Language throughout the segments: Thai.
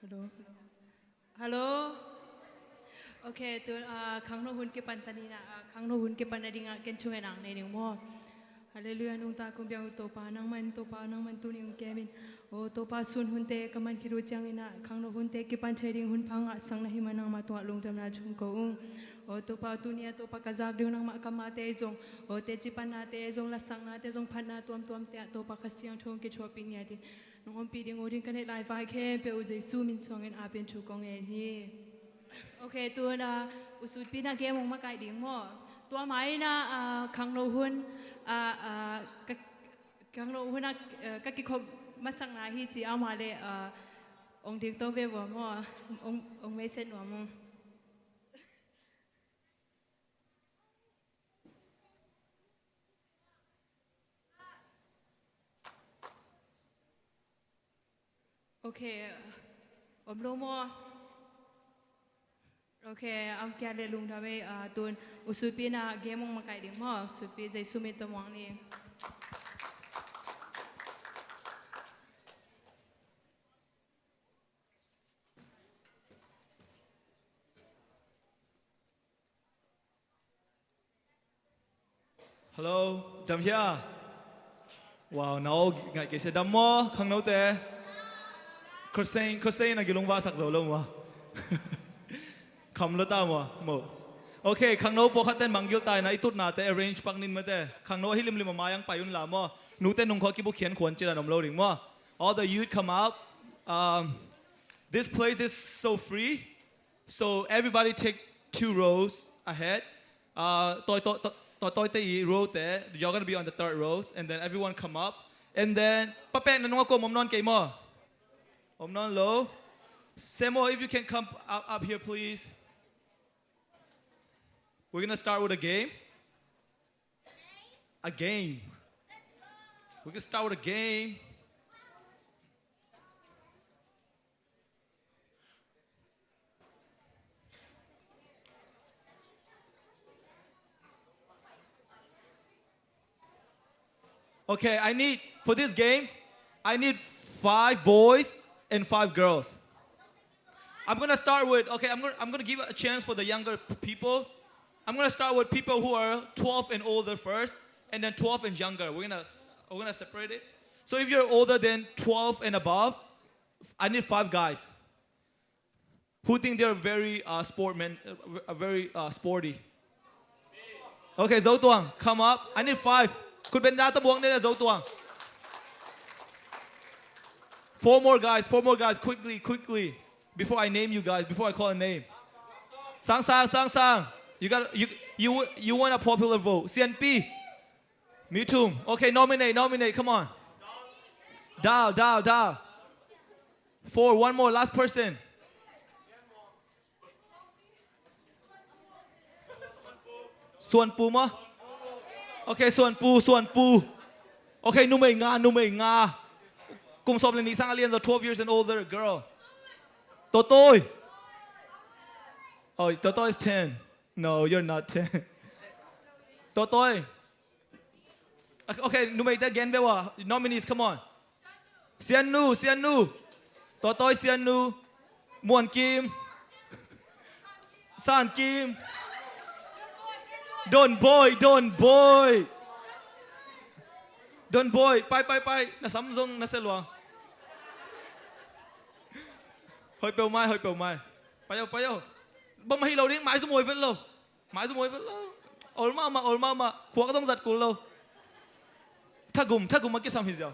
ฮัลโหลฮัลโหลโอเคตัวครั้งโน้นหุ่นเก็บปันตานีนะครั้งโน้นหุ่นเก็บปันนาดิงเก็นช่วยนางในหนึ่งหม้อฮาเลลูยานุตาคุมเบียงตัวปานังมันตัวปานังมันตัวนี้หุ่นเก็บินโอ้ตัวปาสุนหุ่นเตะกำมันคิดรู้จังอินะครั้งโน้นหุ่นเตะเก็บปันเชดิงหุ่นพังสังนาหิมานังมาตัวลงจำนาจุงกูโอ้ตัวปาตัวนี้ตัวปากระซักเดียวนังมากำมาเตะจงโอ้เตจิปันนาเตะจงละสังนาเตะจงพันนาตัวเตะตัวปากเสียงทงเกชัวปิงเนี่ยดิน้องอมปีดิงโอดิงกันในไลฟ์ไฟแค่เปอุเจซูมินซองเงินอาเป็นชูกองเงินฮีโอเคตัวน่ะอุสุดปีน่ะเกมงมาไกลดิ่งหม้อตัวไม้น่ะคังโลหุ่นคังโลหุ่นน่ะก็กิคบมาสังนาฮีจีเอามาเลยองค์ดิ่งตัวเวบหม้อองค์ไม่เส้นหัวมึงโอเคอมโลมอโอเคเอาแกเรลุงทำให้ตัวอุสุปีน่ะเกมงมาไกลดิ่งหม้อสุปีใจสุมิตตัวมองนี่ฮัลโหลจำเฮียว้าวน้องไงเกษดำมอข้างโน้ตเต้ครเซนนะกิลงว่าสักโซลงวะคำละตามวะโมโอเคข้างโน้ตพอขัดเต้นมังยิลตายนะอีตุดนาเต้ arrange ปักนินมาเต้ข้างโน้ตให้ลิมมายังไปยุ่นลามอหนูเต้นนุ่งขอกิบุเขียนขวนเจริญนมโลดิ่งมอ all the youth come out this place is so free so everybody take 2 rows aheadต่อrow there you're gonna be on the 3rd rows and then everyone come up and then ป้าแป้งนั่นน้องก็มอมนอนเกมอมนอน low Samo if you can come up here please we're gonna start with a game we're gonna start with a game Okay, for this game, I need 5 boys and 5 girls. I'm gonna start with, okay, I'm gonna give a chance for the younger people. I'm gonna start with people who are 12 and older first, and then 12 and younger. We're gonna separate it. So if you're older than 12 and above, I need 5 guys who think they're very very sporty. Okay, Zhou Tuang, come up. I need 5. คุณเป็นดาวตะบวงเนี่ยโจตัวง 4 more guys quickly before I name you guys before I call a name sang you want a popular vote CNP me too okay nominate come on Dao 4 one more last person ส่วนปูมั้ยโอเคส่วนปูโอเคนุ่มเองงากลุ่มสอบเรียนนี้สร้างเรียน 12 years and older girl โตโต้ย oh โตโต้ is 10 no you're not 10 โตโต้ยโอเคนุ่มเองแต่เกนเบว่า nominees come on เซียนนูโตโต้ยเซียนนูมวนกิมซานกิมDon't boy ไปนะซัมซุงนะเซลวงเฮ้ยเปลวไม้ไปเอาบ่มาให้เราเลี้ยงไม้สมวยเฟ้นเราออลมาขวาก็ต้องจัดกูเราถ้ากุมมากี่ซ้ำหิเจ้า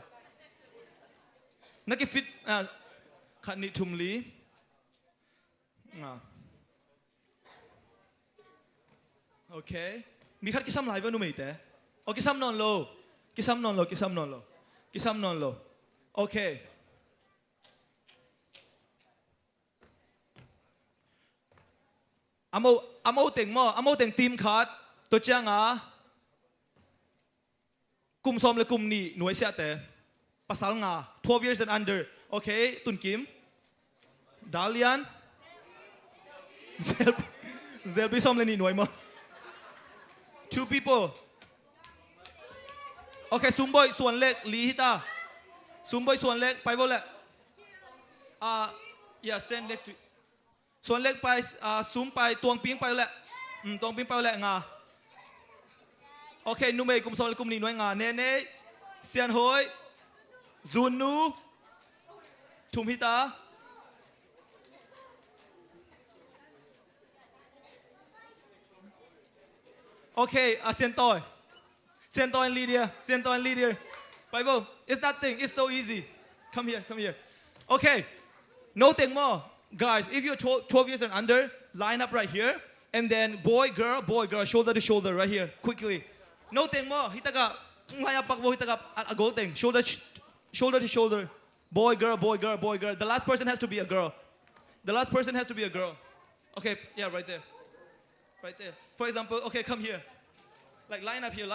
นักกิฟิตขันนิทุมลีโอเคมีคัดกิซ้ำหลายวันนู่นไหมแต่โอเคซ้ำนอนโลโอเคเอาเต็งทีมคัดตัวเจ้างกลุ่มซ้อมและกลุ่มนี้หน่วยเสียแต่ภาษาหงา12 years and under โอเคตุนกิมดาเลียนเซลไปซ้อมและนี่หน่วยมั้ง2 people โอเคซุมบอยส่วนเล็กลีฮิตาซุมบอยส่วนเล็กไปบ่แหละ Yeah, stand next to ส่วนเล็กไปซูมไปตวงปิ้งไปแหละตวงปิ้งไปแหละงาโอเคนุ่มเอกลุ่มโซนกลุ่มนี้น้อยงาเน่เซียนโฮยซูนูทุมฮิตาโอเคเซียนตอยand Lydia and Lydia Bible it's nothing it's so easy come here okay nothing more guys if you're 12 years and under line up right here and then boy girl shoulder to shoulder right here quickly nothing more hitaga line up pakbo hitaga a goal thing shoulder to shoulder boy girl the last person has to be a girl okay yeah right there for example okay come here like line up here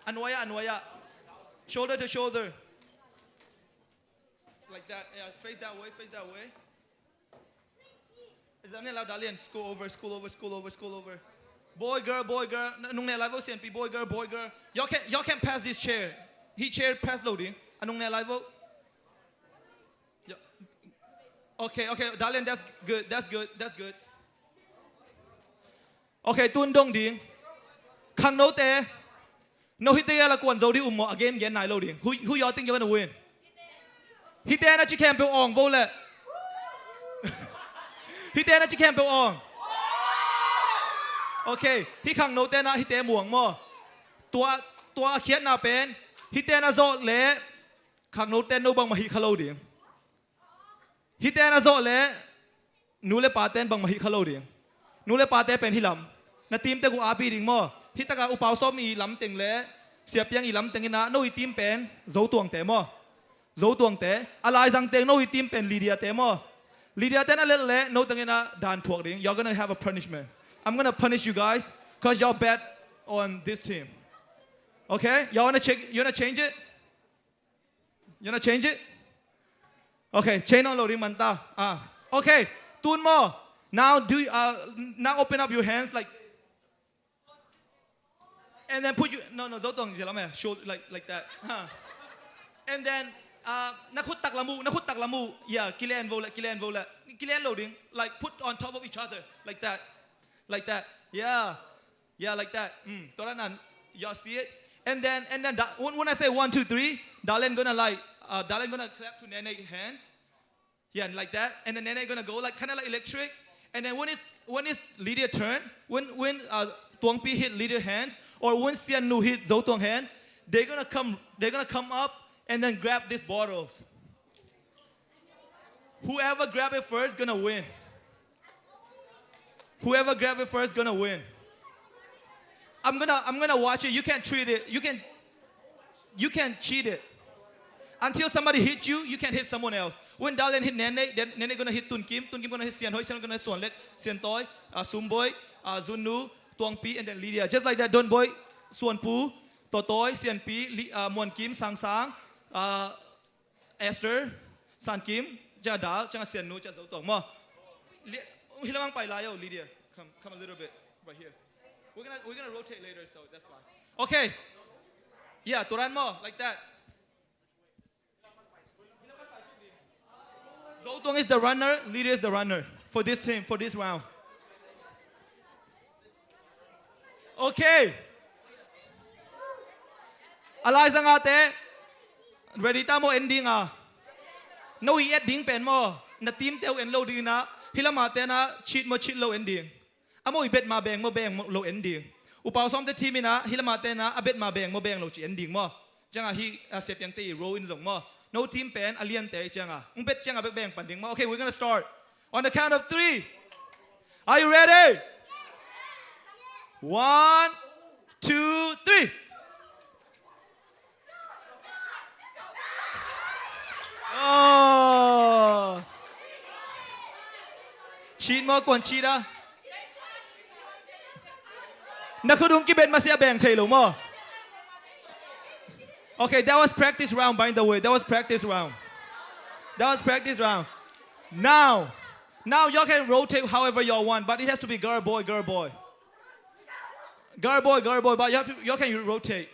anwaya shoulder to shoulder like that yeah face that way is that allowed Dalian school over boy girl nung ne live CNP boy girl y'all can pass this chair he chair pass loading anung ne live okay Dalian that's good okay tun dong ding khang no te no hit te la kwan zo di mo again nai loading who y'all think you're going to win hit te na chi camp ong vo le hit te na chi camp ong okay hi khang no te na hit te muang mo tua khiat na pen hit te na zo le khang no te no bang ma hi khalo ding hit te na zo le nu le pa ten bang ma hi khalo ding nu le pa te pen hi lam na team te ku api ding mo hitaga upaw som i lam teng le siap yang i lam teng na no i team pen zo tuang te alai jang teng no i team pen Lydia ten ale le no teng na dan thuak ding you're going to have a punishment I'm going to punish you guys cuz y'all bet on this team okay you want to change it okay chain on loading manta okay tun mo now open up your hands and then put you no zo tong je la me show like that and then nakut tak lamu yeah kilen loading like put on top of each other like that yeah like that toranan you see it and then when I say 1 2 3 Dalen gonna clap to Nene hand yeah like that and then Nene gonna go like kind of like electric and then when it's Lydia turn when Tuang Pi hit Lydia hands or when Sian Nu hit Zo Tuang hand they're gonna come up and then grab these bottles whoever grab it first gonna win I'm gonna watch it you can't treat it you can cheat it until somebody hit you can hit someone else when Dalian hit Nene gonna hit Tun Kim gonna hit Sian Hoi Sian gonna hit Suan Lek Sian Toy Sumboy Zun Nu Tuang Pi and then Lydia just like that Don Boy Suan Pu Totoy Sian Pi Muan Kim Sang Esther San Kim Ja Dal Chang Sian Nu Cha Zo Tuang Mo Hilamang Pai Layo Lydia come a little bit right here we're gonna rotate later so that's fine okay yeah Turan Mo like that Zo Tuang is the runner Lydia is the runner for this team for this round okay alai sang ate ready ta mo ending no i ending pen mo na team teu en lo ding na hilama te na cheat low ending amo i bet ma beng low ending upaw som te team ina hilama te na a bet ma beng low chi ending mo changa hi sep yang te row in zong mo no team pen alien te changa bet changa beng panding mo okay we're going to start on the count of 3 are you ready 1 2 3 oh cheat mo kon cheat nakudung ki bet masya bang chai lo mo okay that was practice round by the way that was practice round now y'all can rotate however y'all want but it has to be girl boy but y'all can rotate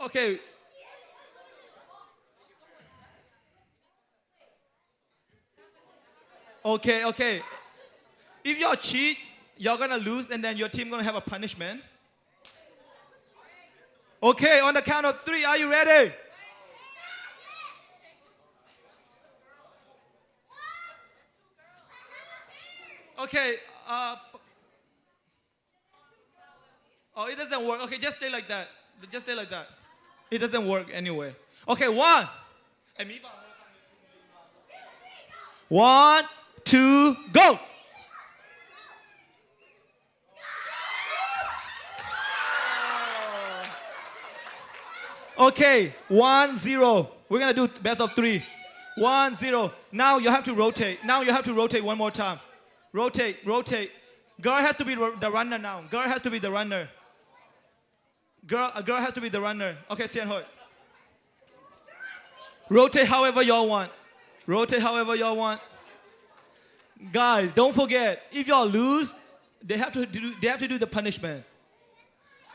okay Okay. If y'all cheat, you're gonna lose, and then your team gonna have a punishment. Okay, on the count of 3, are you ready? Okay. Oh, it doesn't work. Okay, just stay like that. Just stay like that. It doesn't work anyway. Okay, 1. 1, 2, go. Okay, 1-0. We're gonna do best of 3. 1-0. Now you have to rotate. Now you have to rotate one more time. Rotate. Girl has to be the runner now. Girl has to be the runner. Girl has to be the runner. Okay, Sian Hoi. Rotate however y'all want. Guys, don't forget, if y'all lose, they have to do the punishment.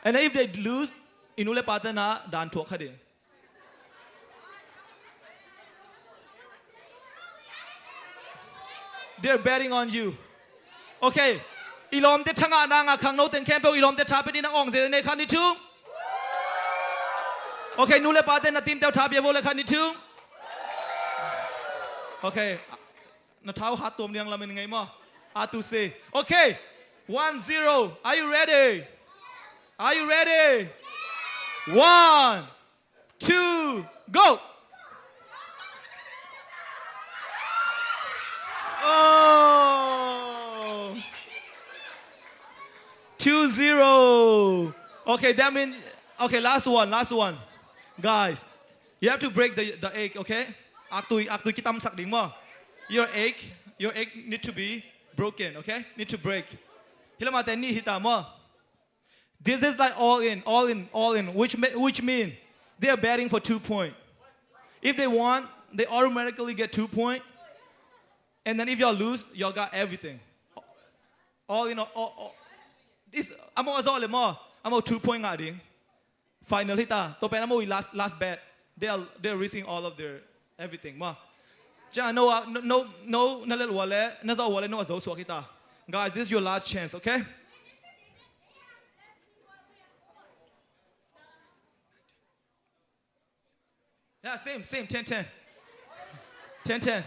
And then if they lose, inule pata na dan tuak khadin. They're betting on you. Okay. Ilom te changa na nga khang no ten campel ilom te tha pe ni na ong se ne khan ni chu. Okay, nule pata na team tel tha pe vo le khan ni chu. Okay. Na thau hat tom riang la men ngai mo. A to say. Okay. 1-0. Are you ready? 1, 2, go. Oh. 2-0. Okay, that means, okay, last one. Guys, you have to break the egg, okay? Aktui kitam sak ding mo. Your egg need to be broken, okay? Need to break. Hilama teni hita mo. This is like all in, which mean they are betting for 2 points. If they won, they automatically get 2 points. And then if y'all lose, y'all got everything. All in, all. This I'm all 2 point ding. Final hita. To pen amo last bet. They're risking all of their everything. Ma. Ja no na lel wale na za wale no azo so kita. Guys, this is your last chance, okay? Yeah, same, 10-10. 10-10.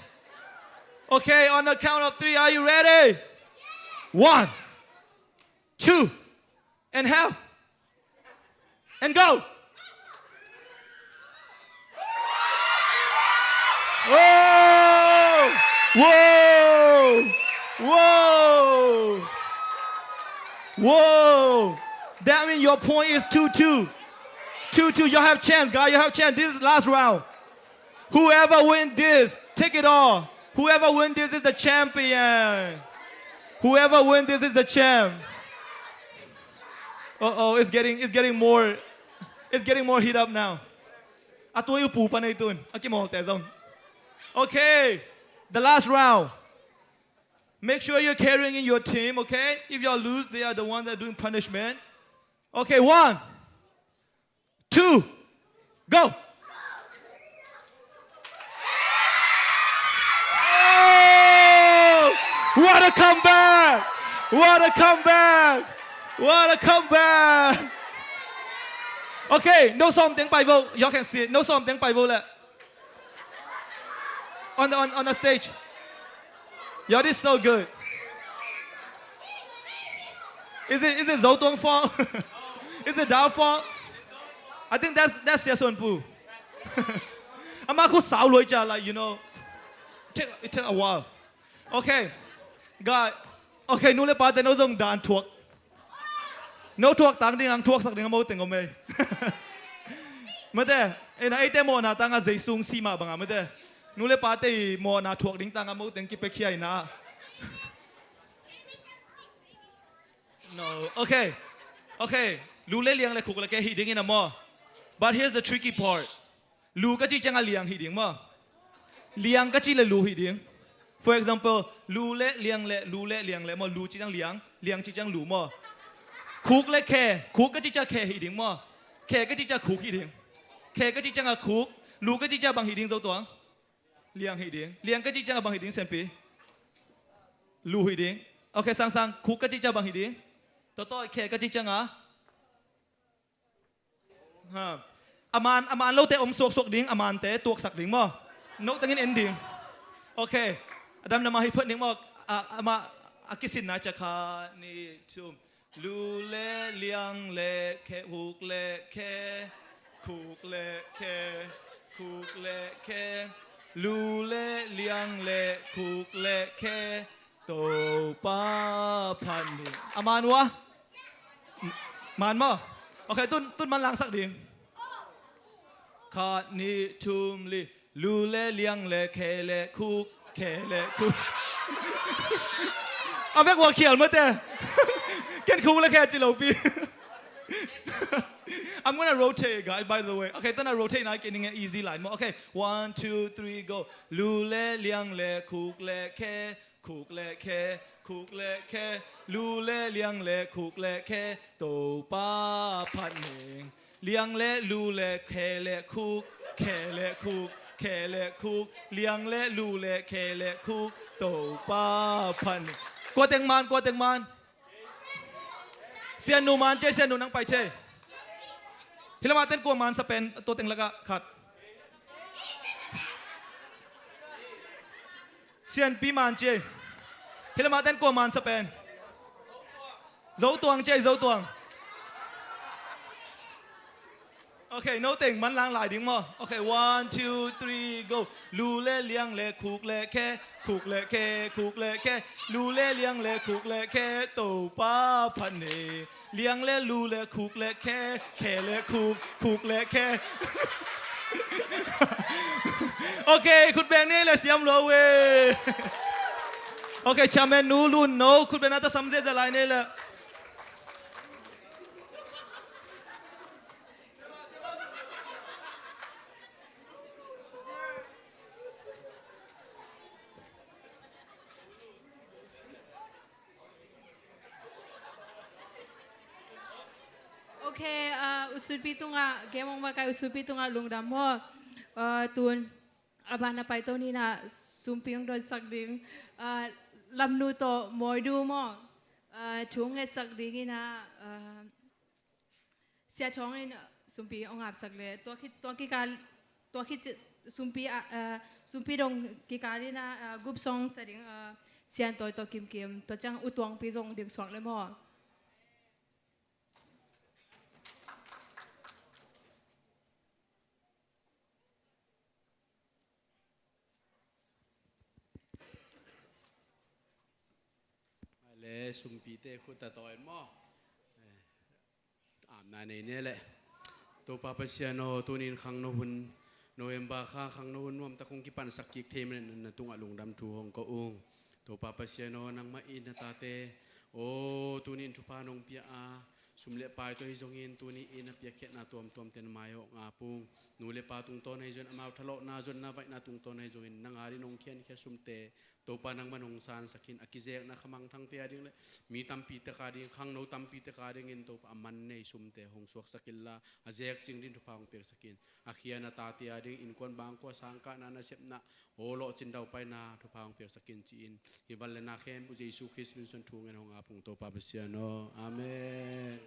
Okay, on the count of 3, are you ready? 1, 2, and half. And go. Whoa! That means your point is 2-2. 2-2, you have chance, guys. You have chance. This is last round. Whoever wins this, take it all. Whoever wins this is the champion. Whoever wins this is the champ. Uh-oh, it's getting more heat up now. Okay, the last round. Make sure you're carrying in your team, okay? If y'all lose, they are the ones that are doing punishment. Okay, 1, 2, go. Oh, what a comeback! Okay, no song tiếng bài vô. Y'all can see it. No song tiếng bài vô lệ. On the stage. Y'all did so good. Is it Zhou Tuong fault? Is it Dao fault? I think that's Xie Sun Pu. I'm not good sao lôi cha, like, you know. It took a while. Okay. God. Okay, nu le pa te no zong dan thuốc. No thuốc tang ding ang thuốc sak ding mo teng me. Mate, ina ai te mo na tanga zai sung si ma banga mate. Nu le pa te mo na thuốc ding tanga mo teng ki pe khiai na. No. Okay. Lu le liang le khuk le ke hi ding ina mo. But here's the tricky part. Lu ka chi changa liang hi ding mo. Liang ka chi le lu hi ding. For example, lu le liang le mo lu chi chang liang chi chang lu mo. Khuk le khe, khuk ka chi cha khe hi ding mo. Khe ka chi cha khuk hi ding. Khe ka chi chang a khuk, lu ka chi cha bang hi ding zo tuang. Liang hi ding. Liang ka chi chang a bang hi ding sen pi. lu hi ding okay sang sang khu ka chi cha bang hi ding to to khe ka chi cha nga ha aman lo te om sok sok ding aman te tuak sak ding mo no tangin ending okay adam na ma hi phot ding mo ama akisin na cha kha ni chum lu le liang le khe huk le khe khuk le khe khuk le khe lu le liang le khuk le khe to pa phan ni aman wa man mo okay tun man lang sak ding kha ni chum li lu le liang le khe le khuk khe le khukเอาแม่กว่าเขียวมาแต่เกินคุ้งแล้วแค่จิโร่ปี I'm gonna rotate guys by the way okay ตอนนั้น rotate นะ getting an easy line okay 1 2 3 go ลูเล่เลียงเล่คุกเล่แค่คุกเล่แค่คุกเล่แค่ลูเล่เลียงเล่คุกเล่แค่โตป้าพันเองเลียงเล่ลูเล่แค่เล่คุกแค่เล่คุกแค่เล่คุกเลียงเล่ลูเล่แค่เล่คุกโตป้าพันกลัวเต็งมันเสียนูมันเจเสียนูนังไปเจฮิลมาเต้นกลัวมันสเปนตัวเต็งแล้วก็ขัดเสียนปีมันเจฮิลมาเต้นกลัวมันสเปนเจ้าตวงเจเจ้าตวงโอเคโน้ตเต็งมันล้างหลายดิ้งมั้งโอเค 1 2 3 go ลูเล่เลี้ยงเล่คุกเล่แค่คุกเล่แค่คุกเล่แค่ลูเล่เลี้ยงเล่คุกเล่แค่โตป้าพันเนเลี้ยงเล่ลูเล่คุกเล่แค่แค่เล่คุกเล่แค่โอเคคุณแบงนี่เลยเสียมโลเวโอเคชาเมนูลุนโนคุณเป็นนักสัมเจจะไลน์นี่แหละ โอเคอุสุปีตุงะเกมองมาไกอุสุปีตุงะลุงดำพ่อตูนอบานาไปตัวนี้นะซุมเปียงโดนสักดิ่งลำนูโตมอยดูมอช่วงเงสักดิ่งนะเสียช่องนี้ซุมปีองอาบสักเลยตัวกิการตัวคิดซุมปีดงกิการนี่นะกุบซองสดิ่งเสียนตัวกิมตัวจังอุตวงปีจงดิ่งสองเลยมอเลสุมปีเตคุตตะตอยมออามนาในเนี่ยแหละตัวปาปเซียโนตัวนินขังโนหุนโนเอมบาคาขังโนหุนวมตะคงกิปันสักกิกเทมเนี่ยนตุงอลุงดำทูฮงก็องตัวปาปเซียโนนังมาอินตาเตโอตัวนินทุพานงเปียอาสุมเลปายตัวฮิจงอินตัวนี้อินเปียเกตนาตัวมเตนมายงาปุงนูเลปาตุงต้นให้จนอมาทะเลาะนาจนนาไปนาตุงต้นให้จงอินนางอารินงเขียนแค่สุมเตตัวปานังมันงสารสกินอกิเจกนะขมังทั้งเตียดิ้งเลยมีตัมปีตะการดิ้งขังโนตัมปีตะการดิ้งอินตัวอามันในสุมเตหงสวกสกินละอาเจกจิงดิ้งทุพางเปียสกินอาเขียนาตาเตียดิ้งอินควนบางกว่าสังกานานาเสพนะโอโลจินดาวไปนาทุพางเปียสกินจีนฮิบัลเลนาเข้มปุจิสุคริสมินสันทูเงินหงอาพงตัวปาเปเซียโนอาเมน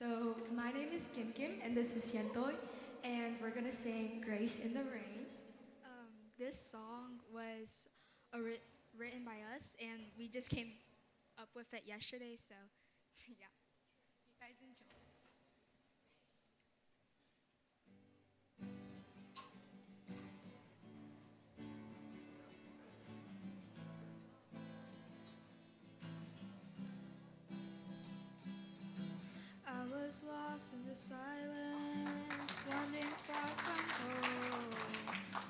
So, my name is Kim Kim, and this is Yentoy, and we're gonna sing Grace in the Rain. This song was written by us, and we just came up with it yesterday. So, yeah, you guys enjoy. I was lost in the silence, wandering far from home,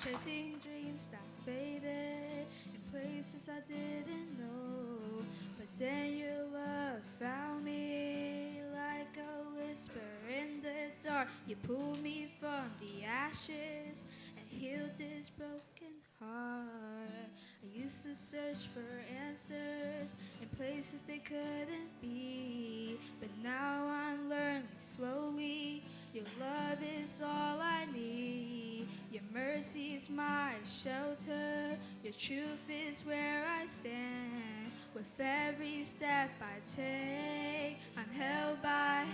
chasing dreams that faded in places I didn't know. But then your love found me like a whisper in the dark. You pulled me from the ashes and healed this broken heart. I used to search for answers in places they couldn't be, but now I'm learning slowly. Your love is all I need. Your mercy is my shelter. Your truth is where I stand. With every step I take, I'm held by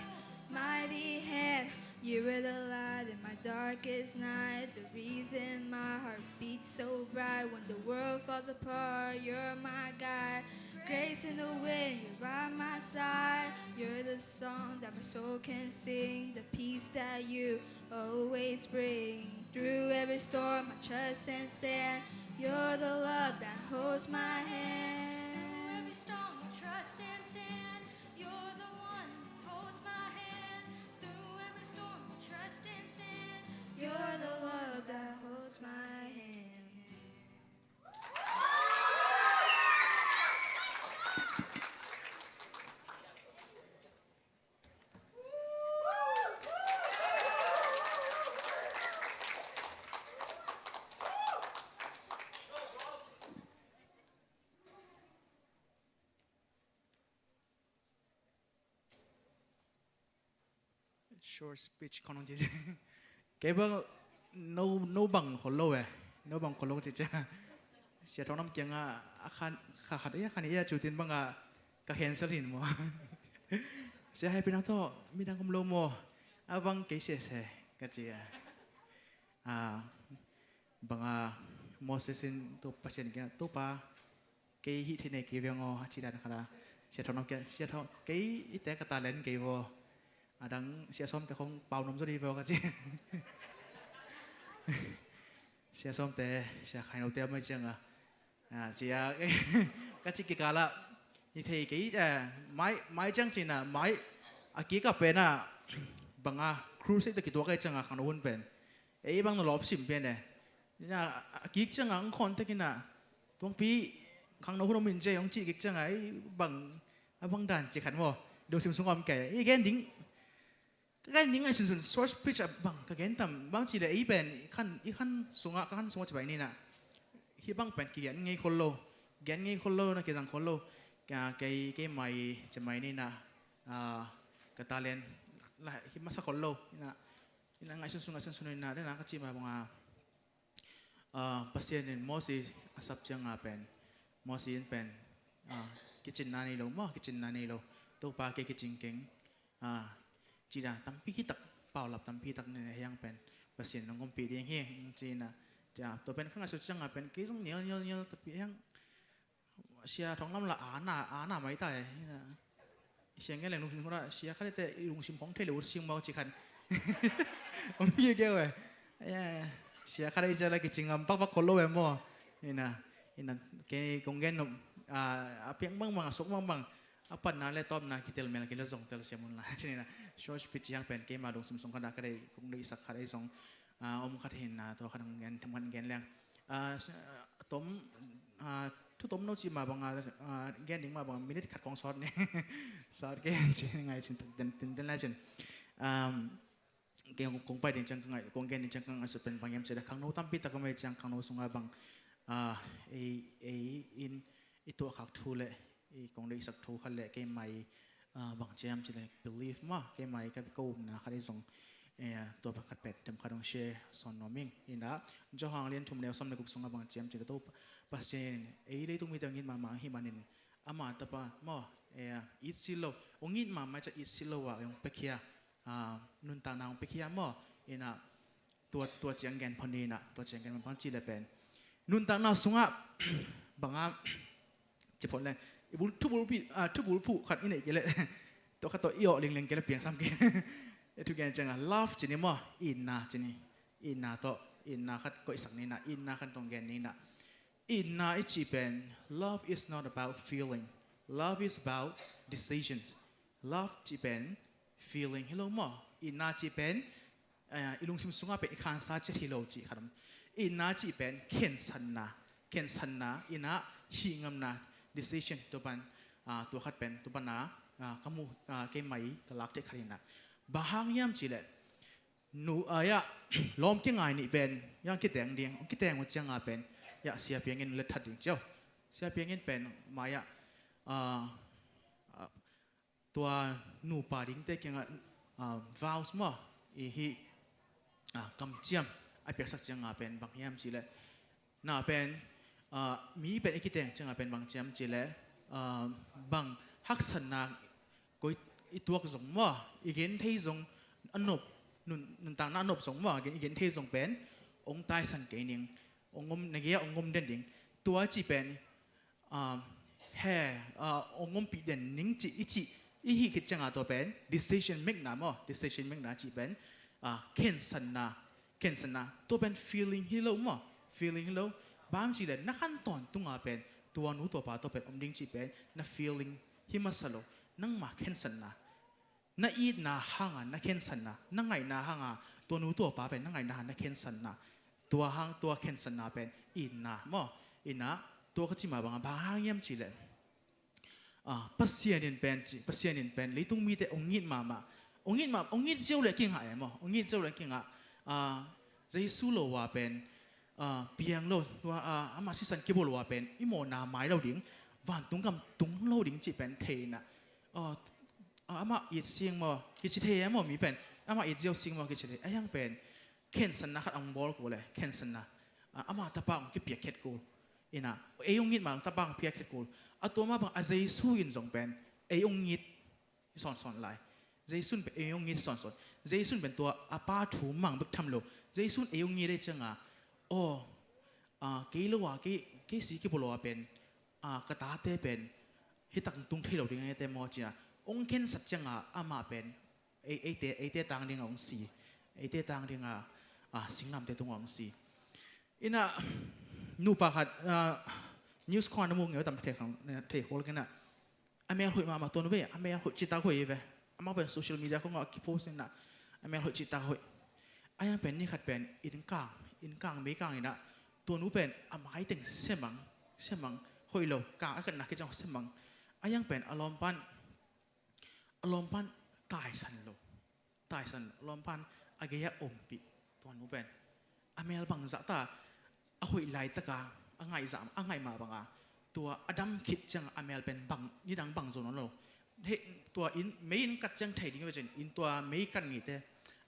mighty hand. You were the light in my darkest night, the reason my heart beats so bright. When the world falls apart, you're my guide. Grace in the wind, you're by my side. You're the song that my soul can sing, the peace that you always bring. Through every storm, I trust and stand. You're the love that holds my hand. Through every storm, I trust and stand. You're the one who holds my hand. Through every storm, I trust and stand. You're the love that holds my hand. short speech ของน้องจีเก็บว่า no บังคนโลเว้ย no บังคนโลจีจ้าเสียท้องน้ำเกียงอ่ะอาคารขาดคันนี้จุดที่บังอ่ะก็เห็นสลินมั้งเสียให้เป็นนักโทษมีดังคำโลโมอาบังเกยเสียก็จีบังอ่ะโมเสสินตัวปัสยันกันตัวป้าเกยฮิตที่ไหนเกยยังอ๋อจีดันขนาดเสียท้องน้ำเกียงเสียท้องเกยอีแต่กระตาเล่นเกยวดังเสียส้มแต่คงเป่านมสุดดีไปก็จีเสียส้มแต่เสียไข่เราเตี้ยไม่เจียงจีก็จีกิกาละอีกทีกี่ไม่จังจีน่ะไม่กี่กับเป็นบังครูสิตะกี่ตัวก็จังขังหุ่นเป็นบังนรอบสิมเป็นเนี่ยกี่จังคนตะกี้น่ะตรงปีขังหุ่นเรามินเจยองจีกิจังบังดันจีขันว่าดูสิมสุงอมแก่อีแกนดิ้งก็นิ่งไอ้ส่วน source pitch บังก็เห็นแต่บางทีเลยเป็นขั้นสูงขั้นสูงจะไปนี่นะที่บางเป็นกี่ไงคนโลเห็นไงคนโลนะกี่ต่างคนโลกี่ไม่จะไม่นี่นะก็ตาเล่นละที่มาสักคนโลนะนี่ไงส่วนนี่นะได้นะก็จีมาบังปัสเซียนมอสีสับจังเป็นมอสีเป็นกิจนานี่โลมั้งกิจนานี่โลตัวปลากิจเก่งจีน่าตั้มพี่ตักเป่าหลับตั้มพี่ตักเนี่ยยังเป็นเปอร์เซ็นต์ของกปีเดียงเฮงจีน่าจะตัวเป็นข้างในสุดจังเป็นกี่ต้องเหนียวแต่พี่ยังเสียท้องน้ำละอาหน้าไม่ตายนะเสียงแค่แหล่งลุงชิมเขาละเสียแค่แต่ลุงชิมของเทเลวุฒิชิมเบาจีคันผมมีเยอะเลยเสียแค่ได้เจออะไรกิจงามปักคนโลเวมอนี่นะแกกงเงินเพียงบางสุกบางapa nale tom na kitel mel kilo zong tel siamun la chini na short pitch yang pen ke ma dong sum kada kadai kung dei sak kadai song khat hin na to khadang gen thamkan gen leng tom tu tom no chi ma bang gen ding ma bang minute khat kong short ne short ke chi ngai chin ten la chen ke kong pai din chang ngai kong gen din chang kang asu pen bang yam che da khang no tam pi ta ka mai chang khang no sunga bang in itu khak thu leกงได้สักทูขันเละเกมใหม่บางเจมจีเลย believe มาเกมใหม่กับกูนะขันได้ส่งตัวประคัดเป็ดเต็มขันต้องเชร์สอนน้องมิงนี่นะเจ้าหางเรียนทุ่มแนวซ้ำในกุศลบางเจมจีเลยตัวปัสเซนได้ตุ้มมีแต่เงินมาหิมันิน อามาตะปะมออิสิโลองอินมาจะอิสิโลวะยองเปคียนุนตานางเปคียมอตัวเจียงแกนพอดีนะตัวเจียงแกนมันพันจีเลยเป็นนุนตานาสุงะบางจะผลเลยทุบุลผู้ขัดอินเอกเลยตัวขัดตัวอีอเลียงเกลเปียงซ้ำเกทุกอย่างจังlove จีนี่มออินนาจีนี่อินนาตัวอินนาขัดก็อีสักนี่นะอินนาขัดตรงแกนนี่นะอินนาอิจีเป็น love is not about feeling love is about decisions love จีเป็น feeling ฮิโลมออินนาจีเป็นอีลุงซิมสุงะเป็นขันซาจิฮิโลจีครับอินนาจีเป็นเข็นสันนาอินนาหิงมนา decision ตัวปันตัวขัดเป็นตัวปันนาขมูเกมใหม่ตลักเจ็ดขรินะบางยามจีเลนูล้อมที่ไงนี่เป็นยังคิดแต่งเดียงคิดแต่งว่าจะงาเป็นเสียเพียงเงินเล็ดทัดดิ่งเจ้าเสียเพียงเงินเป็นมายตัวนูป่าดิ่งเตกิงvows มั้งอีกำเจียมไอเปียกสักจะงาเป็นบางยามจีเลน่าเป็นมีเป็นคิดแต่งจะงาเป็นบางเจียมจีเลบางฮักษณะก็อีตัวกสงมั้งอีกเห็นที่สงอันนบนุนต่างนั้นนบสงมั้งอีกเห็นที่สงเป็นองค์ใต้สันเกนิงองค์งมในเกี่ยองค์งมเด่นดิ่งตัวจีเป็นองค์งมปีเด่นนิ่งจีอีฮิคิดจังตัวเป็น decision make นะมั้ง decision make นะจีเป็นเข็นสันนะตัวเป็น feeling ฮิโลมั้ง feeling ฮิโลบางจีเลยนักขั้นตอนตุ้งเป็นตัวนู้ตัวป่าตัวเป็นอมดิ่งจีเป็นนัก feeling ฮิมาสโลนั่งมาเข็นสันนะนักอีน่าห่างนักเข็นสันนะนั่งไงน่าห่างตัวนู้ตัวป่าเป็นนั่งไงน่านักเข็นสันนะตัวห่างตัวเข็นสันนะเป็นอินนะมั้งอินนะตัวก็จีมาบางยามจีเลยปัสเซียนินเป็นเลยต้องมีแต่องค์ยินมาองค์ยินเจ้าเลยกิ่งหายมั้งองค์ยินเจ้าเลยกิ่งใจสู้โลว่าเป็นเพียงโลตัวอามาสิสันกิบโลว่าเป็นอิโมนาไม้เราดิ่งวันตุงกำตุงโลดิ่งจีเป็นเทนะอามาอีดเสียงมั้งกิจเทียมั้งมีเป็นอามาอีดเจ้าเสียงมั้งกิจเทียยังเป็นเข็นสันนะขัดอังบอลกูเลยเข็นสันนะอามาตะปังกิเปียกเข็ดกูอินะองค์ยินมาตะปังเปียกเข็ดกูตัวมาบางอาเจสุอินส่งเป็นองค์ยิดสอนไลเจสุนเป็นองค์ยิดสอนเจสุนเป็นตัวอาป้าถูมังบึกทำโลเจสุนองค์ยิดได้จังกี่โลว่ากี่สีกี่โลว่าเป็นกระตาเตเป็นฮิตังตุงที่เราดิ้งไอเตมอจีนะองค์เข็นสัจจังอามาเป็นไอเตต่างดิ้งองค์สีไอเตต่างดิ้งสิงห์นำเตตุงองค์สีอินะนูปะขัดนิวส์คอนน้ำมูกเงี้ยตามเทคของเทคโฮลกันนะอเมริกาคุยมาตัวนู้นเว้ยอเมริกาคุยจิตตาคุยเว้ยอเมริกาเป็นโซเชียลมีเดียเขาก็คิดโพสต์นะอเมริกาคุยจิตตาคุยยังเป็นนี่ขัดเป็นอินกลางไม่กลางอีกนะตัวนู้นเป็นอเมริกาถึงเสมังคุยโลกลางกันนักกิจของเสมังยังเป็นอารมณ์ปันตายสันอารมณ์ปันอาเกียอมปีตัวนู้นเป็นอเมริกาบางจัตตาคุยไล่ตะกาไงมาบางตัวอดัมคิดจังอเมริกาเป็นบางนี่ดังบางส่วนนั้นเราตัวอินไม่อินกัดจังไทยดิ้งไปจนอินตัวไม่กันงี้แต่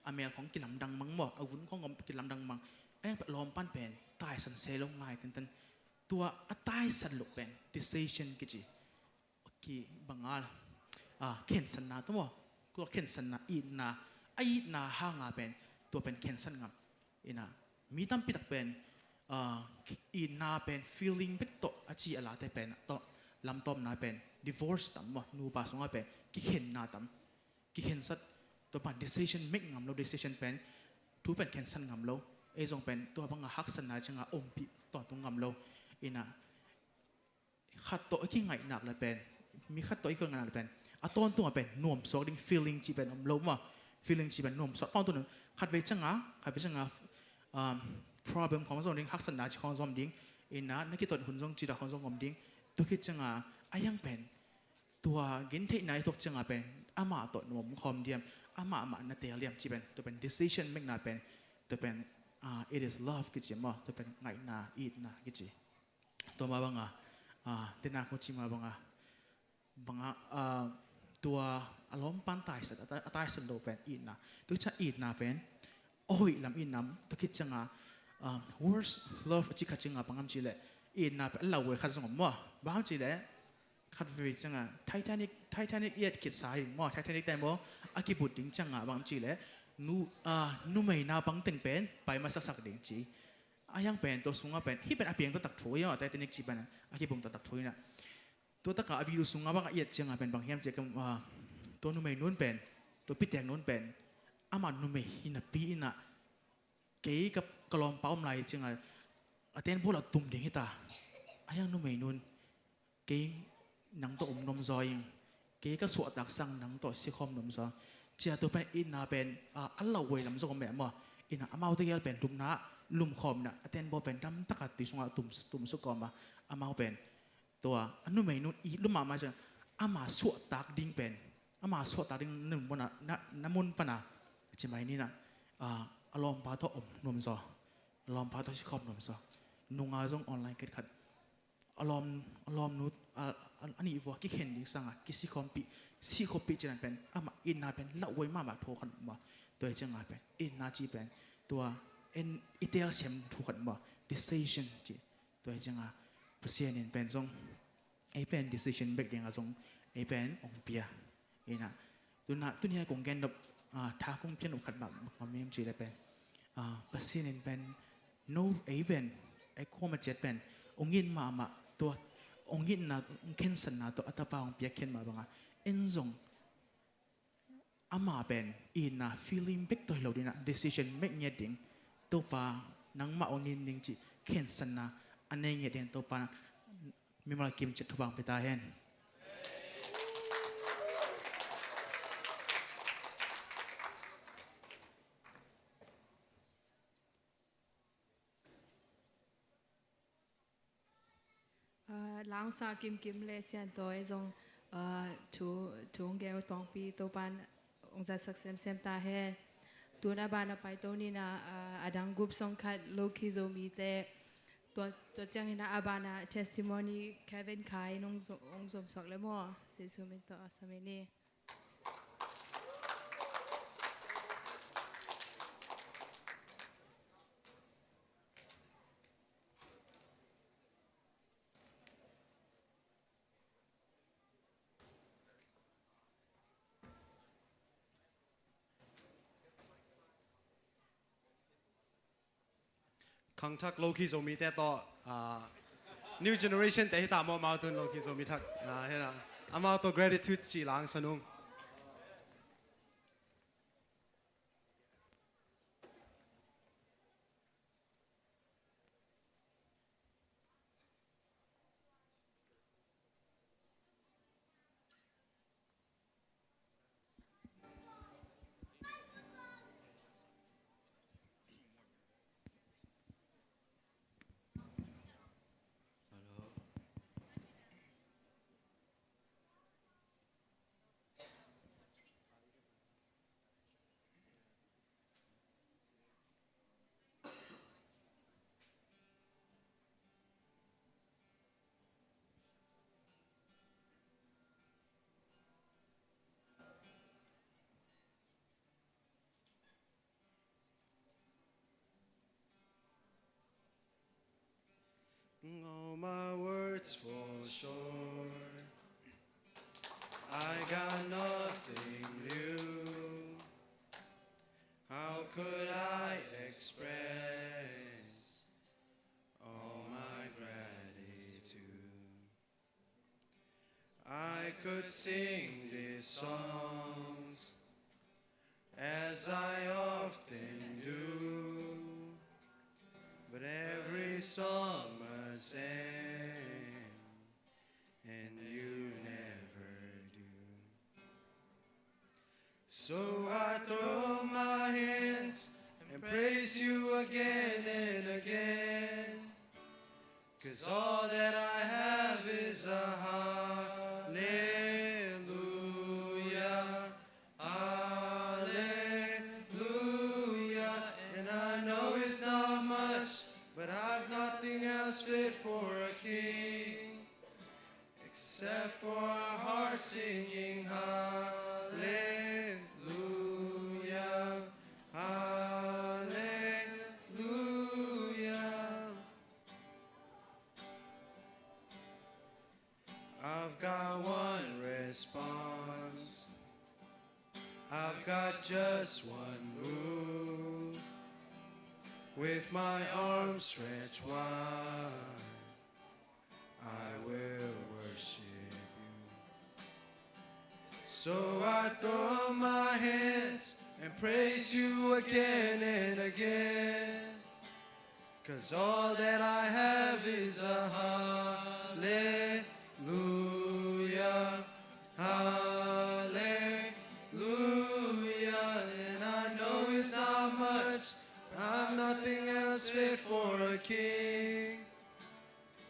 อเมริกาของกินลำดังมังหมอกอาวุธของกินลำดังมังเป็นลมปั้นเป็นตายสันเซลงง่ายตันตัวตายสันลุกเป็น decision กิจกี่บางเข็นสันนาตัวตัวเข็นสันนาอินนาห่างเป็นตัวเป็นเข็นสันงามอินะมีตั้มปิดเป็นอินนาเป็น feeling เป็นโตอาชีอะไรแต่เป็นโตลำต้มนาเป็น divorce ตั้มว่านูปาสงเป็นกิเห็นนาตั้มกิเห็นสัตตัวปัน decision make งามเรา decision เป็นทุเป็นแคนซันงามเราจงเป็นตัวบางฮักษณะจังอมปีต่อตรงงามเราอินะขัดโตกี่ไงหนักเลยเป็นมีขัดโตอีกคนงานเลยเป็นต้นตัวเป็นนวมสอดิ้ง feeling จีเป็นเราว่า feeling จีเป็นนวมสอต้นตัวนึงขัดไปจังproblem ของส่วนดิ้งฮักษณะของส่วนดิ้งนักกิจหุ่นส่งจีดของส่วนของดิ้งตัวคิดจังยังเป็นตัวกินที่ไหนตัวจังเป็นอามาตัวนวมคอมเดียมอามานาเตเลียมจีเป็นตัวเป็น decision make นาเป็นตัวเป็นit is love กิจมั้งตัวเป็นไงนาอีดนากิจตัวมาบางเตนาคุชิมาบางตัวอารมณ์ปันตายสันโดเป็นอีดนาตัวจะอีดนาเป็นโอ้ยลำอีน้ำตัวคิดจังworst love จิคัดจังบางคำจีเลยอีดนาเป็นเราเว้ยขัดสมมติว่าบางจีเลย คัดวิจังอ่ะไททานิกเอียดคิดสายมั่วไททานิกแต่บ่อากิบุดดิ้งจังอ่ะบางจีเลยนูไม่น่าบังเต็งเป็นไปมาสักดิ้งจีอายังเป็นตัวสูงอ่ะเป็นที่เป็นอาเปียงตัวตักถอยอ่ะไททานิกจีเป็นอากิบุงตัวตักถอยนะตัวตะกะอาบิดูสูงอ่ะบางเอียดจังอ่ะเป็นบางเฮียมเจกันตัวนูไม่นู้นเป็นตัวพิเตียงนู้นเป็นอามันนูไม่หินะปีน่ะเก๋กับกลอมเป้าไหลจังอ่ะอาเต้นพวกเราตุ่มดิ้งให้ตาอายังนูไม่นู้นเก๋นังตัวนมซอยเก๋ก็สวดดักสังนังตัวสิคอมนมซอยเจ้าตัวเป็นอินนาเป็นอัลลอฮ์เวลำซองแบบว่าอินนาอามาตัวเกลเป็นลุมนะลุมคอมนะเต้นบ่เป็นดำตะกัดติสงตุ่มสุกอมอามาเป็นตัวอันนู้นไม่นู้นอีลุมมาจังอามาสวดตักดิ้งเป็นอามาสวดตักดิ้งหนึ่งบนน้ำมุนปนะใช่ไหมนี่นะอารมณ์พาตัวนมซออารมณ์พาตัวสิคอมนมซอนุ่งอาจงออนไลน์เกิดขัดอารมณ์นู้อันนี้ว่ากิเห็นดิสังอ่ะกิสิคอมปีจังเป็นอามาอินนาเป็นละเว้ยมาโทขันมาตัวจังอ่ะเป็นอินนาจีเป็นตัวอิเตลเซมถูกขันมา decision จีตัวจังอ่ะเปอร์เซ็นต์เป็นทรงไอเป็น decision เบกเดียงอ่ะทรงไอเป็นองเปียอินะตัวนี้คงแกนแบบท้าคงเพี้ยนอุขัดแบบความมีมจีเลยเป็นเปอร์เซ็นต์เป็น no ไอเป็นไอโคมาเจ็ดเป็นองยินมาตัวองยินนะองเข็นสันนะตัวอัตปาองเปียเข็นมาบ้างอ่ะเอ็นซงอามาเป็นอินนะ feeling เบกตัวเราดีนะ decision เมกเงียดิ่งตัวปานังมาองยินดิ่งจีเข็นสันนะอันนี้เงียดิ่งตัวปามีมากิมจัดทุบางไปตาเห็นล้างซากิมเลเซียนตัวไอ้ทรงชูงเกลตองปีตัวปานองศาสักเซมตาเฮตัวนาบานาไปตัวนี้นะอดังกุบสงคัดโลคิโซมีแต่ตัวจังนะอาบานา testimony แควินขายนงองสมศกและมั่วสิสุมิตัวสมัยนี้ ขังทักโลคิโซมีแต่ต่อnew generation แต่ที่ตามมาตัวโลคิโซมีทักเห็นนะอามาตัว gratitude จีหลังสนุก All my words fall short. I got nothing new. How could I express all my gratitude? I could sing these songs as I often do, but every song must end, and you never do. So I throw up my hands and praise you again and again, 'cause all that I have is a hallelujah, hallelujah. And I know it's not much, but I've nothing else fit for a king, except for our hearts singing hallelujah, hallelujah. I've I've got one response. I've got just one move. With my arms stretched wide, I will worship you. So I throw up my hands and praise you again and again. 'Cause all that I have is a hallelujah, hallelujah. And I know it's not much, I've nothing else fit for a king,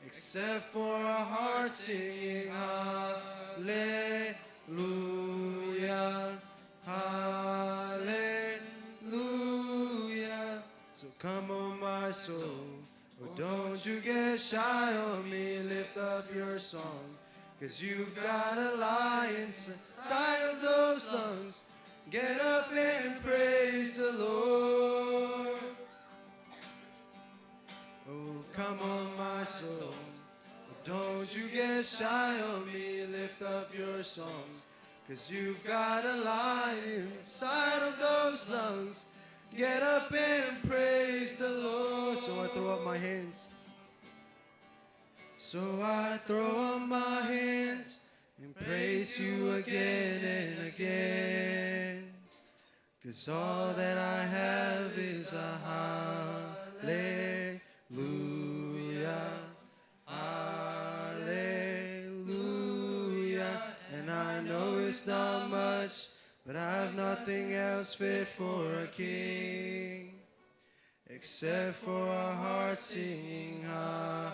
except for a heart singing hallelujah, hallelujah. So come on my soul, oh don't you get shy on me, lift up your song, 'cause you've got a lion inside of those lungs. Get up and praise the Lord. Oh, come on, my soul. Don't you get shy on me, lift up your song. 'Cause you've got a lion inside of those lungs. Get up and praise the Lord. So I throw up my hands. So I throw up my hands and praise you again and again. 'Cause all that I have is a hallelujah, hallelujah. And I know it's not much, but I have nothing else fit for a king, except for our hearts singing hallelujah,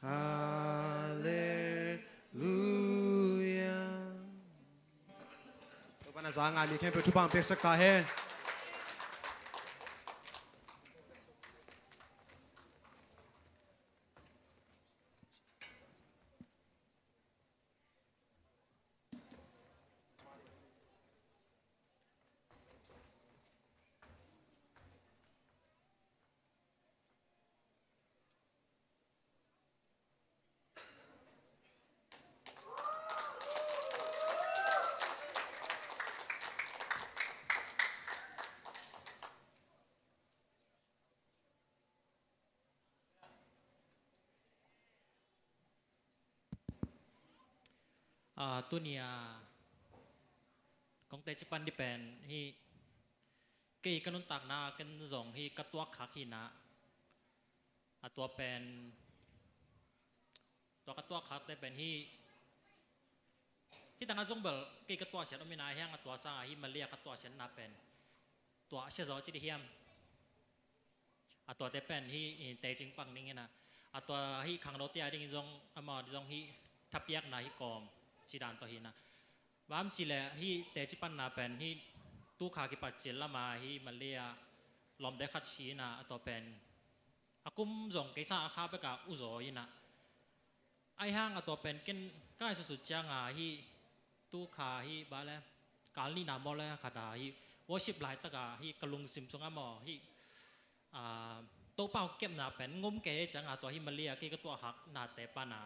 hallelujah. ตัวปนสางานมีแค่เพื่อทุบางเป็กสักกาเฮนตัวเนี้ยของเตจิปันดิเป็นที่เกี่ยกันนุนตักนากันส่งที่กระตัวขาขีนะตัวเป็นตัวกระตัวขาแต่เป็นที่ต่างกันส่งเบลเกี่ยกระตัวเสียนไม่นายแห้งกระตัวสร้างที่มาเรียกกระตัวเสียนนาเป็นตัวเชื่อใจจิตเฮียมตัวแต่เป็นที่เตจิงปังนี่นะตัวที่ขังเราเตียดิ้งส่งมาส่งที่ทับยักนาที่กอมจีดานตัวหินะว่ามันจีแหละที่เตจิปันนาเป็นที่ตู้ขากิปัจเจลละมาที่มาเลียลมได้ขัดชีนะตัวเป็นอากุมส่งเกษาอาคาไปกับอุโสยินะไอห้างตัวเป็นกินใกล้สุดๆจังที่ตู้ขาที่บ้าแล้วการลีนามอลแล้วขาดาที่วอชิปไลท์ตะกาที่กระลุงซิมซงอมอที่โตเป้าเก็บนาเป็นงมเกจังตัวที่มาเลียกี่ก็ตัวหักนาแต่ปานา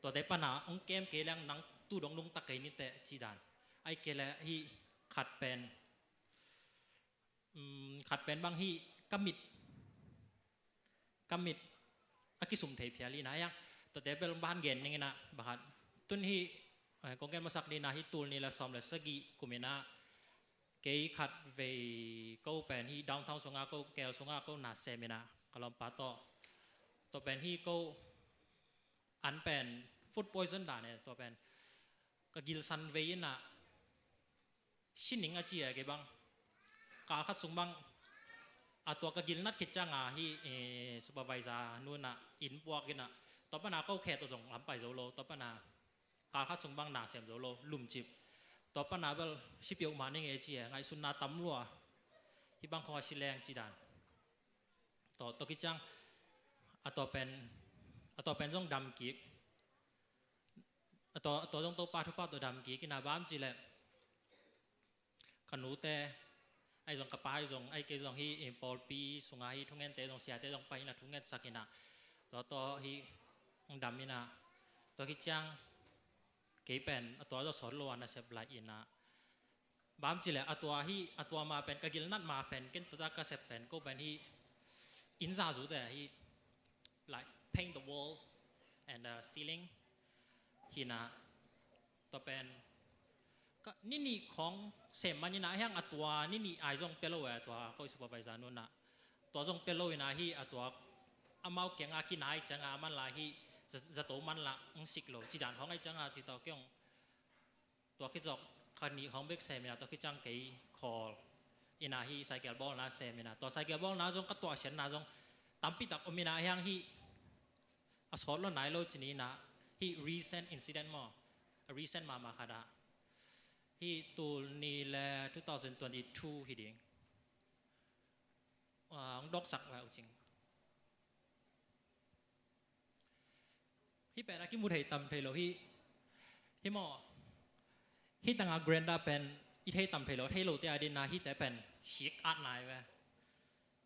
ตัวแต่ปัญหาองเกมเกลียงนังตู้ดงลุงตะไคนี่แต่จีดานไอเกลที่ขัดเป็นบางที่กำมิดอากิสุมเทพิอาลีนะยังตัวแต่เป็นบ้านเกณฑ์ยังไงนะบางตุนที่กองเกณฑ์มาสักดีนะที่ตูนนี่ละสอมละสกีกุมินะเกยขัดเวก็เป็นที่ดาวน์ทาวน์สงาก็เกลสงาก็นาเซมินะกลอมปาโตตัวเป็นที่ก็อันเป็นฟูดพอยซันด่าเนี่ยตัวเป็นก็กิลซันเวียนะชินิงอาเจียกี่บังกาขัดสงบังตัวก็กิลนัดคิดจังที่ซูเปอร์ไวซาร์นู่นนะอินปวกินตัวปนาก็แค่ตัวส่งลำไปโซโลตัวปนากาขัดสงบังนาเสียมโซโลลุ่มจิบตัวปนาเบลชิบยกมาเนี่ยเจียไงสุนนาตำลัวที่บางคนชิแรงจีดานตัวคิดจังตัวเป็นต้องดำกิกตัวต้องตัวปลาทุกปลาตัวดำกิกินาบ้ามจีแหละขนูแต่ไอ้ส่งกระป๋าไอ้ส่งไอ้เกส่งที่ปอลปีส่งไอ้ทุ่งเงินแต่ส่งเสียแต่ส่งไปนะทุ่งเงินสักกินะ ตัวฮีดำนี่นะตัวที่จังเกี่ยเป็นตัวจะสอนล้วนนะเสพลายอินะบางทีแหละตัวมาเป็นกกิลนัดมาเป็นกันตัวก็เสพเป็นก็เป็นที่อินซาสุดแต่ที่ like paint the wall and the ceiling ฮีนะตัวเป็นก็นี่ของเสพมันนี่นะยังตัวนี่ไอซงเปโลตัวก็สุภาพใจนู่นนะตัวซงเปโลนะที่ตัวอามาเก่งอากินายจังอามันละที่จะโตมันละสิกโลจีดันของไอจังอาที่ตัวเกี่ยงตัวคิดจอกคันนี้ของเบกเซมินะตัวคิดจังเกี่ยคออินาที่ไซเคิลบอลนะเซมินะตัวไซเคิลบอลนะจงก็ตัวเชนนะจงตั้มปิตักอมินะยังที่อาสอดแล้วไหนโลจีนี้นะที่ recent incident มั้ง recent มาคดาที่ตัวนี้แหละ2022ที่ดิ้งดอกสักแล้วจริงที่เป็นอากิมุทัยตำเทโลที่หมอที่ต่างๆเกรนดาเป็นอีเทตำเทโลเทโลเตอดินาที่แต่เป็นชิกอาร์ตนายเว้ย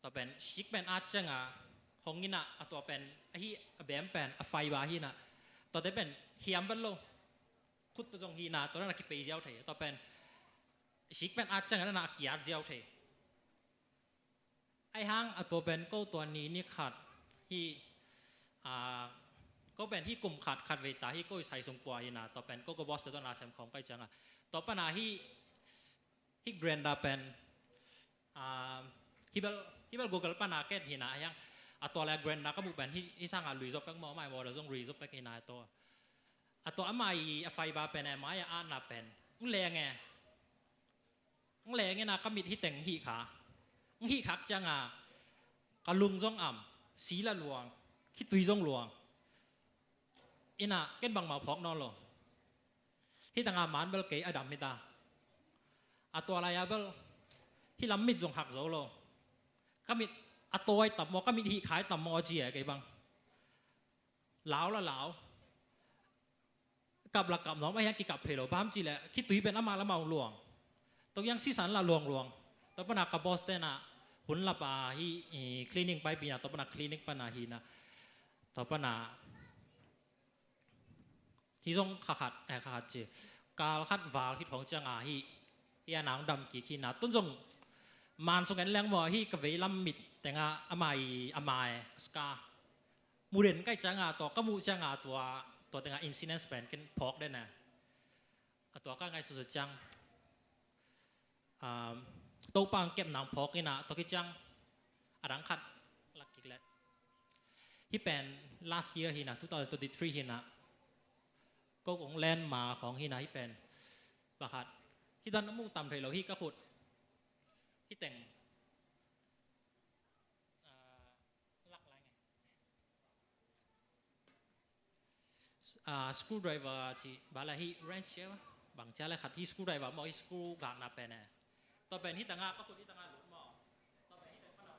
ต่อเป็นชิกเป็นอาร์ตจังอ่ะของนี่นะตัวเป็นที่แบมเป็นไฟบาที่นะต่อแต่เป็นเฮียมเป็นโลคุดตัวจงฮีนะตัวนั้นกิเปย์เจ้าเทต่อเป็นชิกเป็นอาร์ตจังนั่นนะกียร์เจ้าเทไอห้างตัวเป็นก็ตัวนี้นี่ขัดที่ก็เป็นที่กลุ่มขัดเวตาที่ก็ใส่สงปวยนะต่อเป็นก็บอสตัวนาเซมของก็จังอ่ะต่อปัญหาที่เกรนดาเป็นที่เบลกูเกิลปัญหาเกิดหินะยังตัวแรกเกรนดาก็บุกเป็นที่สร้างรีซอฟเป็นหมอไม่บอกเราต้องรีซอฟเป็นหินะตัวอามาไฟบาเป็นไม้อาหน้าเป็นแรงไงนะก็มีที่แต่งหีขาจังอ่ะกลุงจงอ่ำสีละหลวงคิดตุยจงหลวงอินะเก็นบังมาพอกนอนหรอที่ต่างอามันเบลเกยอดัมมิตาตัวอะไรเบลที่ลำมิดจงหักโซโลก็มีตัวไอ้ตับมอก็มีที่ขายตับมอเจี๋ยไงบังเหลาละเหลากับหลักกับน้องไม่ยังกิกับเพลบ้ามจีแหละคิดตุยเป็นอามาละเมาหลวงตัวยังซีสันละหลวงตัวปนักกับบอสเตนะหุ่นละปาฮีคลินิกไปปีนะตัวปนักคลินิกปนาฮีนะตัวปนักที่ทรงขัดเจการขัดวาลที่ของจังอาฮียาหนังดำกี่ขีนะต้นทรงมันทรงกันแรงว่าฮีกเวลัมมิดแต่งอาไมสกามูเดนใกล้จังอาตัวก็มูจังอาตัวแต่งอินซิเนนส์เป็นกันพอกได้นะตัวก็ไงสุดจังตัวปังเก็บหนังพอกนี่นะตัวที่จังรังขัดลักกิเลสที่เป็น last year ฮีนะ2023ฮีนะก็ของแลนด์มาของฮีนะที่เป็นบาขัดที่ตอนน้ำมูกต่ำเลยเราฮีก็ขุดที่แต่งลักอะไรไงสกรูไดรเวอร์ที่บาลาฮีเรนเชลบางเจ้าเลยขัดที่สกรูไดรเวอร์มอสกรูกากนาเป็นต่อเป็นที่ต่างก็ขุดที่ต่างหลุดหม้อต่อเป็นที่เป็นขนาด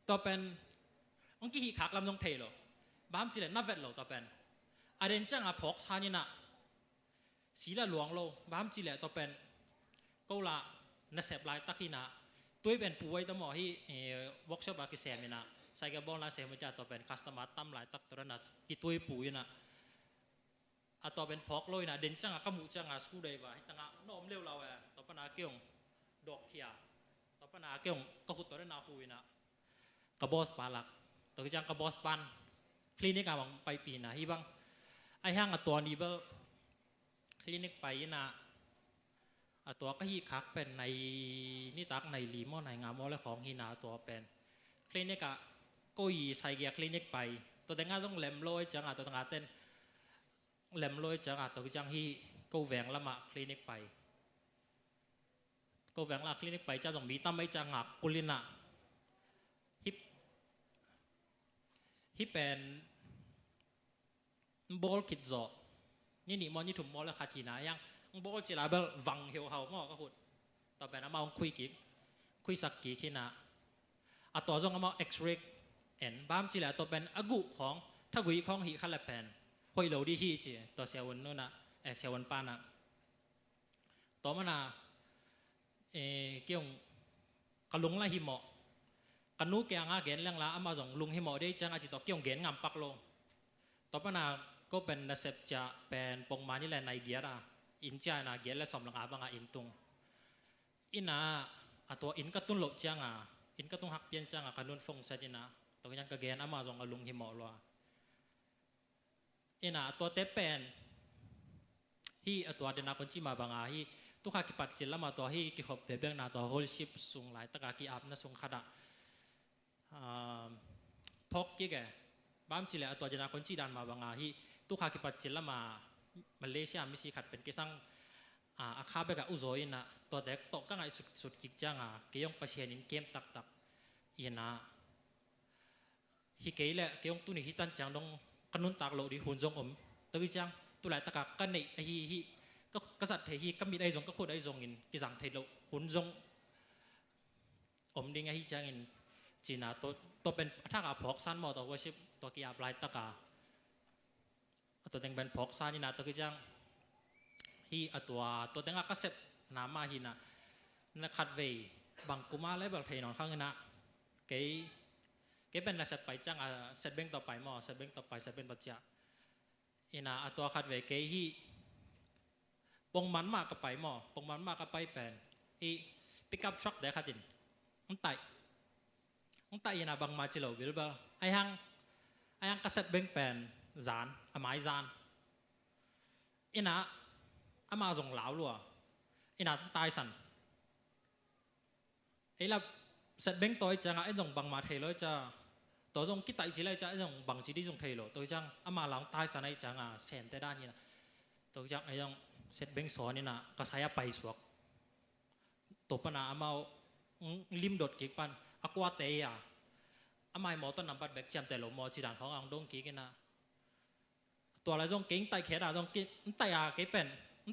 ตัวเป็นองค์กี่ขักลำนงเทโลบ้ามจีเลนนับเวทโลต่อเป็นอาเรนจังอาพอกชานี่นะสีละหลวงโลบ้ามจีเลต่อเป็นก็ละนักเสพลายตักหินะตัวเป็นป่วยตัวหมอที่วอล์กช็อปอากิเซมินะใส่กระบอกละเซมิจ่าต่อเป็นคัสตอมาตั้มลายตักตัวนั้นกี่ตัวป่วยนะต่อเป็นพอกโลยนะเด่นจังก็มูจังสกูเดย์ว่าตั้งน้อมเลี้ยวเราต่อปนาเกี่ยงดอกเขียต่อปนาเกี่ยงก็ขุดตัวนั้นนาคุยนะกระบอกปาลักตัวจังกระบอกปันคลินิกบังไปปีนะที่บังไอ้ห้างตัวนี้เบอร์คลินิกไปนะตัวก็ฮีคักเป็นในนี่ตักในลีมอในงามมอและของฮีนาตัวเป็นคลินิกก็ยีใส่เกียร์คลินิกไปตัวแต่งงานต้องเล็มโรยจังตัวแต่งงานเต้นเล็มโรยจังตัวจังฮีก็แหวงละมาคลินิกไปก็แหวงละคลินิกไปจะต้องมีตั้มไม่จังกุลินะที่เป็นบอลคิดจ่อนี่มอนี่ถุงมอลและคาทีนะยังบอลจีราเบลวังเหี่ยวเห่ามอก็หุดต่อไปนะมาคุยสักกี่ขีนะตัวจงมาเอ็กซ์เรย์เอ็นบ้ามจีราตัวเป็นอากุของถ้ากุยของฮีคัลเลปนหอยเหลวดีฮีจีตัวเซวันนู้นนะเซวันปานะตัวมันนะเกี่ยงกระลุงละหิมะ กันนู้แกงาเกนเรื่องละอามาส่งลุงให้หมอได้จังอาจิตอเกี่ยงเกนงามปักลงต่อไปนะก็เป็นนาเซปจะเป็นปงมานี่แหละในเกียร์อินจ้านะเกียร์และสมหลังอาบังอินตุงอินะตัวอินก็ตุ้นหลบจังอินก็ตุ้งหักเปลี่ยนจังกันนู้นฟงเสดินะตัวยังกะเกนอามาส่งลุงให้หมอลัวอินะตัวเตเป็นฮีตัวเดนาคนจีมาบังอาฮีตุขากิปัดจิลละมาตัวฮีกิขบเบเบงนาตัวโฮลชิปสุงหลายตะกากีอับนะสุงขดาพกกี่แกบ้ามจิเลตัวเดนาคนจีดันมาบังอาฮีตุขากิปัดจิลละมาเลเซียมิสิขัดเป็นกิสังอาคาเบกอุโซอินะตัวเด็กตกก็ไงสุดกิจจังกิยงประเชนินเกมตักอินะฮิเกยเลกิยงตุนิฮิตันจังดงขนุนตากโลดีหุ่นจงตัวกิจังตัวหลายตะกากันในฮีก็กษัตริย์เฮีก็มีได้ทรงก็โคตรได้ทรงอินกิสังเทโลหุ่นทรงดิ่งไอฮีจังอินจีน่าตัวเป็นถ้ากับพอกซันมอตัวว่าชิปตัวกีอาบลายตะกาตัวแต่งเป็นพอกซันนี่นะตัวกิจังฮีตัวแต่งก็เสพน้ำมาฮีนะนักขัดเวบางกุมาเลยบางเทนอนข้างนะเก๋เป็นนักเสพไปจังเสพเบ่งต่อไปมอเสพเบ่งต่อไปเสพเป็นปัจจัยอินะตัวขัดเวเก๋ฮีปงมันมากกับไปหมอปงมันมากกับไปเป็นอีปิกอัพทรัคเด็กขัดินมันไต่ยันบางมาจิโลวิลเบอร์ไอ้ยังกษัตริย์เบ่งเป็นจานไม้จานอินะอามาส่งเหลาลัวอินะตายสันไอ้ละเสร็จเบ่งตัวจังไอ้ส่งบางมาเทเลยจะตัวส่งกิตายจิเลยจะไอ้ส่งบางจีดีส่งเทโลตัวจังอามาหลังตายสันไอ้จังเซนเตด้านนี่นะตัวจังไอ้ยังเสร็จเบ่งสอนนี่นะก็ใช้ไปสวกตัวปนาอามาลิมดดกิปันอากวาเตียอามาหมอต้นนำบัดแบกจำแต่หลงหมอจีดันของอังดงกิกันนะตัวอะไรจงกิ้งไต่เขดจงกิ้งไต่เกเป็น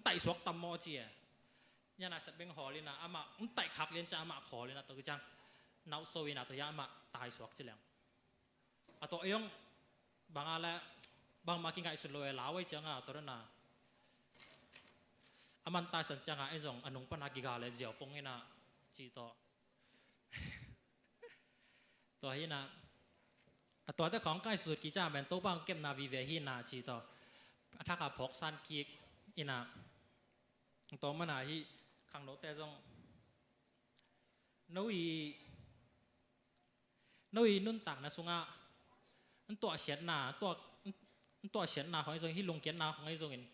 ไต่สวกตำหมอจียันน่ะเสร็จเบ่งหอเลยนะอามาไต่ขักเลียนจะอามาขอเลยนะตัวจังน้าโซวินะตัวยามาตายสวกจีเหลียงตัวเองบางอะไรบางมากินไก่สุดเลยลาวไว้จังตัวนั้นนะอามันตายสัญจังไอ้จงอนุปนากิกาเลยเจียวปงเงินะจีตัวฮีนะตัวเจ้าของใกล้สุดกิจาเป็นตัวบางเก็บนาวิเวฮีนะจีต่อถ้ากับพกสันกิกอินะตัวมันนะฮีขังโนเตจงนู้ยนุ่นต่างนะสุงะนั่นตัวเฉียนนาตัวเฉียนนาของไอ้จงฮีลุงเกียนนาของไอ้จงอิน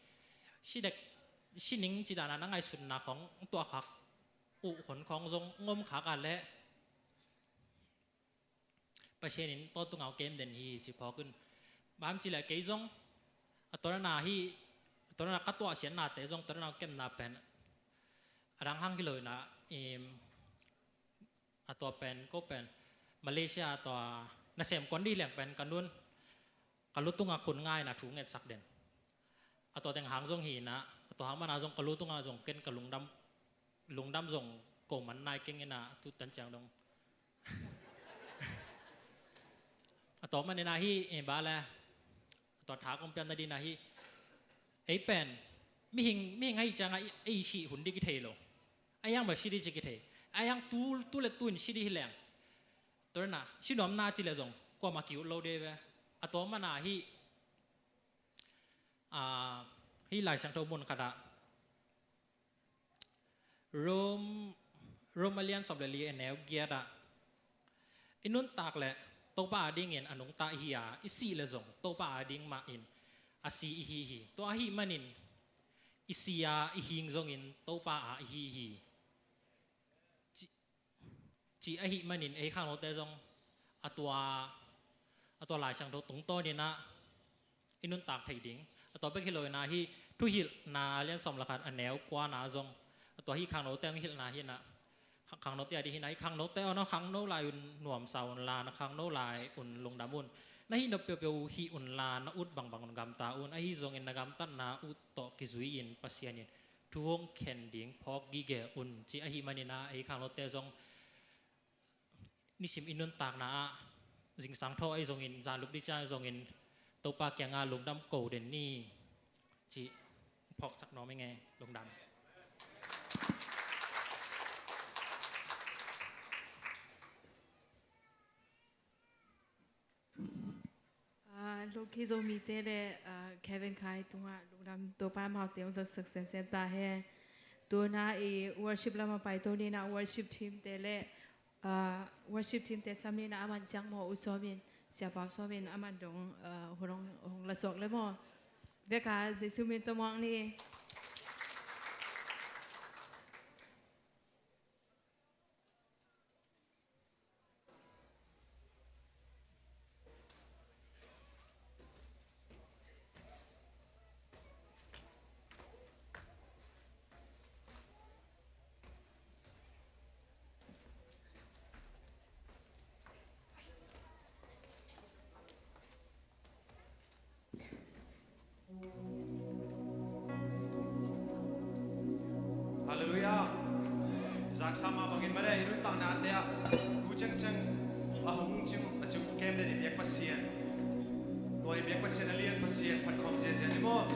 ชีเด็กชินิงจีดานานั่งไอสุดนาของตัวขักอุขนของทรงงมขากันและประเชนินตัวตุงเอาเกมเด่นฮีจีพอขึ้นบางจีแหละเกยทรงตัวนั้นนาฮีตัวนั้นก็ตัวเสียนนาแต่ทรงตัวนั้นเกมนาเป็นรังหังกิเลยนะตัวเป็นก็เป็นมาเลเซียตัวน่าเสียมคนดีแหล่งเป็นกันนุ่นกันลุตุงอาคนง่ายนะถูกเงินสักเด่นตัวแต่งหางทรงหีนะตัวหางมันอาจงกระลุตุงอาจงเก่งกระลุงดำทรงโกมันนายเก่งนะทุตันจังดงตัวมันในนาฮีบาแลตัวถากงเปียนนาดีนาฮีไอเป็นไม่หิงให้จังไอชีหุ่นดิกิเทโลไอยังแบบชีดิจิกิเทไอยังตู้เล็ดตู้นชีดิฮิแรงตัวนั้นชีนอมนาจิเลจงก็มาคิวโลเดเวตัวมันนาฮีฮีหลายสังทบุญขณะโรมาเลียนสอบเลียนแนวเกียร์อินุนตากแหละตัวป้าดิ้งเงินอนุตาฮีอาอิซีเลจงตัวป้าดิ้งมาอินอาซีฮีตัวฮีมันอินอิซีอาฮิงจงอินตัวป้าฮีจีฮีมันอินข้างโน้ตแต่จงตัวหลายสังทตรงโตนี่นะอินุนตากไทยดิ้งตัวเป็นกิโลนาฮีทุหิลนาเลียนสมราคาอันแนวกว่านาจงตัวฮีขังโนเตงหิลนาฮีนะขังโนเตอดีฮีนะขังโนเตอเนาะขังโนลายอุ่นหน่วมเสาลานะขังโนลายอุ่นลงดามุนนะฮีนเปียวฮีอุ่นลานะอุดบางกำตาอุ่นไอฮีจงอินนะกำตันนาอุดโตกิซุยอินปัสยานินทุวงเข็นดิ่งพอกกิเกอุ่นจีไอฮีมันนะไอขังโนเตจงนิสิมอินุนตากนาจิงสังทอไอจงอินจาลุกดิจาจงอินตัวปากแกงาลงดำโกเดนนี่จีพอกสักน้อยไม่ไงลงดำ khi rồi mi tê lệ Kevin Khai tung ạ lúc đam tôi ba màu tiếng rất sực xem ta he tôi na worship lama pai tôi ni na worship team tê lệ worship team tê sam ni na aman chang mo usomin sia pa usomin aman dong hong la sok le mo beka Jesu min to mong ni Hallelujah. Zak sama bangin mare irun tang na te tu chang chang ahung ching achum kem de biak pasien. Toi biak pasien alien pasien pat khom je ni mo.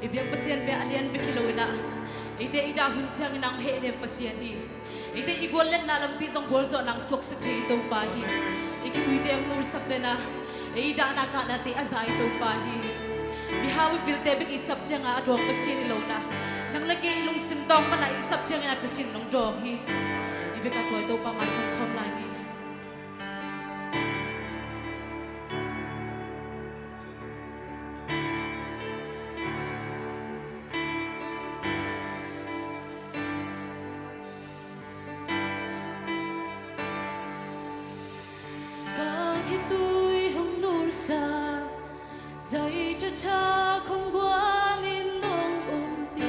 ibiang pasien be alian be kilona ite ida hunchang nang he ne pasien hi ite igollen na lampi jong bolzo nang sok sak thei to pa hi ikituite am nur sak de na ida na ka na te azai to pa hi bihawi bilte be ki sab changa adong pasien ilona nang lagi ilung sim tong pa na isab changa na pasien nong dong hi ibe ka toy to pa man sang khom lai hi khi tôi không nổi xa dây cho cha không quá nên đông ôm tì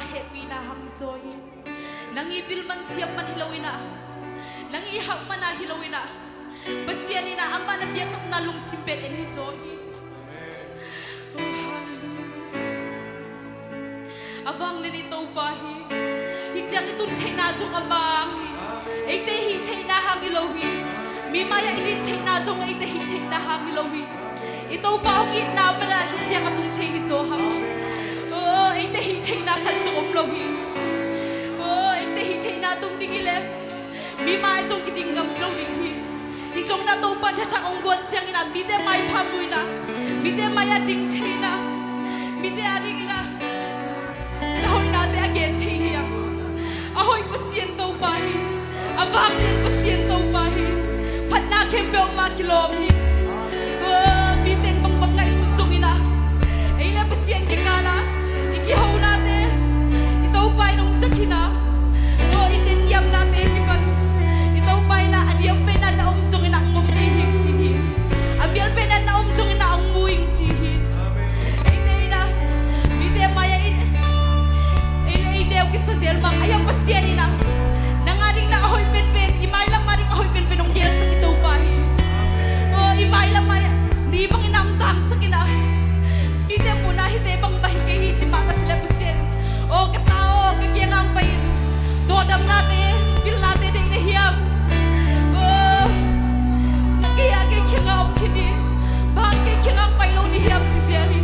happy na hang isohi. Nangibil man siya man hilawin na. Nangihak man na hilawin na. Basiyan ni na ama na biyak na nalung simpel in hisohi. Oh, hallelujah. Abang nini tau pahi. Hijang itun chay na zong abang. Ite hi chay na hang ilawi. Mi maya itin chay na zong ite hi chay na hang ilawi. Ito pa ang na para hijang atong chay hisoham. Oh, ite hi chay na kan zong omlawi. Oh, ite hi chay na tong digilem. Mi maya zong kitinggam lawi. Isong na tau pa chachang ongguan siyang ina. Mite may pamuy na. Mite maya ding chay na. Mite aring ina. Nahoy natin again chay hiyang. Ahoy pasyento pahi. Abang yan pasyento pahi. Pat na kempel makilomi. Bitin bang mga isusungin na. Ay la pasyente ka na. Ikihaw natin. Ito pa inong sakina. O itinyam natin ikipan. Ito pa na adiyang pena na umsungin na ang mumtihing sihin. Abiyal pena na umsungin na ang muing sihin. Ito na. Bitin maya ina. Idew kisa zermang ayang pasyen na nangaring na ahoy penpen imay lang maring ahoy penpen ng yes sa ito pahi o imay lang maya di bang inamtang sa kina bide mo na hite bang mahigay si mata sila pasyen o katao kagiyang ang payin dodam natin feel natin na inahiyam o nakiyagay kiyang ang kini bahagay kiyang ang paylaw ni hiyam si Zeri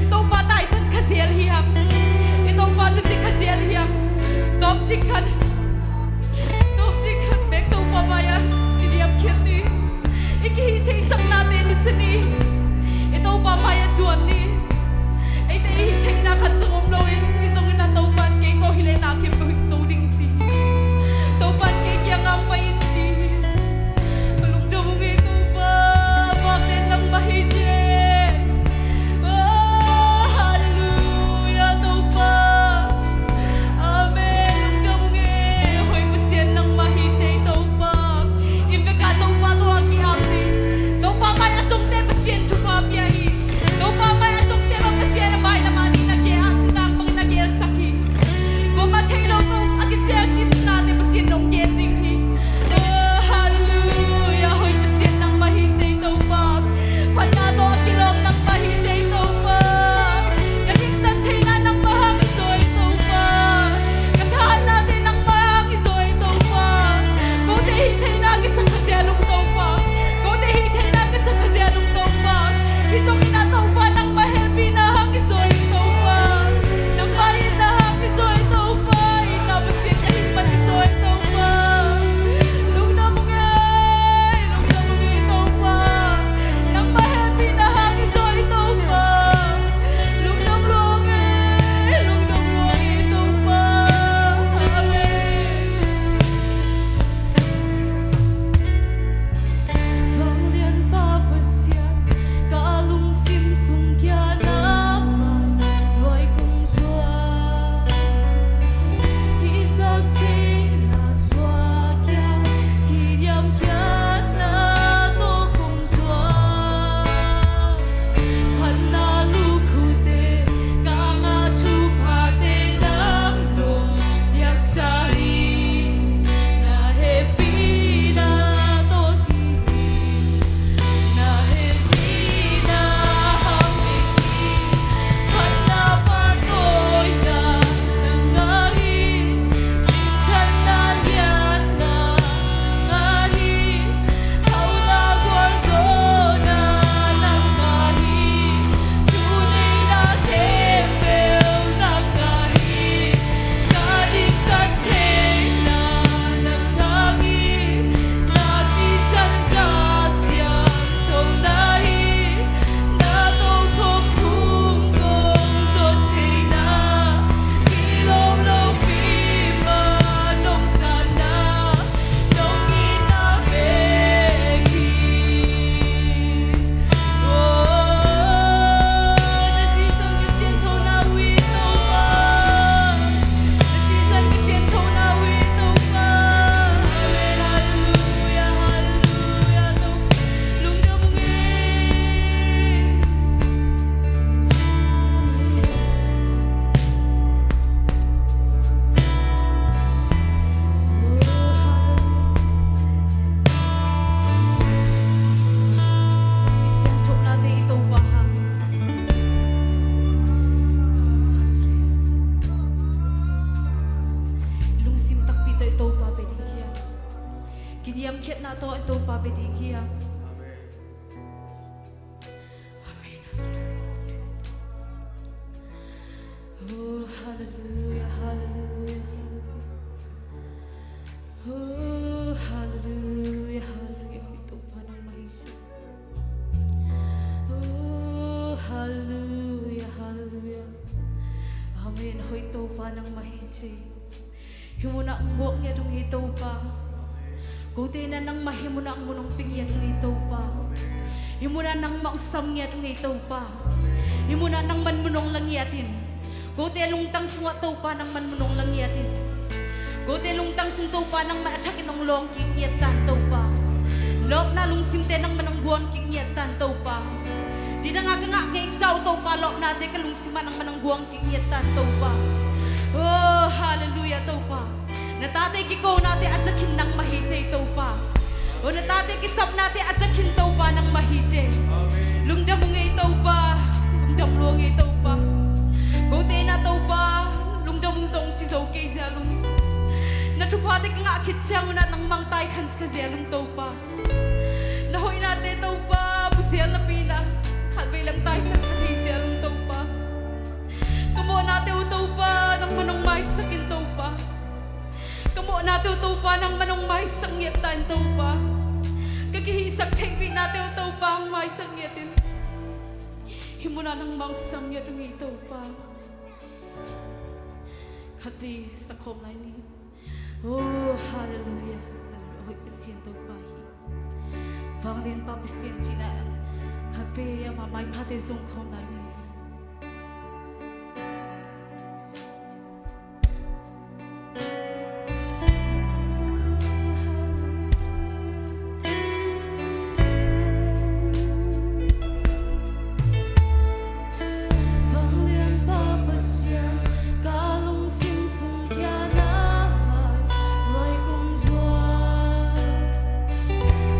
ito bata isang kazel hiyam Ito pa si Kazel hiyam top chikan กินยำเข็ดนาโตไอตัวปาไปดีเกียโอ้ฮาเลลูยาฮาเลลูยาโอ้ฮาเลลูยาฮาเลลูยาไอตัวปานังมาฮิจิโอ้ฮาเลลูยาฮาเลลูยาอาเมนไอตัวปานังมาฮิจิhimuna ang buwak niya itong hitaw pa. Kuti na nang mahimuna ang munong pingyan itong hitaw pa. Himuna nang maangsam niya itong hitaw pa. Himuna nang manmunong langyatin. Kuti lungtang sungataw pa ng manmunong langyatin. Kuti lungtang sungtaw pa ng maatakin ng long kiknyat tantaw pa. Lop na lungsimte ng manang buwan kiknyat tantaw pa. Di na nga kay isaw taw pa lop natin kalungsiman ng manang buwan kiknyat tantaw pa. Oh, hallelujah tau pa. Natatay kiko natin asakin ng mahijay tau pa. O natatay kisap natin asakin tau pa ng mahijay. Lungdam mo ngay tau pa. Lungdam lo ngay tau pa. Kote na tau pa. Lungdam mong song chisaw kay siya lung. Natupati ka nga akit siya ngunat ng mangtay kans ka siya lung tau pa. Nahoy natin tau pa. Busiyan na pina. Kalbay lang tayo sa katay siya lung tau pa. Kamu natin utaw pa ng manong may sakin taw pa. Kamu natin utaw pa ng manong may sangyetan taw pa. Kagihisak tengpi natin utaw pa ang may sangyetin. Himuna ng mang sangyetong itaw pa. Katbi sa komlay ni. Oh, hallelujah. Ahoy pasien taw pa. Vanglin pa pasien china. Katbi mamay pati zong komlay ni.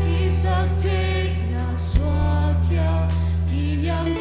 Kisah cek na swakya, kinyang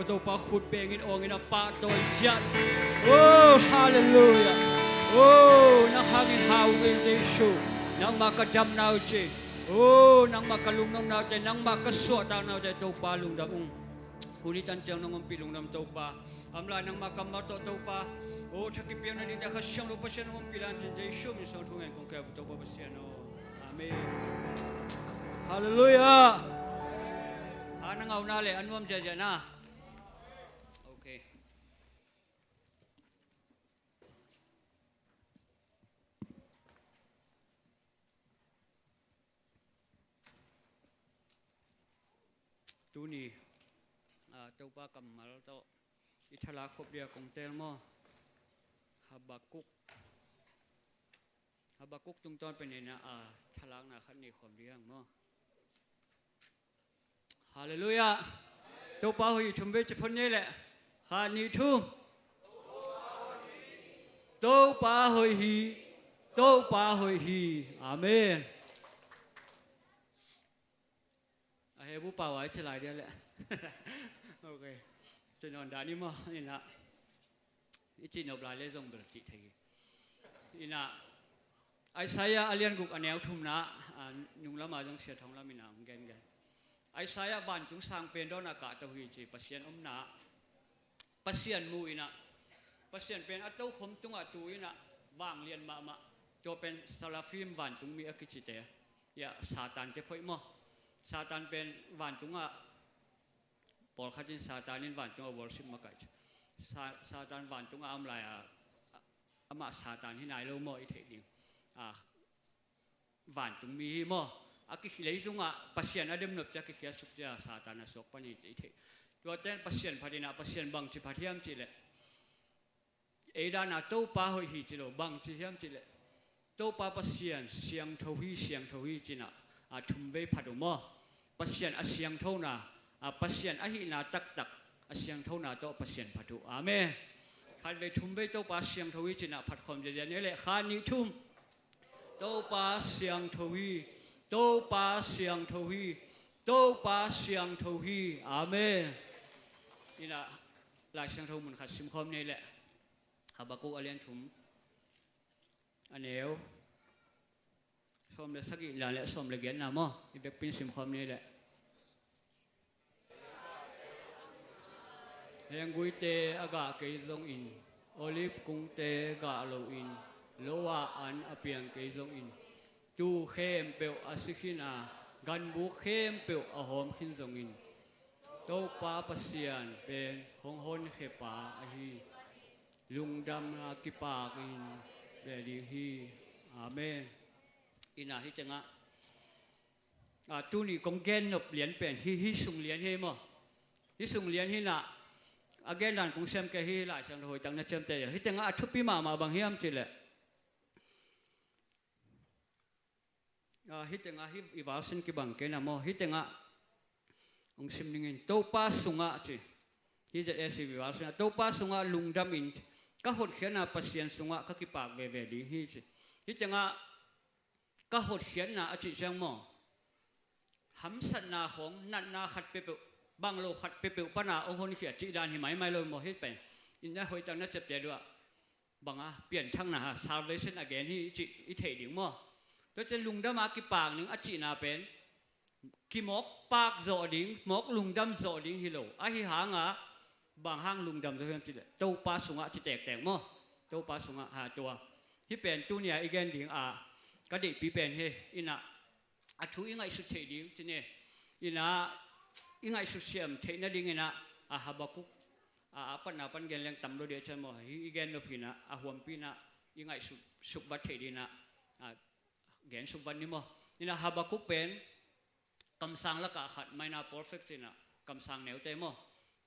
เจ้าป่าขุดเบงินองอินปาโดยเสียโอ้ฮาเลลูยาโอ้นักหากินหาวเงินเจชูนักมากระดำนาวเจโอ้นักมากระลุงน้ำนาวเจนักมากระสวดนาวเจเจ้าป่าลุงดำองคุณนิตันเจ้าน้องปีลุงดำเจ้าป่าอำลานักมากำมาโตเจ้าป่าโอ้ทักกิเปียนันดิดาข้าช่างลูกภาษาน้องปีลันเจชูมิสอนทุ่งเงินคงแก่เจ้าป่าภาษาโนอาเมนฮาเลลูยาหานังเอาหน้าเลยอันวมเจเจนะโอเคตูนี่เจ้าป้ากำมาแล้วโตอิทลาคบเดียกงเตลมอฮับบากุกตรงตอนเป็นเนี่ยนะทลางนะขันนี่ความเรียงมอฮาเลลูยาเจ้าป้าหอยทุ่มเบจพนนี่แหละขันนี่ทุ่มเจ้าป้าหอยฮีอาเมนเฮ้ยบุปผาไว้ฉลาดเดียวแหละโอเคจะนอนได้นี่มั้งนี่นะอีจีนอบลายเล่ส่งเบอร์จิตทีนี่นะไอ้สายอาเลียนกุกอันแนวทุ่มนะยุงละมาจังเสียท้องละมินาของแกนไอ้สายบ้านจุงสร้างเป็นดอนอากาศตะวีจีปัสเซียนนะปัสเซียนมูอินะปัสเซียนเป็นอัตโตคมตุงอัตุยนะวางเรียนมาจะเป็นซาลาฟิมบ้านตุงมีอักจิตเตะอย่าซาตานเตะพ่อยมั้งซาตานเป็นวันตุงะปอลขัดจินซาตานินวันตุงะวอลซิมมาไกซาตานวันตุงะอัมไลอามาซาตานที่นายโลโมอิเทดิงวันตุงมีฮิโมอากิขิเลตุงะปัสเซียนอเดมนบจากกิขิสุกจาซาตานสกปนิจิเทตัวเต้นปัสเซียนพอดีนะปัสเซียนบังจิพัทยามจิเลเอดานาโตปาหอยฮิจิโลบังจิยามจิเลโตปาปัสเซียนเสียงทวีจินะทุ่มเวพัดมอปัสเซียนอาเซียงเท่านาปัสเซียนอหินาตักอาเซียงเท่านาโตปัสเซียนพัดุอาเมนขันไปทุ่มเวโตปัสเซียงทวีจินะพัดคอมเจเจนี่แหละขันนี้ทุ่มโตปัสเซียงทวีอาเมนนี่ละลายเสียงทวีมันขัดซิมคอมนี่แหละฮับบากุอาเลียนทุ่มอันเอวสมเลสักอีหลานและสมเลเกียนนะมั้งอีเบกปินสิมคอมนี่แหละยังกุยเตอากาเกยซงอินโอลิฟกุงเตกาโลอินโลวาอันอเปียงเกยซงอินตูเข้มเปลอาศิขินากันบุเข้มเปลอาหอมขินซงอินโตปาปัสเซียนเป็นหงหนเขปาอฮีลุงดำนากิปากินเบลีฮีอาเมนอินาฮิจังะตูนี่กงเกนนบเหรียญเป็นฮิสุงเหรียญเฮมอฮิสุงเหรียญฮินะอาเกนดันกงเซมแกฮิหลายจังโดยจังนัดเซมเตยฮิจังะทุบปีมาบางเฮียมจิเลฮิจังะฮิอีวาสินกิบังเกนะมอฮิจังะองซิมนิงินโตปาสุงะจิฮิจะเอสิวิวาสินโตปาสุงะลุงดำอินก็หดเขียนปัสเซียนสุงะก็กิปากเบเบดีฮิจิฮิจังะก็หดเขียนอาจิเชียงมอหำสันนาของนันนาขัดเปเปบางโลขัดเปเปปนาองค์คนเขียนจีดานหิมายไม่เลยมอฮิตเป็นอินได้หอยจังนัดเจ็บใจด้วยบางเปลี่ยนช่างนะ salvation again ที่จิอิเทดิงมอตัวจะลุงดำมากี่ปากหนึ่งอาจินาเป็นกี่มกปากโจดิงมกลุงดำโจดิงฮิโลอาฮิหางบางห้างลุงดำจะเห็นจิเลโตปาสุงะจิแตกมอโตปาสุงะหาตัวที่เป็นตัวเนี่ยอีกแกนดิงก็เด็กปีเป็นเฮอินะอัฐุยังไงสุดเทดิงจีเนี่ยอินะยังไงสุดเสียมเทนดิ่งอินะฮับบากุปันนาปันเกนเลี้ยงตำรวจเดียร์มออีกแกนนพินะหัวปีนะยังไงสุบัตเทดินะแกนสุบัตนี่มออินะฮับบากุเป็นคำสั่งละกะขัดไม่น่า perfect จีนะคำสั่งแนวเตมอ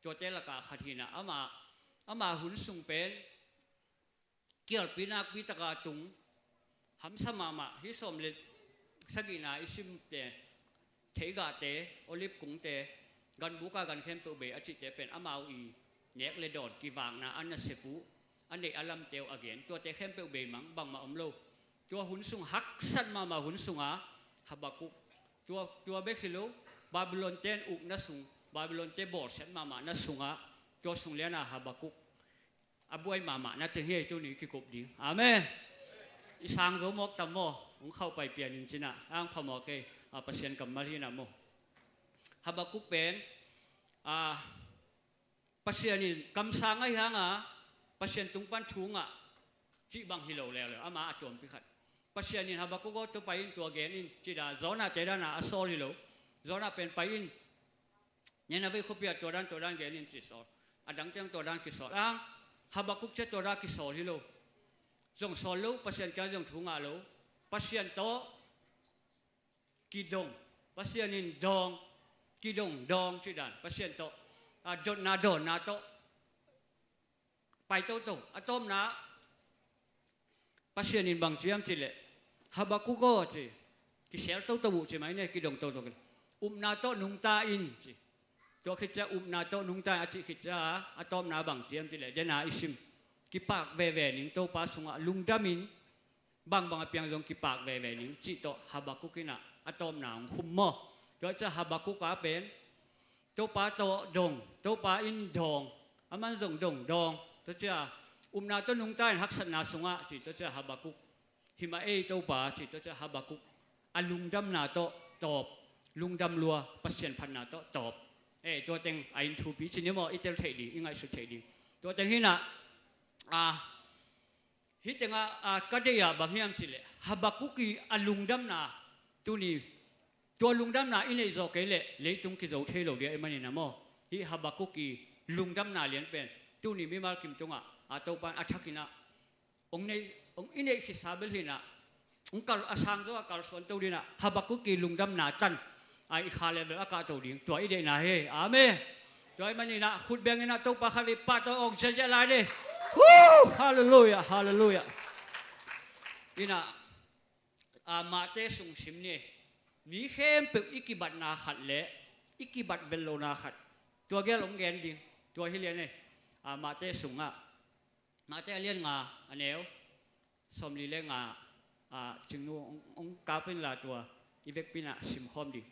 ตัวเตละกะขัดหินะอามาหุ่นสุงเป็นเกี่ยวปีนักวิตกาตุงหำสมาฮิสมเลสกินาอิซิมเตเทกาเตโอลิฟกุงเตกันบุกากันเข้มเปเบอจิเตเป็นอามาอีเนกเลดอดกีวางนาอันนัสเซปูอันเดอลัมเตวอเกนตัวเตเข้มเปเบมังบังมาอมโลตัวหุ่นสุงฮักสันมาหุ่นสุงฮับบากุตัวเบคิโลบาบิลอนเตนอุกนัสุง บาบิโลนเตบอร์เซนมามานะสุงะตัวสุงเลียนะฮับกุกอาบวยมามานะเตเฮตัวนี้คือกบดีอาเมนอีสางโจมกตามโมผมเข้าไปเปลี่ยนจริงๆนะอ้างพมอกเกเปอร์เซ็นต์กับมาที่นะโมฮับกุกเป็นเปอร์เซ็นต์นี่กำสังไอ้ยังเปอร์เซ็นต์ตรงปันทุงจีบังฮิโลแล้วเลยอามาอาจมพิขัดเปอร์เซ็นต์นี่ฮับกุกก็ตัวไปอินตัวเกนอินจีดาโซน่าเตดานะอโซลิโลโซน่าเป็นไปอินเนี่ยนะเว้ยเขาเปียตัวด้านเกนินจิตสอดดังเตียงตัวด้านกิสอดฮับกุกเจตัวด้านกิสอดฮิโลจงสอนลูกเปอร์เซ็นต์การจงถุงลูกเปอร์เซ็นต์โตกีดงเปอร์เซ็นต์นินดองกีดงดองจิดันเปอร์เซ็นต์โตโดนนาโตไปโตอะตอมนาเปอร์เซ็นต์นินบางเชียมจิเลฮับกุกก็จิกิเซลโตบุจิไหมเนี่ยกีดงโตกันนาโตนุงตาอินจิตัวขิดจะนาโตนุงตาอาจิขิดจะอะตอมนาบางเชียมจิเลเดนาอิชิมกิปากเวนิงโตปาสุงะลุงดามินบางเปียงจงกิปากเวนิงจิโตฮับกุกินะอะตอมนาคุมโมก็จะฮับกุกาเป็นโตปาโตดงโตปาอินดงอามันจงดงตัวจะนาโตนุงตาฮักษณาสุงะจิตัวจะฮับกุกหิมาเอโตปาจิตัวจะฮับกุกอลุงดำนาโตตอบลุงดำลัวปัสเซียนพันนาโตตอบตัวเต็งไอน์ทูปีชินิโมอิเตลเทดียังไงสุดเทดีตัวเต็งหินะฮิตงก็ได้ยาบางอย่างสิเลยฮับกุกีอลุงดำนาตัวนี้ตัวลุงดำนาอินเอโซเกเลเลยตุงกิโซเทโลเดียมันนี่นะโมฮิฮับกุกีลุงดำนาเลียนเป็นตัวนี้ไม่มาคิมตงตัวปันอัฐกินะองในองอินเอฮิซาเบลหินะองกัลอาสังตัวกัลส่วนตัวนี้นะฮับกุกีลุงดำนาตันไอคาเลเบลอากาศตัวนี้ตัวอิเดนะเฮอาเมตัวมันนี่นะขุดเบียงนี่นะตัวปะคาลิปะตัวองเจเจลายเลยฮาเลลูยาฮาเลลูยาอินะมาเตสุงสิมเนี่ยมีเข้มเป็นอิกิบัตนาขัดเละอิกิบัตเวลโลนาขัดตัวแกลงแกนดิตัวที่เรียนเนี่ยมาเตสุงมาเตเลียนงาอันเนวสมลีเลียนงาจึงนู้องกาเป็นลาตัวอีเวกปินะสิมคอมดิ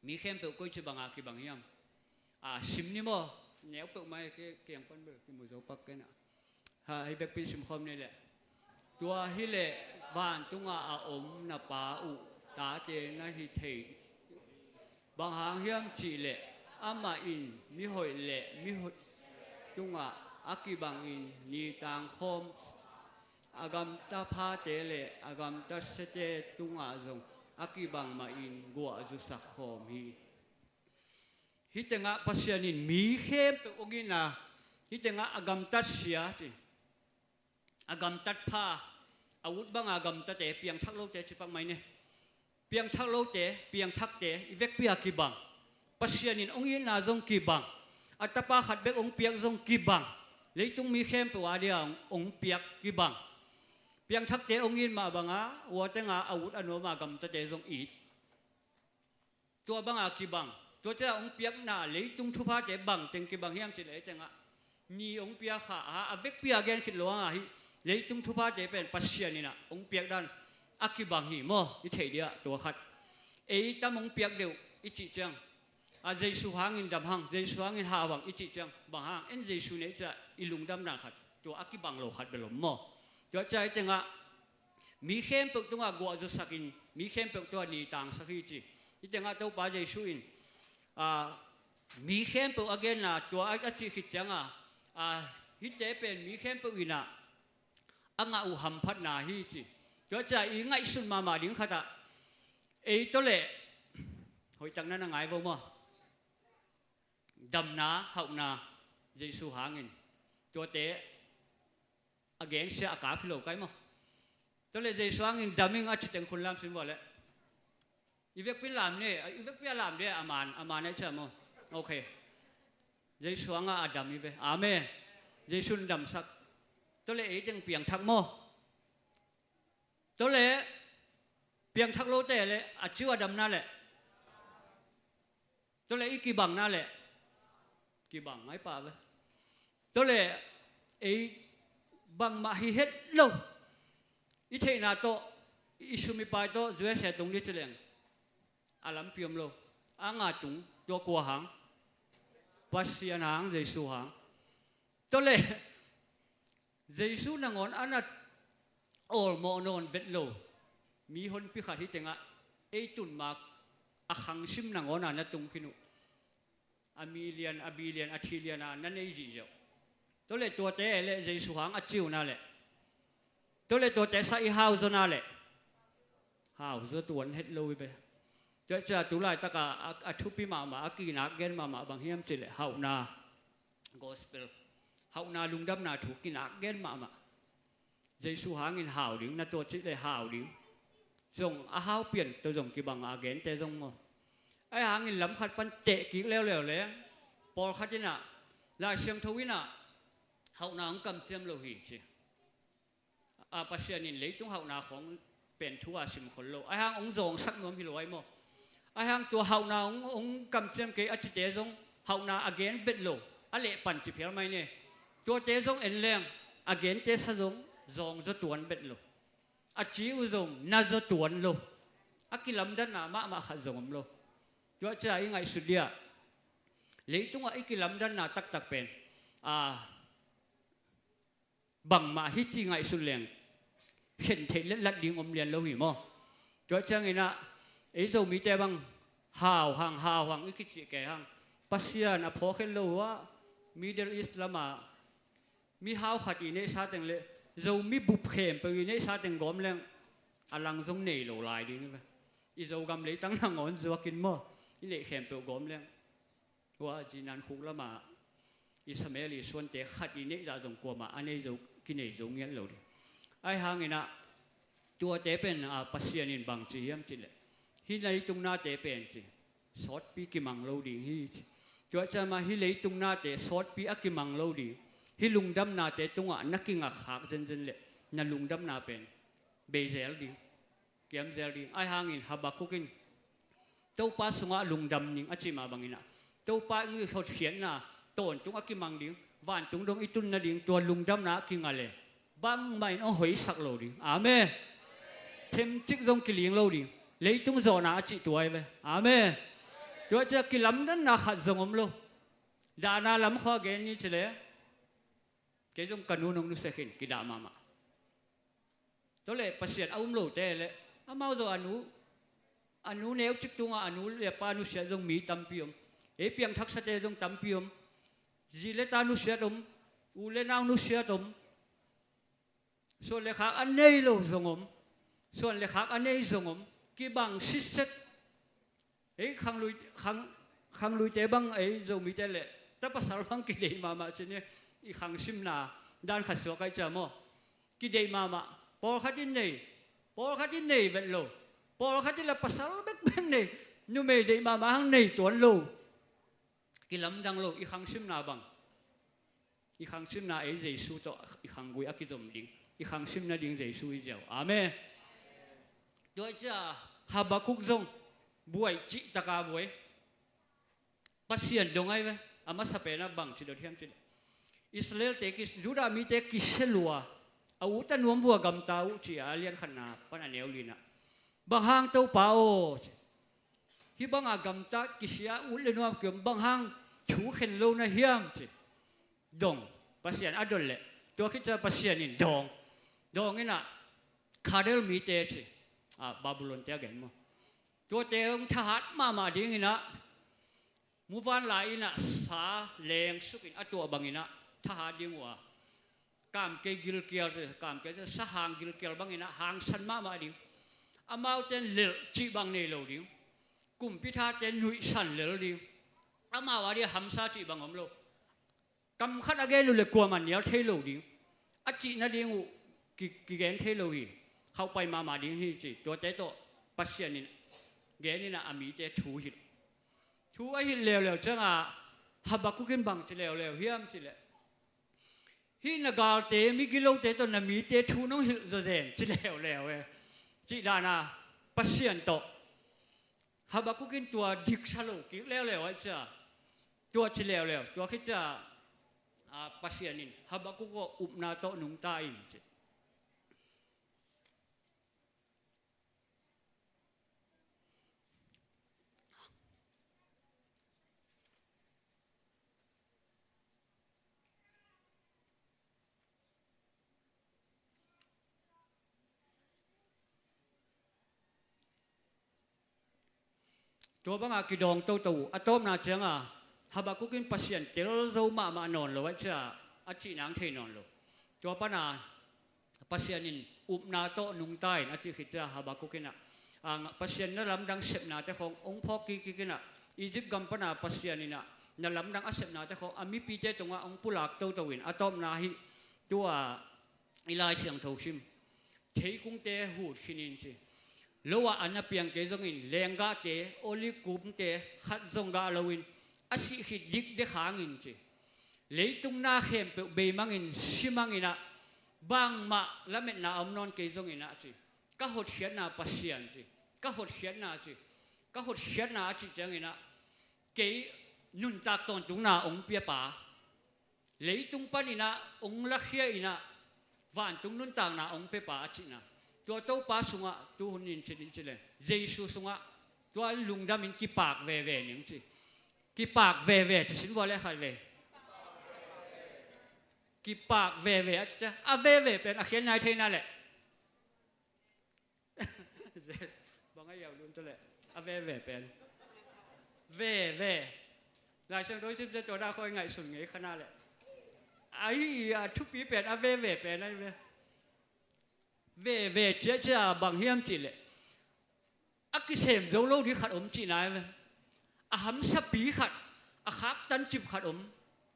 มีเข้มเป็นกุยชิบังอาคิบังยังสิมนี่มั้งเนี้ยเป็นไม่เกี่ยงปันเบอร์ที่มือจะปักกันอีเวกปินสิมคอมนี่แหละตัวฮิเลบ้านตุงอาอมนาปาอุตาเจนะฮิเทบางหางเฮียมจีเละอามาอินมิหอยเละมิหอยตุงอากิบังอินนีตังคมอากามตาพาเตเละอากามตาเสเตตุงอาจงอากิบังมาอินกัวจุสักคมฮิตงะปัสยานินมีเข้มเป็นองค์นะฮิตงะอากามตัดเสียจีอากามตัดพาอาวุธบางอากามตัดเตะเปียงทักโลเตะสิปังไหมเนี่ยเปียงทักโลเตะเปียงทักเตะอีเวกเปียกิบังปัสยานินองค์นะจงกิบังอัตปาขัดเบกองเปียกจงกิบังเลยต้องมีเข้มเป็นว่าเดียวองเปียกกิบังเปียงทักเตะองค์มาบังวัวเตงอาวุธอนุมากามตัดเตะจงอีดตัวบางอากิบังตัวเจ้าองเปียกหน้าเลยตุ้งทุพาเตบังเต็งกิบังเฮียมจิเลยเต็งนี่องเปียกขาเวกเปียกแกนขิดหลวงเลยตุ้งทุพาเตเป็นปัสเซียนี่นะองเปียกดันอากิบังหิมอิเทเดียตัวขัดตามองเปียกเดียวอิจิจังเจสุหางินดำหังเจสุหางินหาวังอิจิจังบางหังเจสุเนี่ยจะอิลุงดำนาขัดตัวอากิบังโลขัดเป็นลมตัวใจเต็งมีเข้มเป็นตัวกัวจุสักินมีเข้มเป็นตัวนีตังสักทีอีเต็งตัวปาเจสุอินมีเข้มเป็นอเกนนะตัวอาจิขิดจังฮิตเตเป็นมีเข้มเป็นวินาอุหัมพัดนาฮิจิตัวใจอีง่ายสุดมาดิ้งขัดตัวเล่หอยจังนั้นง่ายบ่มั้งดำนาหาวนาเจสุหางินตัวเตะอเกนเสียอากาศพิโลกไกมั้งตัวเล่เจสุหางินดำมิงอาจจะเต็งคนลามสิบ่เลยอีเวกพิลามเนี่ยอีเวกพิลามเนี่ยอามานเนี่ยใช่มั้งโอเคเจสุหางอาดัมอีเวอาเมนเจสุนดำสักตัวเล่เต็งเปียงทักโมตัวเล่เปียงทักโลเตะเลยอาชีวดำนั่นแหละตัวเล่อีกี่บังนั่นแหละกี่บังไม่ป่าวเลยตัวเล่บังมาฮิเฮดโลอีเทน่าโตอิสุมิปายโตจวยเสตรงนี้เฉลียงอาลัมพิมโลอ่างาตุงตัวกัวหาง ปัสยานางเยซูหางตัวเล่เยซูนางอนอันนั้นโอลโมนอนเวทโลมีคนพิขาที่เต็งอ่ะไอตุนมาอักขังชิมนางอนอันนั้นตรงขินุอามิเลียนอาบิเลียนอาทิเลียนนั่นไอจีเจ้าตัวเล่ตัวเตะเล่เยซูหางอาจิวนั่นแหละตัวเล่ตัวเตะใส่ฮาวส์นั่นแหละฮาวส์ตัวนั้นเฮ็ดโลไปจะตุลาตะกะอัทุปิมาอากีนักเกนมาบางเฮียมจิเลฮาวนา gospel ฮาวนาลุงดับนาถูกกินักเกนมาเยซูหางินฮาวดิ้งนาตัวจิเลฮาวดิ้งส่งอาฮาวเปลี่ยนตัวส่งกีบังอาเกนแต่ส่งมาไอหางินล้ำขัดปันเตะกิ๊กแล้วเลยปอลขัดจิน่ะลาเชียงทวิน่ะฮาวนาของกำเจียมโลหิจิปัสยานินเลยตรงฮาวนาของเป็นทัวชิมคนโลไอหางองค์ทรงสักนวมพิโรไอโมไอ้หางตัวเฮานาองกำเจียมเกอจิเตจงเฮานา again เวทโลอะไรปั่นจิเพียร์ไม่เนี่ยตัวเตจงเอ็นแรง again เตสจงจงจะตัวเวทโลอาจิวจงน่าจะตัวโลอากิลำดันนามาขัดจงโลตัวจะยังไงสุดเดียเลยตรงว่าไอ้กิลำดันนาตักเป็นบังมาฮิจิไงสุดแรงเห็นเทเลลัดดิ้งเรียนโลหิมอตัวจะไงนะไอ้เจ้ามีแต่บางหาวหางอีกคิดสิแก่หางปัสยานะพอแค่รู้ว่ามิดเดิลอีสต์ละมามีหาวขัดอีเนี่ยชาติงเลยเจ้ามีบุพเพมไปอีเนี่ยชาติงกอมเรื่องอลังทรงเหนื่อยหลายดิ้งไปอีเจ้ากำเลยตั้งนางอนจะว่ากินมั้งอีเล่เข้มไปกอมเรื่องว่าจีนันคุกละมาอิสมาเอลีส่วนเตะขัดอีเนี่ยจะจงกลัวมาอันนี้เจ้ากินเนี่ยจงเงี้ยเราดิไอ้หางนี่นะตัวเตะเป็นปัสยานินบางจีมจิเลยฮิเลตุงนาเตเป็นสิสอดปีกิมังโลดีฮิตัวจะมาฮิเลตุงนาเตสอดปีอักิมังโลดีฮิลุงดำนาเตตุงอ่ะนักกิงอ่ะขากเจนเลยนั่นลุงดำนาเป็นเบเซลดีเกมเซลดีไอหางอินฮับบักกุกินเต้าป้าสงะลุงดำนิงอจิมาบังอินะเต้าป้างี้เขาเขียนนะต้นตุงอักิมังดิงวันตุงดงอิตุนนาดิงตัวลุงดำนากิงอะไรบังไม่เอาหอยสักโลดีอาเมนเทมจิกจงกิลิงโลดีเลยตุ้งโซนาจิตัวไอ้เว้อาเมนตัวจะกิลำนั้นนาขัดจงอมโลดานาลำข้อเกณฑ์นี้เฉลยเกจงกันูนงนุเสกินกิดามาตัวเลยปัสยาอุ้มโลเตเลยอามาโซอนุเนวจิกตุงอนุเลียปานุเสียจงมีตัมพิมเอเปียงทักษะเตจงตัมพิมจีเลตานุเสียตมอูเลนางนุเสียตมส่วนเลขาอันนี้โลจงอมส่วนเลขาอันนี้จงอมกีบังซิเซตไอ้ขังลุยเตบังไอ้โจมีเตเล่แต่ภาษาบังกิเลมาเช่นนี้อีขังซิมนาด้านขัดสวกัยจามอกิเลมาปอลขัดที่นี่เป็นโลปอลขัดที่ละภาษาเบ็ดนี่นูเมย์เดมาหังนี่ตัวโลกิลำดังโลอีขังซิมนาบังอีขังซิมนาไอ้เจสูโตอีขังกุยอากิจมดิงอีขังซิมนาดิงเจสูอีเจ้าอาเมนด้วยจ้าฮับกุกจงบวยจิตะกาบวยปัสยันดงไงเว้อามาสเปน่าบังจิโดเทียมจิอิสราเอลเตกิสยูดามีเตกิเชลัวอาวุธนวมบัวกำตาอุจิอาเลียนขนาปนันเอวลินะบางหางเต้าป่าโอฮิบังอากำตากิเสียอุเลนวมเกี่ยมบางหางชูเข็นโลนะเฮียมจิดงปัสยันอดลเล่ตัวคิดจะปัสยันนี่ดงนี่นะคาเดลมีเตจิบาบูลอนเตะกันมั้งตัวเตงทหารมาดิ้งนะมูฟานไหลนะสาเลงสุกินตัวบังนะทหารดิ้งว่ากามเกกิลเกียร์กามเกจะสหางกิลเกียร์บังนะหางสันมาดิ้งอามาเตนเลจีบังเนโลดิ้งกุมพิธาเตนนุยสันเลดิ้งอามาว่าดีฮัมซาจีบังอมโลกำขัดอเกลุเลกัวมันเนียเทโลดิ้งอาจีนาดิ้งกิเกนเทโลฮีเข้าไปมาดิ้งฮีจีตัวเตโตปัสยานินเกนี่นะอามีเตทูหิไอ้หิเลวจังฮับบักกุกินบังจิเลวเฮียมจิเลฮินกาเตมิกิโลเตตนามีเตทูน้องหิจะเจนจิเลวจิดานาปัสยันโตฮับบักกุกินตัวดิกซาโลกิเลวไอ้จ้าตัวจิเลวตัวคิดจะปัสยันินฮับบักกุก็อุปนาโตนุงตาอินจิ ตัวบางอากิดองโตโตอะต้มนาเจียงอ่ะฮับกุกินปัสยันเตลโซมามานอนเลยว่าจะอาจีนังเทนอนเลยตัวปนาปัสยันินอุบนาโตนุงใต้อาจีขิจ้าฮับกุกินอ่ะปัสยันนั่นลำดังเสพนาแต่ขององค์พ่อกินอ่ะอียิปต์กัมปนาปัสยันนี่นะนั่นลำดังอาเสพนาแต่ของอามิปีเจตรงว่าองค์ปุลักโตโตวินอะต้มนาฮิตัวอีลายเสียงทชิมเทกุงเตหูดขินินสิโลว่าอันนั้นเพียงเกจงอินเลงกาเตโอลิกุมเตขัดจงกาลวินอาศิขิดดิกเดขางอินสิเลยตุงนาเข้มเปเบมังอินชิมังอินะบางมาละเม็ดนาอมนอนเกจงอินะสิก็หดเขียนนาปัสยันสิก็หดเขียนนาสิก็หดเขียนนาสิจังอินะเกยนุนตากตอนตุงนาองเปียป่าเลยตุงปันอินะองละเขียอินะวันตุงนุนตากนาองเปียป่าสินะตัวโตป้าสุงะตัวหุ่นนินสินเลยเจสุสุงะตัวลุงดามินกีปากเว่ๆนี่สิกีปากเว่ๆจะสินว่าอะไรขัดเวกีปากเว่ๆจะอ่ะเว่ๆเป็นอาเขียนนายเทนั่นแหละบางอย่างลุ้นตัวแหละอ่ะเว่ๆเป็นเว่ๆหลายช่างโดยสิบจะตัวได้คอยไงสุดไงขนาดแหละไอ้ทุกปีเป็นอ่ะเว่ๆเป็นอะไรเว่เจ้าบางเฮียมจีเลยอักเสบโจโลดีขัดอมจีนายไหมอาหำสับปีขัดอาขับตันจิบขัดอม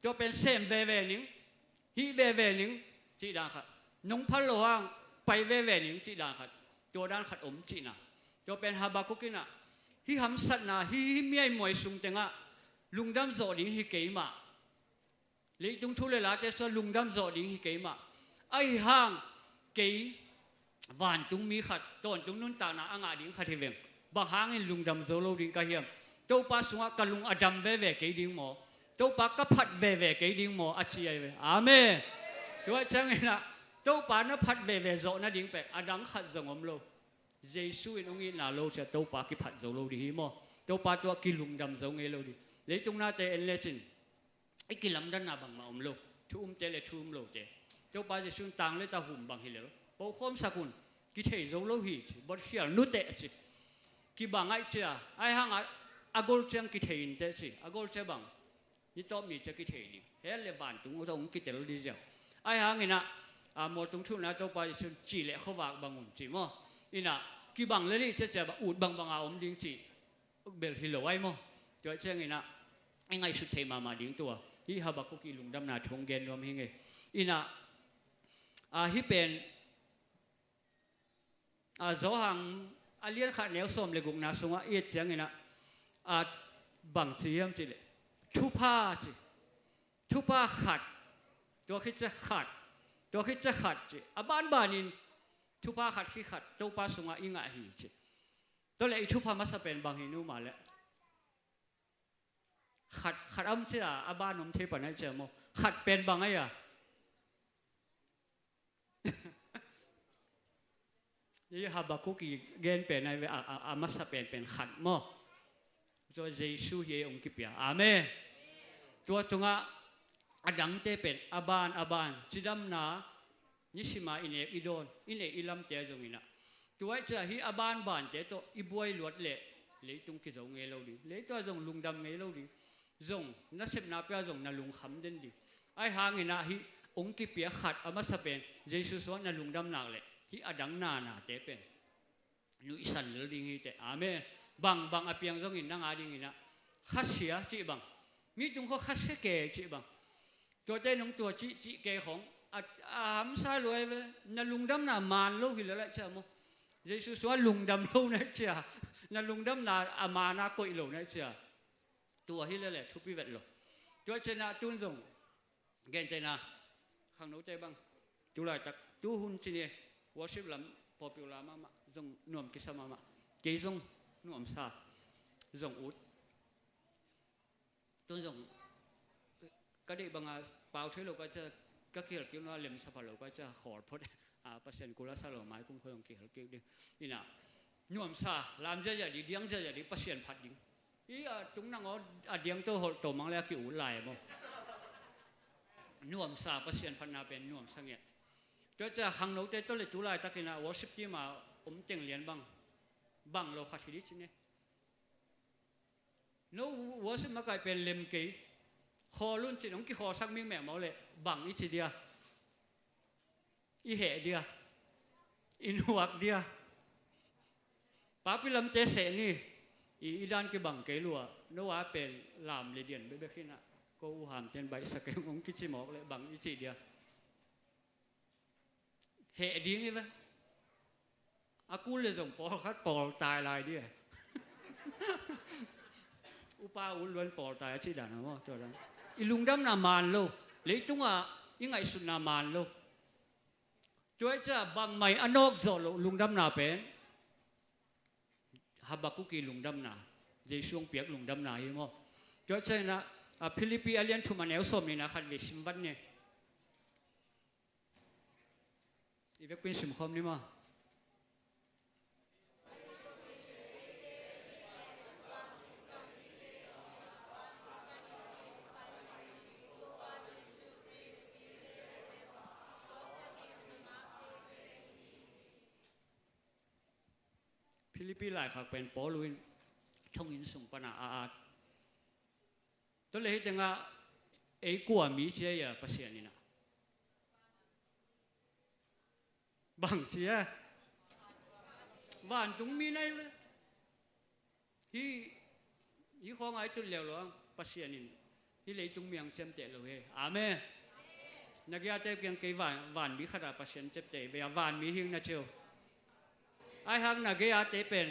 ตัวเป็นเซมเว่หนึ่งฮีเว่หนึ่งจีดานขัดน้องพัลโลหางไปเว่หนึ่งจีดานขัดตัวด้านขัดอมจีน่ะตัวเป็นฮาบาคุกิน่ะฮีหำสัตน่ะฮีเมียมวยสุงเตงะลุงดำโจดิงฮีเกยมาเลยตุงทุเลลาเตสลุงดำโจดิงฮีเกยมาไอห่างเกยวันตุงมีขัดตอนตุงนุ่นตานาอ่างดิ่งขัดเวงบางหางลุงดำโซโลดิ่งกะเฮียมเจ้าป้าสวะกะลุงอดัมเว่เกยดิ่งหมอเจ้าป้ากะพัดเว่เกยดิ่งหมออาชีไอเวอาเมนตัวจังไงนะเจ้าป้านะพัดเว่โซนะดิ่งเป็ดอดังขัดจงอมโลเยซูอินองค์นาโลเจ้าเจ้าป้ากิพัดโซโลดิ่งหมอเจ้าป้าตัวกิลุงดำโซเงโลดิ่งเลยตุงนาเตเอเลสินไอกิลำดันนาบังมาอมโลทุ่มเจเลทุ่มโลเจเจ้าป้าจะชุนตังเลยจะหุ่มบังฮิเลโปคอมสกุลกิเทโจโลหิตบดเขียนนุเตะจิกิบังไอเจ้าไอหังอากอลเชียงกิเทอินเตะจิอากอลเจ้าบังนี่ตอบมีเจ้ากิเทอินเฮเลบันตุงตรงกิเตลดิเจ้าไอหังอินะมอตุงทุนนะตัวไปชุนจีเละเขาวากบังุนจิมออินะกิบังเลยนี่เจ้าแบบอุดบังอาอมดิ้งจิเบลฮิโลไอมอเจ้าเชียงอินะไอไงสุดเทมาดิ้งตัวที่ฮับกุกิลุงดำนาทงเกนรวมหิงอินะฮิเป็นโจหังอาเลียนขัดเหนียวสมเลยกุงนาสงะเอียดจังไงนะบังเสียมจิเลยทุพาจิทุพาขัดตัวคิดจะขัดตัวคิดจะขัดจิบ้านนินทุพาขัดขี้ขัดเจ้าป้าสงะอิงะหีจิตัวเลยทุพามาสเปนบางหินูมาแล้วขัดอ้ำเจ้าบ้านนมเทปนัยเจ้าโมขัดเป็นบางไงยี่ฮับกุกิเกนเป็นในเวอามาสเป็นขัดหม้อตัวเยซูเยองกิปยาอาเมนตัวตรงอ่ะอดังเตเป็นอาบานจิดัมนานิชิมาอินเอกอิโดนอินเอกอิลัมเตจงอินะตัวไอ้เจ้าฮีอาบานเตตัวอิบวยหลวดเละเลยตรงกิจงเงโลดีเลยตัวจงลุงดำเงโลดีจงนักเสพนาเปียจงนาลุงคำเด่นดีไอ้หางอินะฮีองกิปยาขัดอามาสเป็นเยซูสวนนาลุงดำนาเละที่อดังนาเตเป็นนุอิสันเลดิ้งฮิเตอาเมนบางอเปียงจงอินนางอาดิ้งอินะขัดเสียจีบังมีตรงเขาขัดเสียเกจีบังตัวเต้นของตัวจีเกของหำซาลวยเว้นลุงดำนามานโลหิเลละเจ้าโมเยซูสวนลุงดำโลนะเจ้านลุงดำนาอามานาโกอิโลนะเจ้าตัวฮิเลละทุบปีเวทโลตัวเจนาตุนจงเกนเจนาข้างโน้เจบังตุลาตักตูหุนจีเน่worship lam popular mama zong nuam kisa mama ke zong nuam sa zong ut tôn zong cái đấy bằng bao thế lộc cái các kia là kiểu nó làm sao phải lộc cái khó phốt patient cô là sao lộc máy cũng không kiểu kiểu đi đi nào nuam sa làm ra giờ đi điang ra giờ đi patient phát đi ý chúng năng ở điang tôi họ tổ mang lại kiểu lại mà nuam sa patient phát na bên nuam sang nhẹ choจะหังโน้ตเต้ตัวเล็กตัวใหญ่ตะกี้นะวอร์ชิปที่มาเต็งเลียนบังโลคาทิดิชเนี่ย no was ma kai pen lem ke kho lun chi nong ki kho sak ming mẹ máu lệ bằng ít chi dia i hệ dia in huak dia papi lam te se ni i dan ke bang ke lua no wa pen lam le dian be be khina ko u ham ten bai sak ke ngong ki chi mok le bang i chi dia hệ đi nghe vậy aku le dòng bỏ khát bỏ tài lại đi upa u luôn bỏ tài chi đàn không cho đó ilung đam na man lo lấy tung à những ngày xuân na man lo cho cha bằng mày anok zo lo lung đam na pen Habakkuk lung đam na dây xuông piak lung đam na hiểu không cho cha na Philippi alien thu mà néo xôm này na khăn để sim văn nèอีเวกเป็นสิมคอมนี่มั้งฟิลิปปินส์หลายขักเป็นปอลุยท่องอินส่งปนาอาตัวเลยที่ngaไอ้กัวมีเชียร์ภาษานี่นะบางทีบ้านตรงมีไหนเลยที่ของไอ้ตุลเลี้ยวหลวงภาษานี่ที่เลยตรงเมียงเชื่อมเตะเลยอาเมนนักยาเตะเพียงกี่วันมีขนาดภาษาเชื่อมเตะเบียวันมีหิ้งนะเชียวไอ้หางนักยาเตะเป็น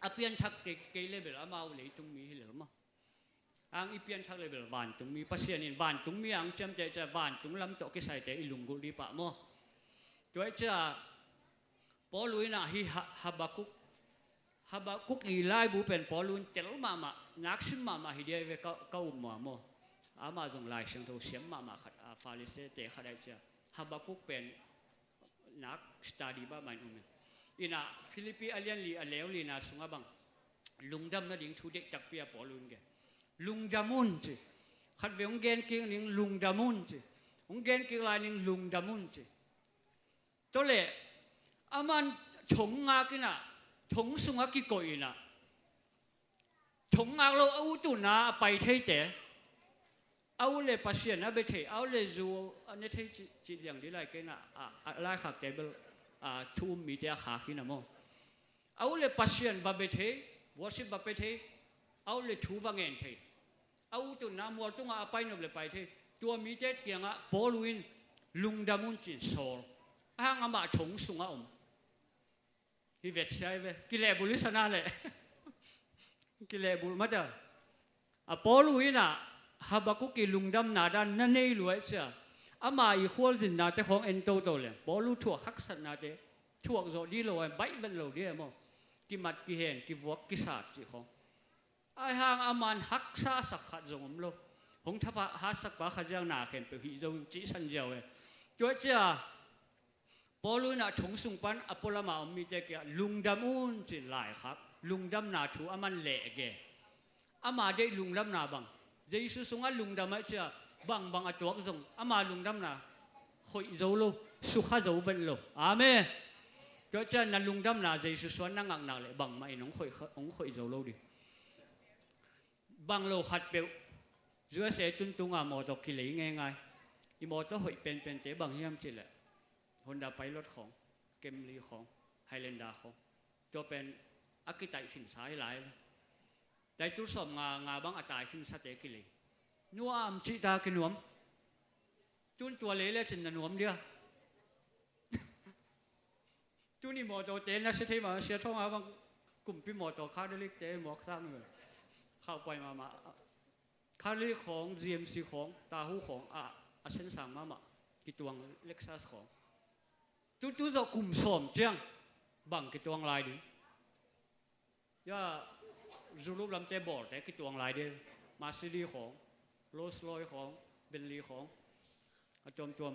อาเปียนทักเกยเลเบลอามาเลยตรงมีเหลือมั้งอังอีเปียนทักเลเบลวันตรงมีภาษานี่วันตรงมีอังเชื่อมเตะจะวันตรงลำโตกิใส่เตะอิลุงกุลีปะมั้งตัวจะปอลุยนะฮีฮับบักกุกอีไลบุเป็นปอลุนเตลมานักชิมมาฮิเดียเวก็อุ้มมาอามาจงไลเสียงตัวเสียงมาขัดฟาลิเซเตะขัดได้เจ้าฮับบักกุกเป็นนักสตาดีบ้ามันอุ้มอินะฟิลิปปินส์เลียนลีเลวลีนะสุงบังลุงดำนั่นดิ่งทุเด็กจักเปียปอลุนแกลุงดำมุนจีขัดเวงเกนกิ้งนิ่งลุงดำมุนจีองเกนกิ้งลายนิ่งลุงดำมุนจีตัวเล่อามันชงงากินะชงสุงากิโกยนะชงงาเราเอาตุนาไปเทเตเอาเลยปัสเซียนะไปเทเอาเลยจูอันนี้เทจีอย่างนี้ไรกันนะไล่ขับเตเบิลทุ่มมีเดียขากินะโมเอาเลยปัสเซียนบาไปเทวอชิบาไปเทเอาเลยทูวังเงินเทเอาตุนามัวตุงาไปนบเลยไปเทตัวมีเจ็ดเกียงอ่ะโปลุยนลุงดามุนจินโซห้างอามาชงสุงอาฮิเวตใช่ไหมกิเลบุลิสนาเลยกิเลบุลมาจ้ะปอลุยนะฮับบักกุกิลุงดำนาดันนั่นเองรวยเสียอามาอีขวลสินนาแต่ของเอ็นโตโตเลยปอลุถั่วฮักสันนาเตถั่วโจดีโลใบเป็นโลเดียมั้งกิมัดกิเห็นกิวกกิศาสตร์สิของไอห้างอามันฮักซาสักขัดจงมโลหงทับหาสักปะขยังนาเห็นไปหิจงจีสันเจียวเอจ้าเจ้าปอลุยนะชงสุงปันอปอลมาอมีเตกลุงดำอุนจิหลายครับลุงดำนาถูอามันเละแกอามาได้ลุงดำนาบังเจสุสงะลุงดำไม่เชื่อบังอตัวกงอามาลุงดำนาคอยโจโลสุขะโจเวนโลอาเมก็จะนั่นลุงดำนาเจสุสวนนั่งงังนาเลยบังไม่น้องคอยโจโลดิบังโลขัดเปลวเสือเสตุงมอตกิเลงง่ายอีมอตหอยเป็นเตบังเฮียมจิแหละฮอนด้าไปรถของเกมลีของไฮแลนดาของจะเป็นอักิไตขินสายหลายแต่จุดสมงาบางอัตายขินสเตกิเลนัวมจิตากินนวมจุนตัวเละจินนวมเดียวจุนี่มอโตเตนนะเสียที่มาเสียท้องอาบางกลุ่มพี่มอโตคาเดลิกเตหมอกซ้ำเลยเข้าไปมาคาเดลิกของ GMC ของตาหูของเส้นสั่งมากิตวงเล็กซัสของจู่ๆจะกลุ่มสมเจียงบังกิตวงลายดิย่าจูรูปลำเตบอร์แต่กิตวงลายดิมาซิดีของโรสลอยของเบนลีของจม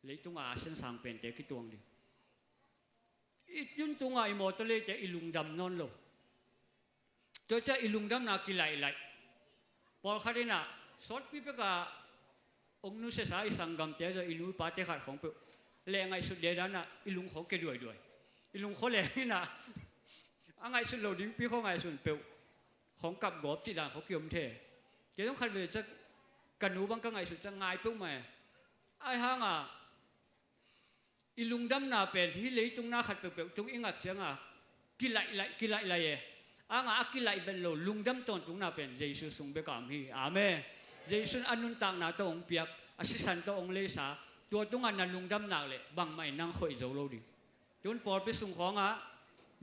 เลยตุงเส้นสั่งเป็นแต่กิตวงดิอีจุนตุงอีโมตเลยจะอีลุงดำนอนลงตัวจะอีลุงดำนากิไหลพอคดีน่ะสดพิเปกะองนุเสสาอิสังกัมเตจะอีลุงปาเตขัดของเปแรงไงสุดเดียดน่ะอีลุงของแกด้วยอีลุงเขาแรงนี่น่ะอังไงสุดโลดิ้งพี่เขาไงสุดเป ของกับกบจีด่างเขาเกี่ยวมเทเกี่ยวต้องคันเวจะกันหนูบางก็ไงสุดจะง่ายปุ๊บไหมไอ้ห้างอ่ะอีลุงดำนาเป็นที่เลยตรงหน้าขัดเปล่าๆตรงอิงอัดเสียงอ่ะกิไลเย่อ่างอ่ะกิไลเป็นโลลุงดำตอนตรงหน้าเป็นเยซูทรงเบกามฮีอาเมนเยซูอันนุนต่างหน้าตัวองค์เปียกอาศิสันตัวองค์เลสาตัวตรงนั้นลุงดำนาเลยบางไม่นั่งคอยเจ้าโลดีจนปอดไปส่งของอ่ะ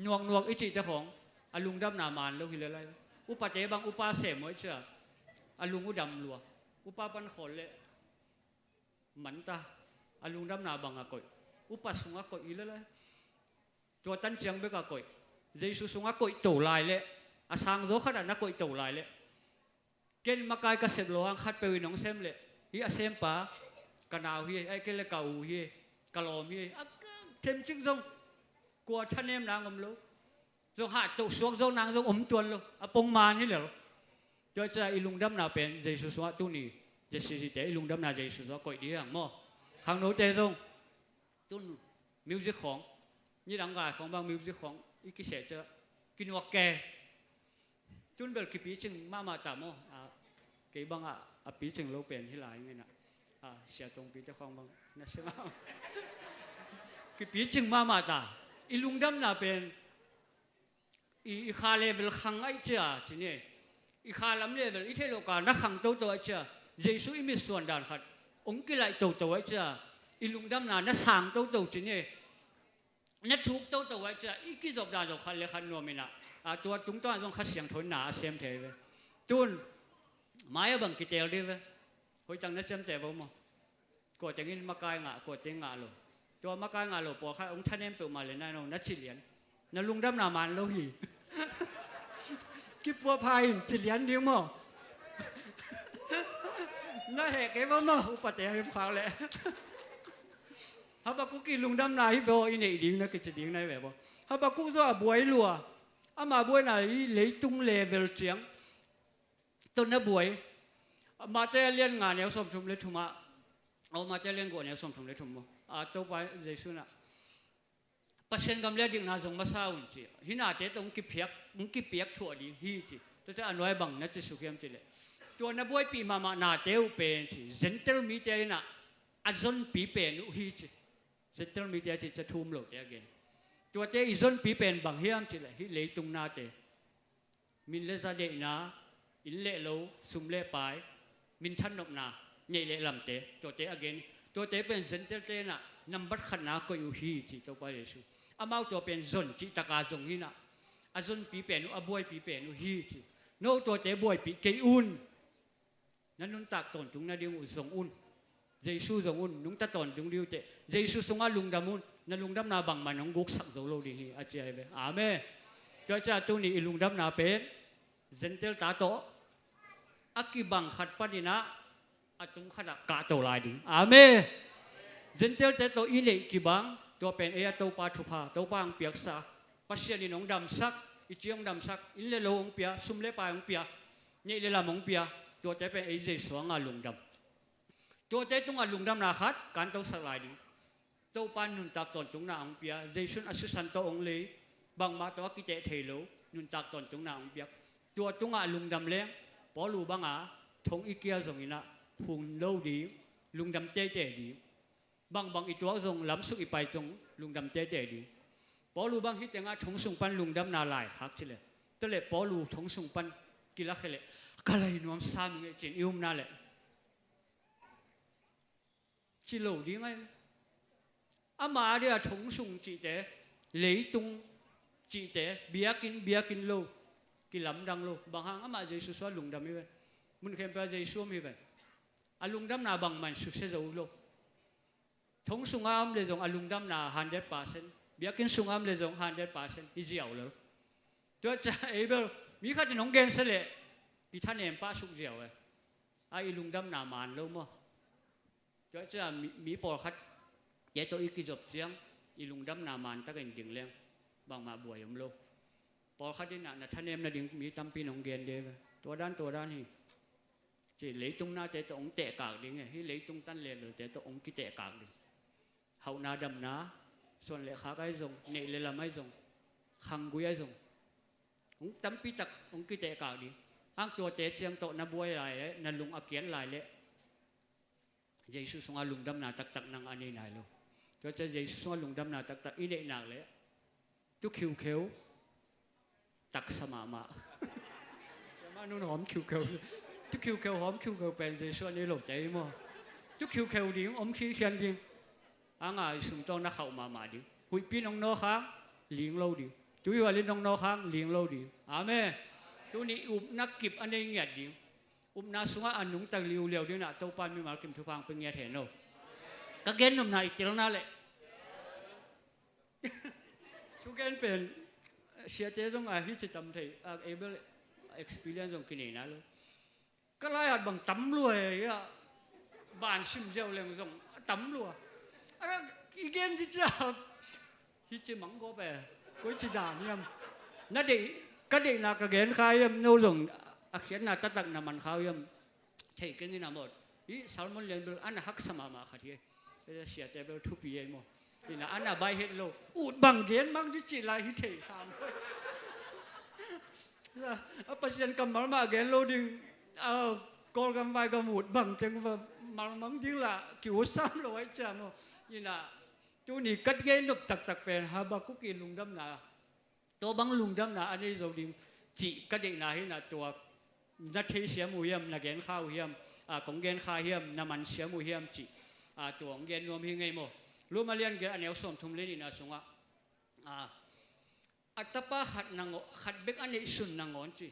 นวงอิจิเจ้าของอาลุงดำนามานแล้วหิเลอะไรอุปเตบางอุปาเสมไว้เชื่ออาลุงอุดำลัวอุปาปันขนเลยมันตาอาลุงดำนาบางอะก่อยอุปสุงอะก่อยหิเลอะไรตัวตันเจียงเบกอะก่อยเยซูสุงอะก่อยโตลายเลยอาสังโซขนาดนักก่อยโตลายเลยเกณฑ์มากายกระเสบโลหังคัดไปวิน้องเซมเลยฮีอาเซมป้ากะนาวฮีไอ้เกลเกาฮีกะลอมฮีอะเทมจิงซงกลัวท่านเนมนางอมโลจงหาตุสวงจงนางจงอมจวนโลอะปงมานนี่เหรอจะจะอีลุงดำนาเป็นเยซูสวะตุนีเจสิสิเตอีลุงดำนาเยซูสวะก่อยดีอ่ะมั่วขังโนเตจงตุนมิวสิกของนี่ดังกายของบางมิวสิกของอีกิเสจะกินวักแกจุนเบลกิปีจึงมาตามอ่ะเกี่ยบางอ่ะปีจึงโลเป็นที่หลายเงี้ยนะเสียตรงปีเจ้าของบางนะใช่ไหมกิปีจึงมาตาอีลุงดำนาเป็นอีคาเลเวลขังไอเจ้าทีนี้อีคาลำเลเวลอีเทโลกานักขังโตไอเจ้าเยซูอิมิส่วนด่านขัดองค์กิไลโตไอเจ้าอีลุงดำนานักสังโตทีนี้นักทุกโตไอเจ้าอีกิจบด่านขันเลขันนัวมินะตัวตุ้งต้นต้องขัดเสียงทนหนาเสียมเทวตุนหมายบังกิเตลดีเว้ยหอยจังนักเสียมเทวมั้งกดอย่างนี้มากายงะกดเต็งงะโลตัวมากายงะโลปอข้าองค์ท่านเอ็มเปิดมาเลยนะน้องนักจิเลียนนั่นลุงดำนามันโลหีกิปัวพายจิเลียนเดียวมั้งน่าแหกไอ้บ้ามั้งอุปเตยพาวเลยฮับกุกิลุงดำนาฮิโบอินเอดิ้งนักจิดิ้งในแบบว่าฮับกุจะบวยลัวอามาบวยน่ะเลยตุงเลเวลเจียงต้นน่ะบวยมาเตเลียนงานเนี่ยสมทุมเลยทุมาเอามาเตเลียนก่อนเนี่ยสมทุมเลยทุมตัวไปเยซูน่ะปัจเจกกำเลียดิ่งน่าจงมาสาวจีหินาเตตงกิเปียกถั่วดีฮีจีตัวจะอันไว้บังนัดจะสุขียมจีเลยตัวน่ะบวยปีมานาเตวเป็นจีเซนเตอร์มีเตน่ะอัจนปีเป็นอุฮีจีเซนเตอร์มีเตจีจะทุ่มโหลดเองตัวเตอีจนปีเป็นบางเฮียมจีเลยฮิเลยตุงนาเตมินเลซาเดนาอินเล่โลซุมเล่ปายมินทันนกนาเนี่ยเล่ลำเตตัวเตอเกนตัวเตเป็นเซนเตอร์เตน่ะนับบัตรขนาก็อยู่ฮีจีตัวไปเยซูอามาตัวเป็นจนจีตะกาจงฮีน่ะอาจนปีเป็นอุบวยปีเป็นอุฮีจีโนตัวเตบวยปีเกยอุนนั่นนุ่นตักตนตุงนาเดียวจงอุนเยซูจงอุนนุ่งตะตนตุงเดียวเตเยซูทรงอาลุงดามุนนั่นลุงดำนาบังมันน้องกุกสักโจโลดีฮีอาเจียเบอาเมก็จะตัวนี้ลุงดำนาเป็นเซนเตลตาโตอักกิบังขัดปนินะอัตุงขณะกาโตลายดีอาเมเซนเตลแต่ตัวอิเลกิบังตัวเป็นเอตัวปาทุพาตัวบางเปียกซาปัสเซียนี่น้องดำซักอิจิองดำซักอิเลโลองเปียซุมเลปายองเปียเนี่ยเลลามองเปียตัวแต่เป็นเอเจสวงอาลุงดำตัวแต่ตุงอาลุงดำนาขัดการตัวสักลายดีตัวปานนุนตักตอนตรงหน้าองเปียเจสุนอาศัยสันตัวองเลยบางมาตัวกิเตเทโลนุนตักตอนตรงหน้าองเปียตัวตรงอาลุงดำเลี้ยงพอลูบังทงอีเกียจงอินะพุงโลดีลุงดำเจ๊ดีบางอีตัวจงล้ำสุกอีไปจงลุงดำเจ๊ดีพอลูบังฮิตยังทงสุงปันลุงดำนาลายฮักเฉลยตะเล็บพอลูทงสุงปันกิลักเฉลยกะไรนวมซ้ำเงี้ยจินอิวมนาเลยจิโลดีไงอามาเดียทงสุงจีเตเลยตุงจีเตเบียกินโลกิลำดังโลบางครั้งอามาเจสุสว่าลุงดำไม่เป็นมุนเข้มไปเจสุไม่เป็นอาลุงดำนาบางมันสุดเสียโลทงสุงอามเลยจงอาลุงดำนา100%เบียกินสุงอามเลยจง100%อีเจียวเลยตัวจะเอเบลมีข้าจะน้องเกณฑ์เสละปีท่านเอ็มป้าสุกเจียวเลยไอ้ลุงดำนามันโลมั้งตัวจะมีปอคัดเยตัวอีกจบเสียงอีลุงดำนามันตะกันดิ่งเลี้ยงบางมาบวยยมโลพอคัดดินะท่านเอ็มน่ะดิ่งมีตั้มปีน้องเกณฑ์เดียวตัวด้านนี่จีเลยตรงหน้าแต่ตัวองเตะกากดิ่งไงให้เลยตรงตั้นเลยแต่ตัวองกิเตะกากดิ่งเขาหน้าดำน้าส่วนเลขาไอ้ทรงเนยเลยละไม่ทรงขังกุยไอ้ทรง องตั้มปีตักองกิเตะกาวดีอังตัวเตะเชียงโตนับวยลายเลยนันลุงอาเกียนลายเลยเยซูสงอาลุงดำนาตักนางอันนี้นายลูกก็จะเยซูสงอาลุงดำนาตักอีเดนางเลยทุกคิวเขียวตักสมามาสมานุ่นหอมคิวเขียวทุกคิวเขียวหอมคิวเขียวเป็นเยซูนี่หลบใจมั้งทุกคิวเขียวดิ้งอมขี้เขียนดิ้งอังอาสุ่มต้องนักเข้ามาดิ้งหุยพี่น้องน้องค้างเลี้ยงเราดิ้งจุยว่าเลี้ยงน้องน้องค้างเลี้ยงเราดิ้งอาเมนตัวนี้อุบนักกิบอันนี้เงียบดิ้งอุบนาสุงอันนุ่งตังเลี้ยวเลี้ยวดิ้งนะเจ้าปานมีมากิมทุพังเป็นเงียบเห็นโน่ก็เกณฑ์นุ่มนายเจริญนั่นแหละทุกเกณฑ์เป็นเสียใจตรงที่จะทำให้able experience ตรงกินนี่นะลูกก็ไล่อัดบังตั้มรวยอ่ะบ้านชิมเจ้าเรื่องส่งตั้มรวยอะไรอีกเกณฑ์ที่จะมังก็ไปก็จะด่าเนี่ยนั่นเด็กก็เด็กนักเกณฑ์ใครยังโน้ตส่งอาเขียนน่ะตัดน้ำมันเขายังใช่กันนี่นะหมดอีสาวมันเรียนเบลอันนั้นฮักสมามาขัดเที่จะเสียใจเบลทุบปีเองหมดนี่นะอันนั้นใบเห็ดโลอุดบังเกณฑ์บังที่จีไรที่เทสามapa sian kamal ma again loading call kam vai kam mut bang cheng va mal mang jing la kiu sam lo ai cha mo ni na tu ni kat ge nup tak tak pen ha ba ku ki lung dam na to bang lung dam na ani zo ding chi kat de na hi na to na thei sia mu yam na gen khao hiam kong gen kha hiam na man sia mu hiam chi to ong gen nom hi ngai mo lu ma lian ge aneu som thum le ni na sunga atapa khat bek ane sun nangon chi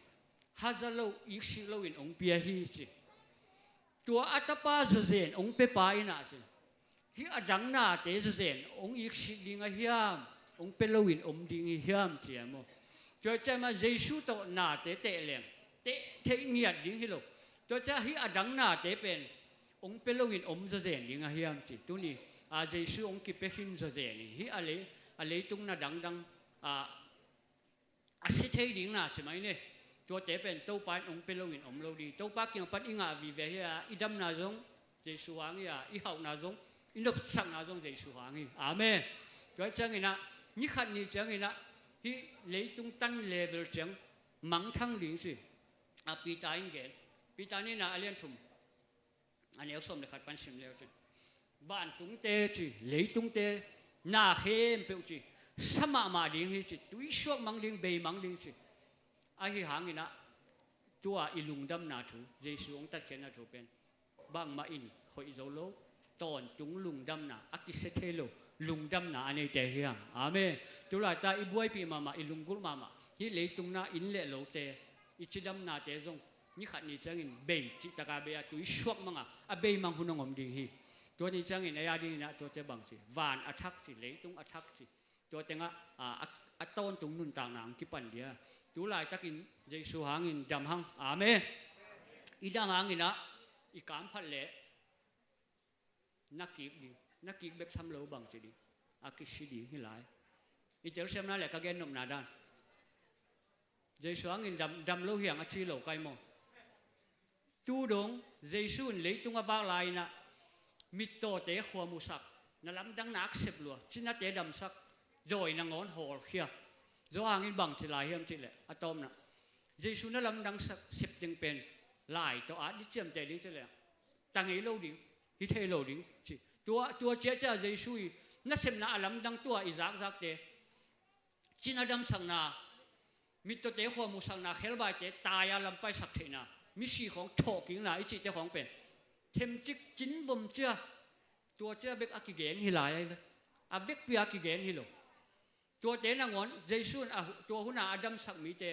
hazalo iksi lo in ong pia hi chi tua atapa zazen ong pe pa ina chi hi adang na te zazen ong iksi dinga hiam ong pe lo in om ding hiam chi mo cho cha ma jesu to na te lem te ngiat ding hi lo cho cha hi adang na te pen ong pe lo in om zazen dinga hiam chi tu ni jesu ong ki pe hin zazen hi ale tung na dangสิเทดิ้งน่ะใช่ไหมเนี่ยตัวเต๋เป็นโต๊ะปานองเป็นโลวินอมโลดีโต๊ะปากินปัดอิงาวิเวฮียอีดำนาจงเจสุฮังฮียอีหาวนาจงอีนบสังนาจงเจสุฮังฮีอาเมนตัวจังงี้นะนี่ขัดนี่จังงี้นะฮีเลยตรงตั้งเลเวลจังมังทั้งดิ้งสิปีตาอิงเกนปีตานี่นะเลียนทุ่มอันนี้เอาสมเลยขัดปันชิมแล้วจังบ้านตุงเตจิเลยตุงเตนาเข้มเปล่าจิสมามาดิ้งฮิจิตุยช่วงมังดิ้งเบย์มังดิ้งจิไอ้หางนี่นะตัวอิลุงดำนาถูเจสุองตัดเขียนนาถูเป็นบางมาอินคอยโซโลตอนจุงลุงดำนาอักิเซเทโลลุงดำนาอันนี้เตะเฮียงอาเมนตุลาตาอิบวยปีมาอิลุงกุลมาที่เลยตุงนาอินเล่โลเตอิจิดำนาเตจงนี่ขัดนี่จังอินเบย์จิตกาเบียตุยช่วงมังเบย์มังหุนงอมดิ้งฮีตัวนี้จังอินไอ้ยาดิ้งนะตัวเจ้าบังสิวานอัทักสิเลยตุงอัทักสิตัวเต็งอัตต้นตรงนุ่นต่างหนังกิปันเดียตัวลายตะกินเจสุหางินดำหังอาเมอีดังหางินนะอีการพันเละนักกีบดีนักกีบเบ็กทำโลบังจีดีอากิชิดีฮิลายอีเจ้าเสียมนั่นแหละก็แกนนมนาดานเจสุหางินดำโลเหียงอาชีโลไกโมตู้ดงเจสุนเลยตุงบากลายนะมิโตเตะขัวมุสักนั่นลำดังนักเสพลัวชินาเตะดำสักโดยนางอนหอลเขียจะหางินบังจิลายเฮียมจิเลยอะตอมนะเจสุนั่นลำดังสิบจึงเป็นลายตัวอาดิเจียมใจดิ้งจิเลยตั้งให้โลดิ้งฮิเทโลดิ้งจิตัวเจ้าเจ้าเจสุยนั่นเสพน่ะลำดังตัวอิซักเตจินาดำสังนามิตรเตะหัวมุสังนาเฮลบายเตตายลำไปสักเทนามิชีของโถกิงนาอิจิเตของเป็นเทมจิกจินบมเจ้าตัวเจ้าเบกอากิเกนฮิลายเลยอาเบกเปียอากิเกนฮิโลตัวเตนางอนเจสุนตัวหุนาอดัมสักมีเต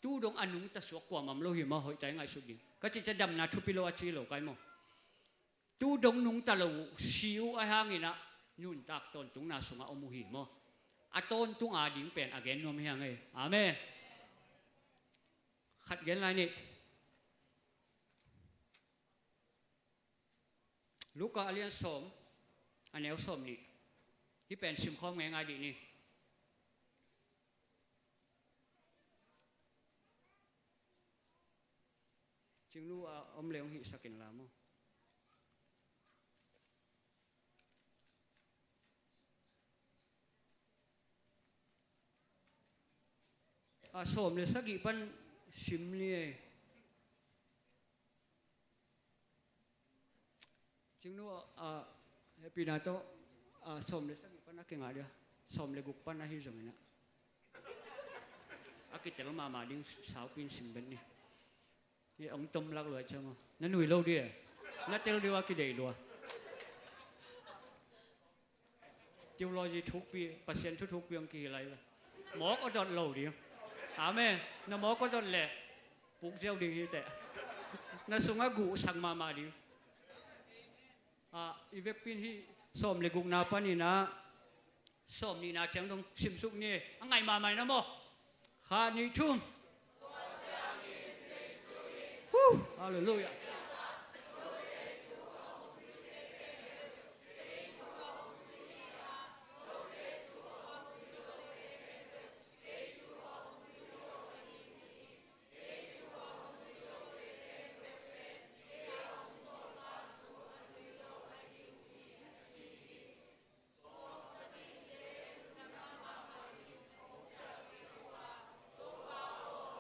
ตู้ดงอนุงตะสวกกว่ามัมโลหิมาหอยใจไงสุดยิ่งก็จะดำนาทุปิโลอาชีโลไกโมตู้ดงนุงตะโลชิวไอหางินะนุ่นตักตนตุงนาสงะอมุหิโมอะตนตุงอาดิ่งเป็นอเกนนมเฮียงไงอาเมนขัดเกนไรนี่ลูกก็เรียนสมอันนี้สมนี่ที่เป็นซิมคอมง่ายๆดีนี่จึงรู้ว่าอมเลวหิสักินลาม สมเลยสักกี่ปันสิมเนี่ยจึงนู้ปีนาโตสมเลยสักกี่ปันนักเก่งอะไรสมเลยกุกปันนะฮิจงนะอากิเตลมาดิ้งสาวปีนสิมเป็นนี่นี่องต้มลักเลยใช่ไหมนั่นหนุ่ยเล่าดินั่นเตลดีว่ากี่เดือนด้วยจิวรอจีทุกปีเปอร์เซ็นต์ทุกปีอังกี่อะไรล่ะหมอก็โดนเล่าดิอาเมนน้าหมอก็โดนแหละปุกเจ้าดิ้งฮิแต่น้าสงฆ์กูสั่งมาดิ้งอีเวกปีนที่สมเลยกุกนาปานี่นะสมนี่นะจังตรงสิมสุกนี่อังไงมาใหม่นะโมข้านี่ทุ่มฮาเลลูยา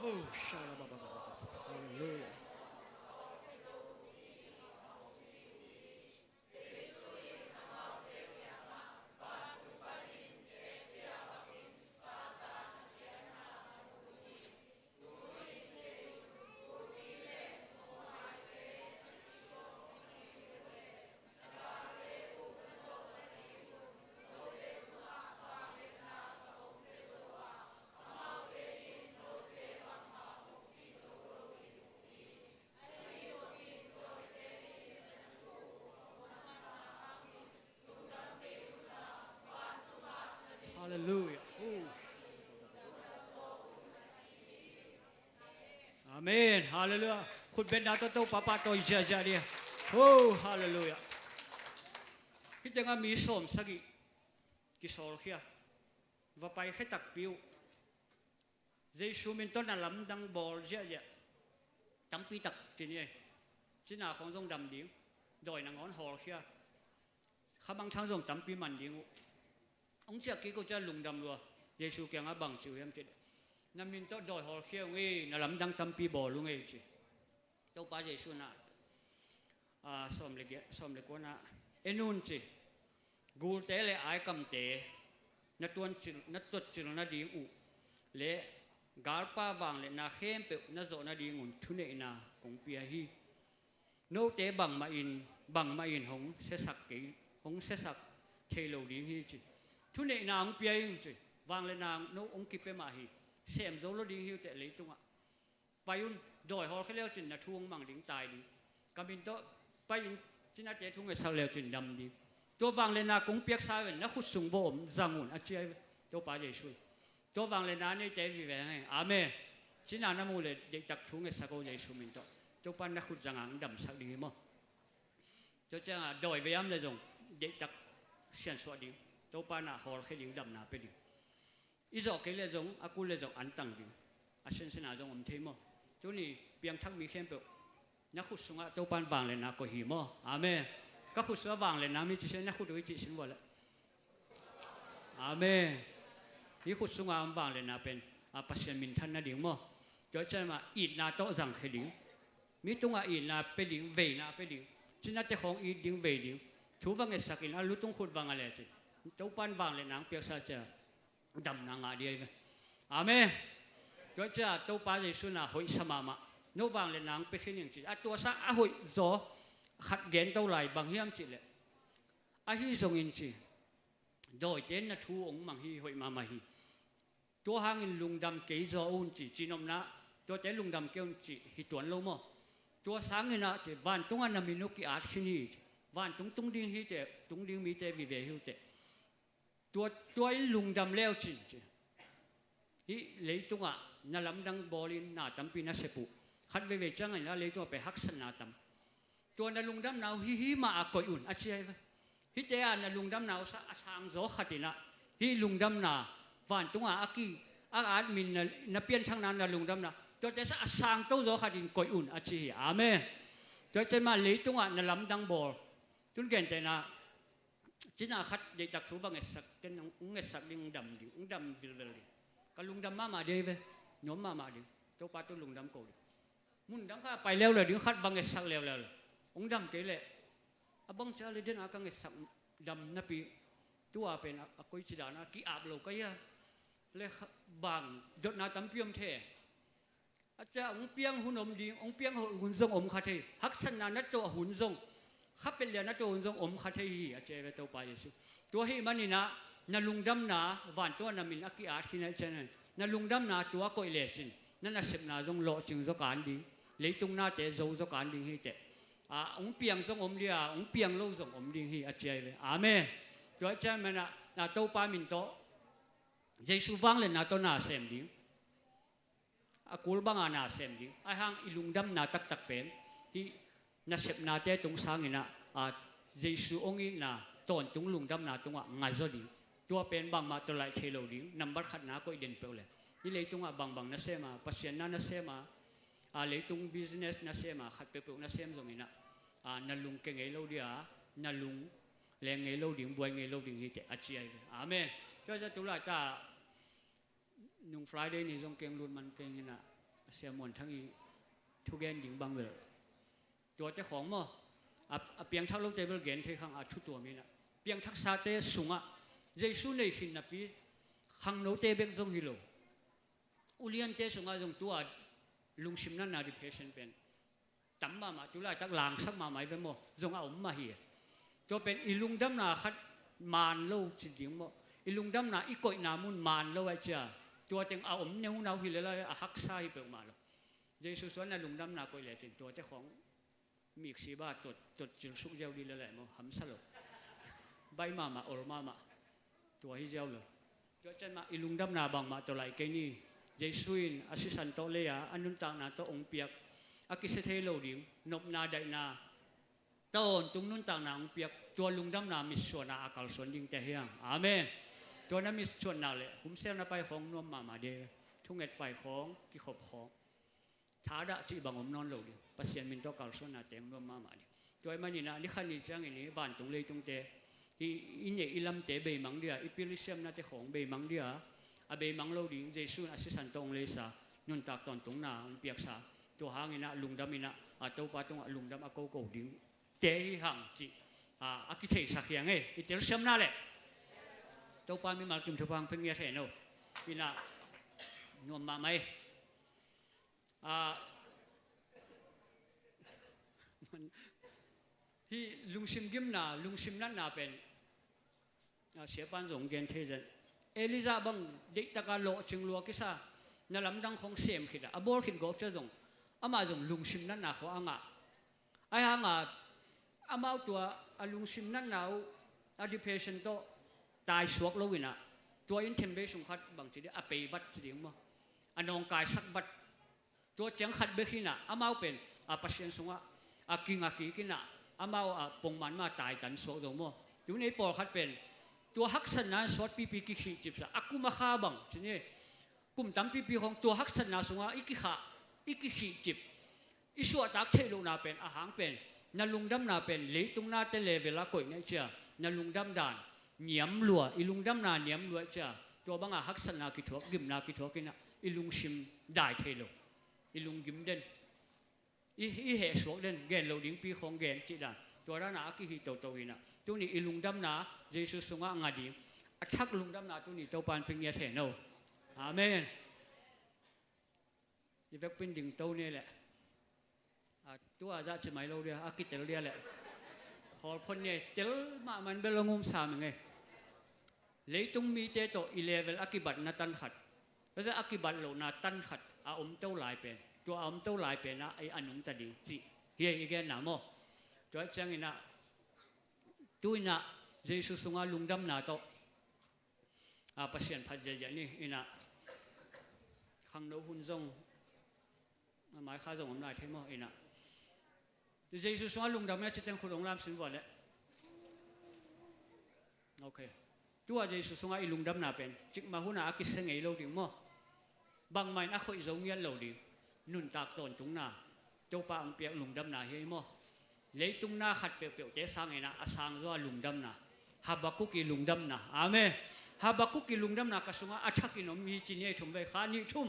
โอ้ชาลาบาบาบาฮาเลลูยาฮาเลลูยาอาเมนฮาเลลูยาคุณเป็นดาวโตปาปาโตอิจาเดียโอ้ฮาเลลูยาคิดยังไงมีสมสักกี่โซลเขียว่าไปแค่ตักปิวเจสูมินต้นน่ะล้ำดังบอลเยอะๆตั้มปีตักทีนี้จีน่าของทรงดำดิ้งโดยนางอ้อนหอลเขียข้าบางทางทรงตั้มปีมันดิ้งองค์เจ้ากี้ก็จะลุงดำรัวเยซูแกงอาบังจิวเอ็มจิน้ำมินโตดอยหอเขียวงี้น่ะล้ำดังตั้มปีบอลลุงเอจิเจ้าป้าเยซูน่ะสมเล็กว่าน่ะเอ็นุนจิกูเตะเลยไอ้กำเตะนัดตัวจิลนัดดิ้งอุเละกาลป้าวังเละนาเข้มเปะนัดโจนัดดิ้งอุนทุเนน่ะคงเปียฮีโนเตะบังมาอินหงเสสักกี่หงเสสักเทโลดิ้งฮีจิทุเนนางเปียงจิวางเลยนางโนองกิเปมาฮีเสียมโจลดิ้งฮิวแต่เลยตรงอ่ะไปยุนโดยฮอลเขาเลี้ยวจินนัดทวงมังดิ้งตายดิ้งกำบินโตไปยุนจินนัดเจทุ่งเอสาเลี้ยวจินดำดิ้งตัววางเลยนากงเปียกสายเป็นนักขุดสุงบ่มจังหุ่นอาเจียตัวป้าเยซูตัววางเลยนานี่เตวิเวงไงอาเมจินานามูเลยเด็กจักทุ่งเอสาโกเยซูมินโตตัวป้านักขุดจังหังดำสักดิ้งมั้งตัวจังอ่ะโดยพยายามเลยจงเด็กจักเสียนสวัสดีตัวป้าน่ะฮอลแค่ดิ้งดำนาไปดิ้งอีจอกเกเลยจงอากูเลยจงอันตังดิ้งอาเซนเซนาจงอมเทมั้งตัวนี้เปียงทักมีเข้มเปล่านักขุดสุงอ่ะตัวป้าวางเลยนาก็หิมั้งอาเมก็ขุดสว่างเลยนะมีจิตเช่นนักขุดวิจิตรสินวัลละอาเมนนี่ขุดสว่างบางเลยนะเป็นปัจจัยมินทันนะดิ่งมั้งจะใช่ไหมอีดนาโตจังเคดิ่งมีตรงอีดนาเป็นดิ่งเวนาเป็นดิ่งจินนัดเจ้าของอีดดิ่งเวดิ่งถูบังเอสักินอาลุตรงขุดบางอะไรจิเจ้าปันบางเลยนางเปียกซาเจดำนางอาเดียบอาเมนจะใช่ตัวป้าเยซูน่ะหอยสมามาโนบางเลยนางเป็นขี้หนึ่งจิตัวซะหอยโซขัดเกณฑ์เท่าไรบางเฮียมจิเลยอาฮีทรงอินจิโดยเจนนัทูองมังฮีหอยมาฮีตัวหางอินลุงดำเกยโซอุนจิจีนอมนะตัวเจลุงดำเกยอุนจิฮิตวนโลมอตัวสังอินะจิวันตรงอันนามินุกิอาชินีวันตรงดิ้งฮีเจตรงดิ้งมีเจวิเวฮิวเจตัวลุงดำเลี้ยวจิฮิเลยตรงอ่ะนั่นลำดังบอลินนาตัมปีนัสเซปุขัดเวจังไงแล้วเลยตัวไปฮักษนาตัมตัวนัลุงดำนาวฮิมาอากอยอุ่นอาเชียฮิเจียนัลุงดำนาวสะสางโจขัดินะฮิลุงดำนาวันตรงอากีอาดมินนับเปลี่ยนทางนั้นนัลุงดำนาตัวเจสะสางโตโจขัดินกอยอุ่นอาเชียอาเมนตัวเจมาเลยตรงนัลำดังบอลจุนเก่งแต่นะจีน่าขัดเด็กตักทูบังเอสักกันเอสักลิงดำดิงดำวิลเลยก็ลุงดำมาเดียบ น้อมมาดิตัวปาตัวลุงดำกูดิมุนดังข้าไปแล้วเลยดิขัดบังเอสักแล้วองดำเกล้บังเจอเลยเดินอากังเอสักดำนับปีตัวเป็นอากุยจิดานะกีอาบโลกายะเลยบางดดนาตั้มเปียมเทอาจจะองเปียงหุ่นอมดีองเปียงหุ่นทรงอมคาเทฮักษณะนัตโตหุ่นทรงข้าเป็นเรียนนัตโตหุ่นทรงอมคาเทฮีอาจจะเป็นตัวไปเยซูตัวให้มันนี่นะนาลุงดำนาวันตัวนามินอากีอาที่นั่นเช่นนั้นนาลุงดำนาตัวก็อิเลจินนั่นน่ะเสพนาจงโลจึงจการดีเลยตรงหน้าเตะโจจการดีให้เตะองเปียงทรงอมเดียองเปียงโลทรงอมดีให้อาจจะเป็นอาเมนตัวเช่นนั้นนะตัวปามินโตเยซูฟังเลยนะตัวน่าเสมดีอากูลบังอานาเสมดีไอ้ห้างอิลุงดำนาตักเป็นที่น่ะเสพนาเตะตรงสางนี่นะเยซูองค์นี่นะตอนตรงลุงดำนาตรงว่าง่ายจดีตัวเป็นบางมาตัวไหลเทโลดีนับบัตรขัดนาก็อิเดนเปล่าเลยนี่เลยตรงว่าบางนั่นเสมาปัศยานั่นเสมาเลยตรงบิสเนสนั่นเสมาขัดเปล่านั่นเสมตรงนี้นะนั่นลุงเก่งไงโลดีนั่นลุงแรงไงโลดีบวยไงโลดีที่เตะอาเจียเลยอาเมนก็จะตุลาตานุ่งฟรายเดย์นี่ทรงเก่งรุ่นมันเก่งนี่นะเสียมวนทั้งอีทุกแกนดิ่งบางเวลตัวเจ้าของมั้งเปียงทักลงเทเบิลเกนที่ข้างทุกตัวมีนะเปียงทักษะเตะสูงเยซูในขินนะปีข้างโนเตเบกจงฮิโลอุเลียนเตะสูงจงตัวลุงชิมนั่นนาดิเพชันเป็นตั้มมาตุลาตักหลังสักมาไม่เป็นมั้งจงเอามาเหียตัวเป็นอิลุงดำนาคัดมานโลจิดิ่งมั้งอิลุงดำนาอีกอยนามุนมานโลไอเจ้าตัวเต็งเอาเนื้อหนาวหิเลเลยฮักไซเปิลมาแล้วเยซูส่วนนั้นลุงดำนาก็เลยถึงตัวเจ้าของมีสีบาตดจิลสุกเจ้าดีเลยมั้งหำสลบใบมาออร์มาตัวให้เจ้าเลยตัวเจ้ามาอิลุงดำนาบางมาตัวไหลแกนี่เยซูอินอาศิสันโตเลียอันนุนต่างนาตัวองเปียกอากิเซเทโลดิงนบนาไดนาต้นตรงนุนต่างนาองเปียกตัวลุงดำนามิส่วนอาการส่วนดิ่งแต่เฮียงอาเมนตัวนั้นมีส่วนนาเลยคุ้มเซลนาไปของนวมมาเดทุ่งเอ็ดไปของกิขบของท้าดะจีบังอมนอนโลดิปัสเซียนมินโตการส่วนนาเต็งนวมมาเดตัวมันนี่นะนี่ขันนี่จังนี่บ้านตรงเลยตรงเตอินเยอิลำเตเบย์มังเดียอิปิลิเซียมนาเตของเบย์มังเดียเบย์มังโลดิเยซูอาศิสันตรงเลยซานุนตากตอนตรงนาเปียกซาตัวหางนี่นะลุงดำนี่นะตัวปาตรงลุงดำโกดิเตะหางจีอากิเทสักอย่างเอ้อิเตลเซียมนาเลยตัวปามีมาจุ่มทุบังเพิ่งเงียเทนโนพี่น่ะนวมมาไหมที่ลุงชิมกิมนาลุงชิมนั่นนาเป็นเสียปันสงเกนเทเจนเอลิซาบังเด็กตะการโลจึงลัวกิซานั่นลำดังของเสียมขิดอะบอลขิดก็จะส่งอามาส่งลุงชิมนั่นนาเขาอ่างอะไอ้ห่างอะอามาตัวลุงชิมนั่นนาดิเพชันโตตายสวกโลวินะตัวอินเทมเบสงขัดบางทีเดียไปวัดสิเดียมั้งนองกายสักบัดตัวเจียงขัดเบขินะอามาเป็นปัสเซียนสงะกิงกินะอามาปงมันมาตายกันสวกตรงมั้งตัวนี้ปอลขัดเป็นตัวฮักษณะสวดปีกิขิจิบซะกูมาข้าบังทีนี้กลุ่มตั้มปีของตัวฮักษณะสงะอีกิขิจิบอิสวดตักเทโลนาเป็นอาหารเป็นนลุงดำนาเป็นเลยตรงหน้าเตเลเวลาก่อยเนี่ยเจ้านลุงดำดานเหนียมลัวอิลุงดำนาเหนียมลัวเจ้าตัวบางฮักษณะกิทวกิมนากิทวกินะอิลุงชิมได้เทโลอิลุงกิมเด่นอีเหสวกเด่นเกนโลดิ้งปีของเกนจิดานตัวนั้นอากิฮิโตโตวินะตัวนี้อิลุงดำนาเยซูสงะงาดิ้งทักลุงดำนาตัวนี้ตัวปานเป็นเงียเทโนอาเมนอีเวกเป็นดิ่งโตนี่แหละตัวอาจจะไม่เราเรียอากิเตลเรียแหละขอคนเนี่ยเตลมามันเป็นลงงมสามยังไงเลยตรงมีเตโตอีเลเวลอากิบัตนาตันขัดแล้วจะอากิบัตโลนาตันขัดอมเต้าหลายเป็นตัวอมเต้าหลายเป็นนะไออันนุ่งตะดิจิเฮียอีกแกหนาโมตัวจังอินะตัวอินะเยซูสงะลุงดำนาโตปัสเซียนพัดเจนี่อินะขังโนหุ่นซงหมายข้าซงอำนาจใช่ไหมอินะเยซูสงะลุงดำเนี่ยจะเป็นคนองรามสินวันเลยโอเคตัวเยซูสงะอีลุงดำนาเป็นจิกมาหุ่นอากิเสงไอโลดิมั้งบางไม่นักคุยจงยันโลดินุนตากตอนตรงหน้าเจ้าป่าองเปียกลุงดำนาเฮ้ยมั้งเลยตรงหน้าขัดเปียวๆเจ้าสร้างไงนะอาสางว่าลุงดำนาฮับบักุกิลุงดำนาอาเมฮับบักุกิลุงดำนากระสุงอาชักกินอมมีจีเน่ทุ่มไปขานี่ทุ่ม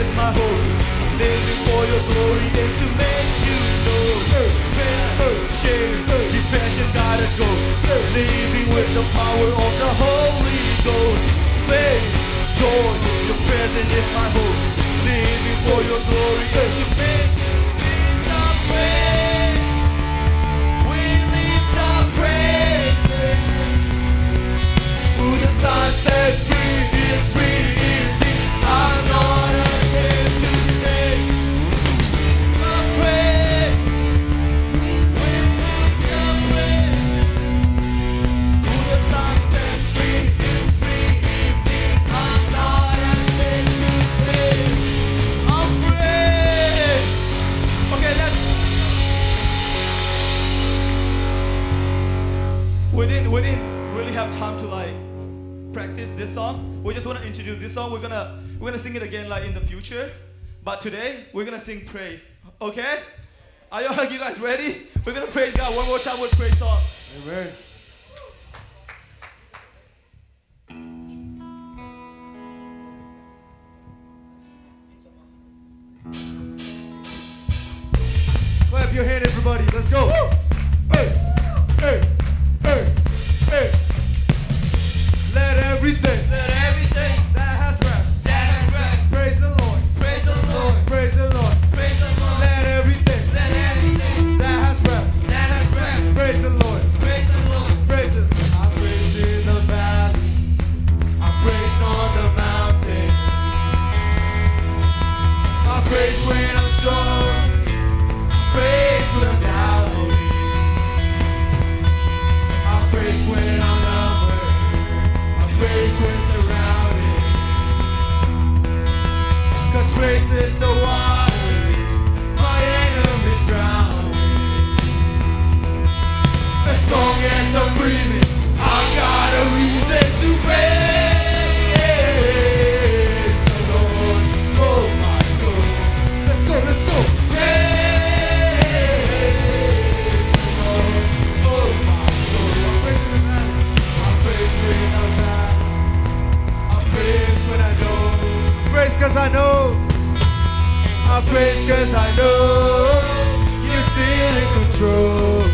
is my hope. Living for your glory and to make you know. Pain, shame, depression gotta go. Living with the power of the Holy Ghost. Faith, joy, your presence is my hope. Living for your glory and to make the praise. We lift up praises. Who the Son sets free is free indeed. I'm not ashamed to say the praise. We lift up the praise. Who the Son sets free is free indeed. I'm not ashamed to say I'm free. Okay, we didn't really have time to like practice this song. We just want to introduce this song. We're gonna sing it again like in the future. But today we're gonna sing praise. Okay? Are you guys ready? We're gonna praise God one more time with praise song. Amen. Clap your hand, everybody. Let's go. Hey, hey, hey, hey. Let everything that has breath praise the Lord. Praise the Lord. Praise the Lord. Praise the Lord. Let everything that has breath praise the Lord. Praise the Lord. Praise the Lord. I praise in the valley. I praise on the mountain. I praise when I'm strong. Praise when I'm doubting. I praise when I'm numbered. I praise when surrounded. Cause praise is the waters my enemies drown. As long as I'm breathing, I've got a reason to praise the Lord. Oh my soul. Let's go, let's go. Praise the Lord. Oh my soul. I'm praising the man. I praise when I'm bad. I praise when I don't. I praise cause I know. I praise cause I know you're still in control.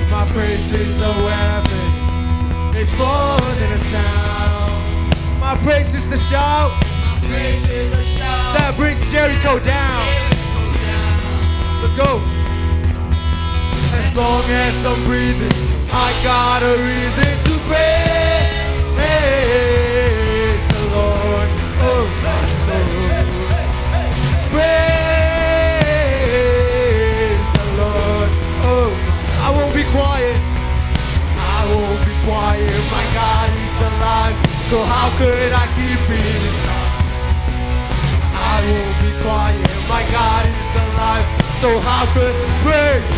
My praise is a weapon. It's more than a sound. My praise is the shout. My praise is a shout that brings Jericho down. Let's go. As long as I'm breathing, I got a reason to praise the Lord. Oh my soul. Praise the Lord. Oh, I won't be quiet. I won't be quiet. My God is alive. So how could I keep it inside? I won't be quiet. My God is alive. So how could praise?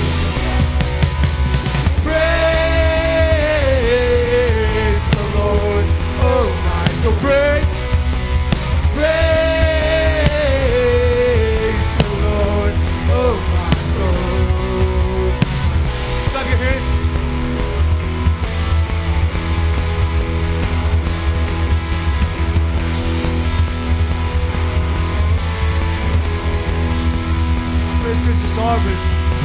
Praise the Lord. Oh my. So praise. Praise the Lord. Oh my soul. Clap your hands. Praise cause you're sovereign.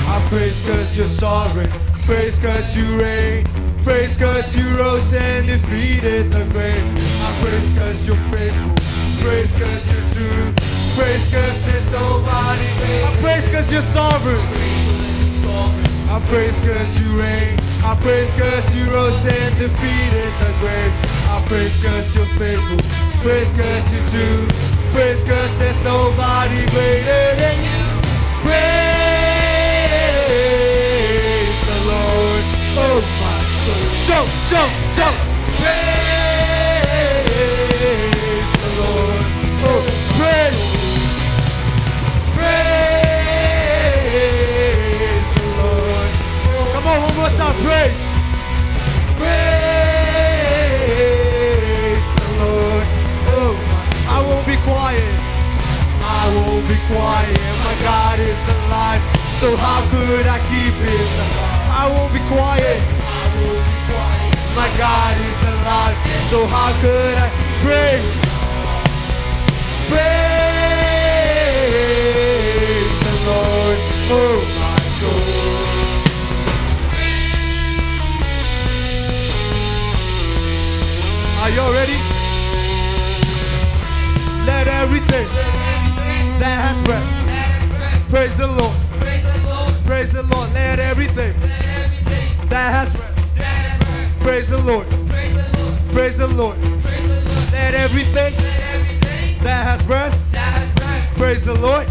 I praise cause you're sovereign. Praise cause you reign. Praise cause you rose and defeated the grave. I praise cause you're faithful. Praise cause you're true. Praise cause there's nobody. I praise cause you're sovereign. I praise cause you reign. I praise cause you rose and defeated the grave. I praise cause you're faithful. Praise cause you're true. Praise cause there's nobody greater than you. Praise the Lord. Oh my soul. Jump, jump, jump. Praise the Lord. Oh, praise. Praise the Lord. Come on, one more time. Praise. Praise the Lord. Oh, I won't be quiet. I won't be quiet. My God is alive. So how could I keep it? I won't be quiet. My God is alive. So how could I praise? breath. Praise the Lord. Praise the Lord. Let everything that has breath. Praise the Lord. Praise the Lord. Let everything that has breath. Praise the Lord.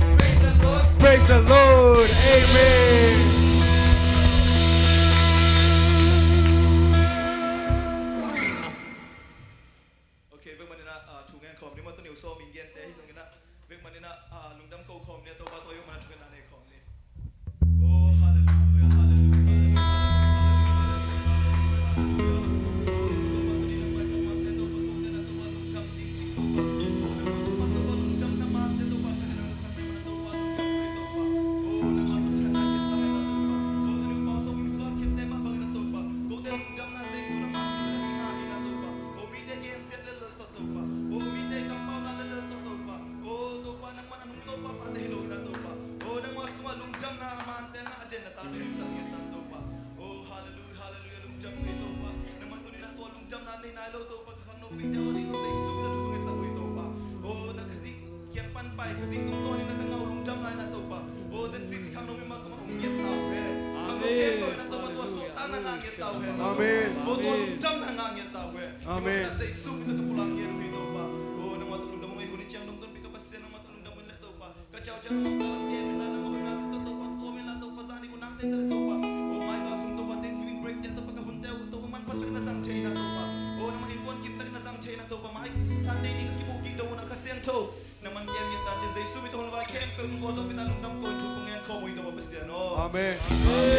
Praise the Lord. Amen. Okay, vâng mình là chủ ngành khom nhưng mà tôi nhiều so mình gen thế xong cái đó vâng mình là lùng đâm câu khomเนี่ยตัวบ้าตัวอยู่มันchủ ngành này khomเนี่ย Oh hallelujah hallelujah Amen. Amen. Amen.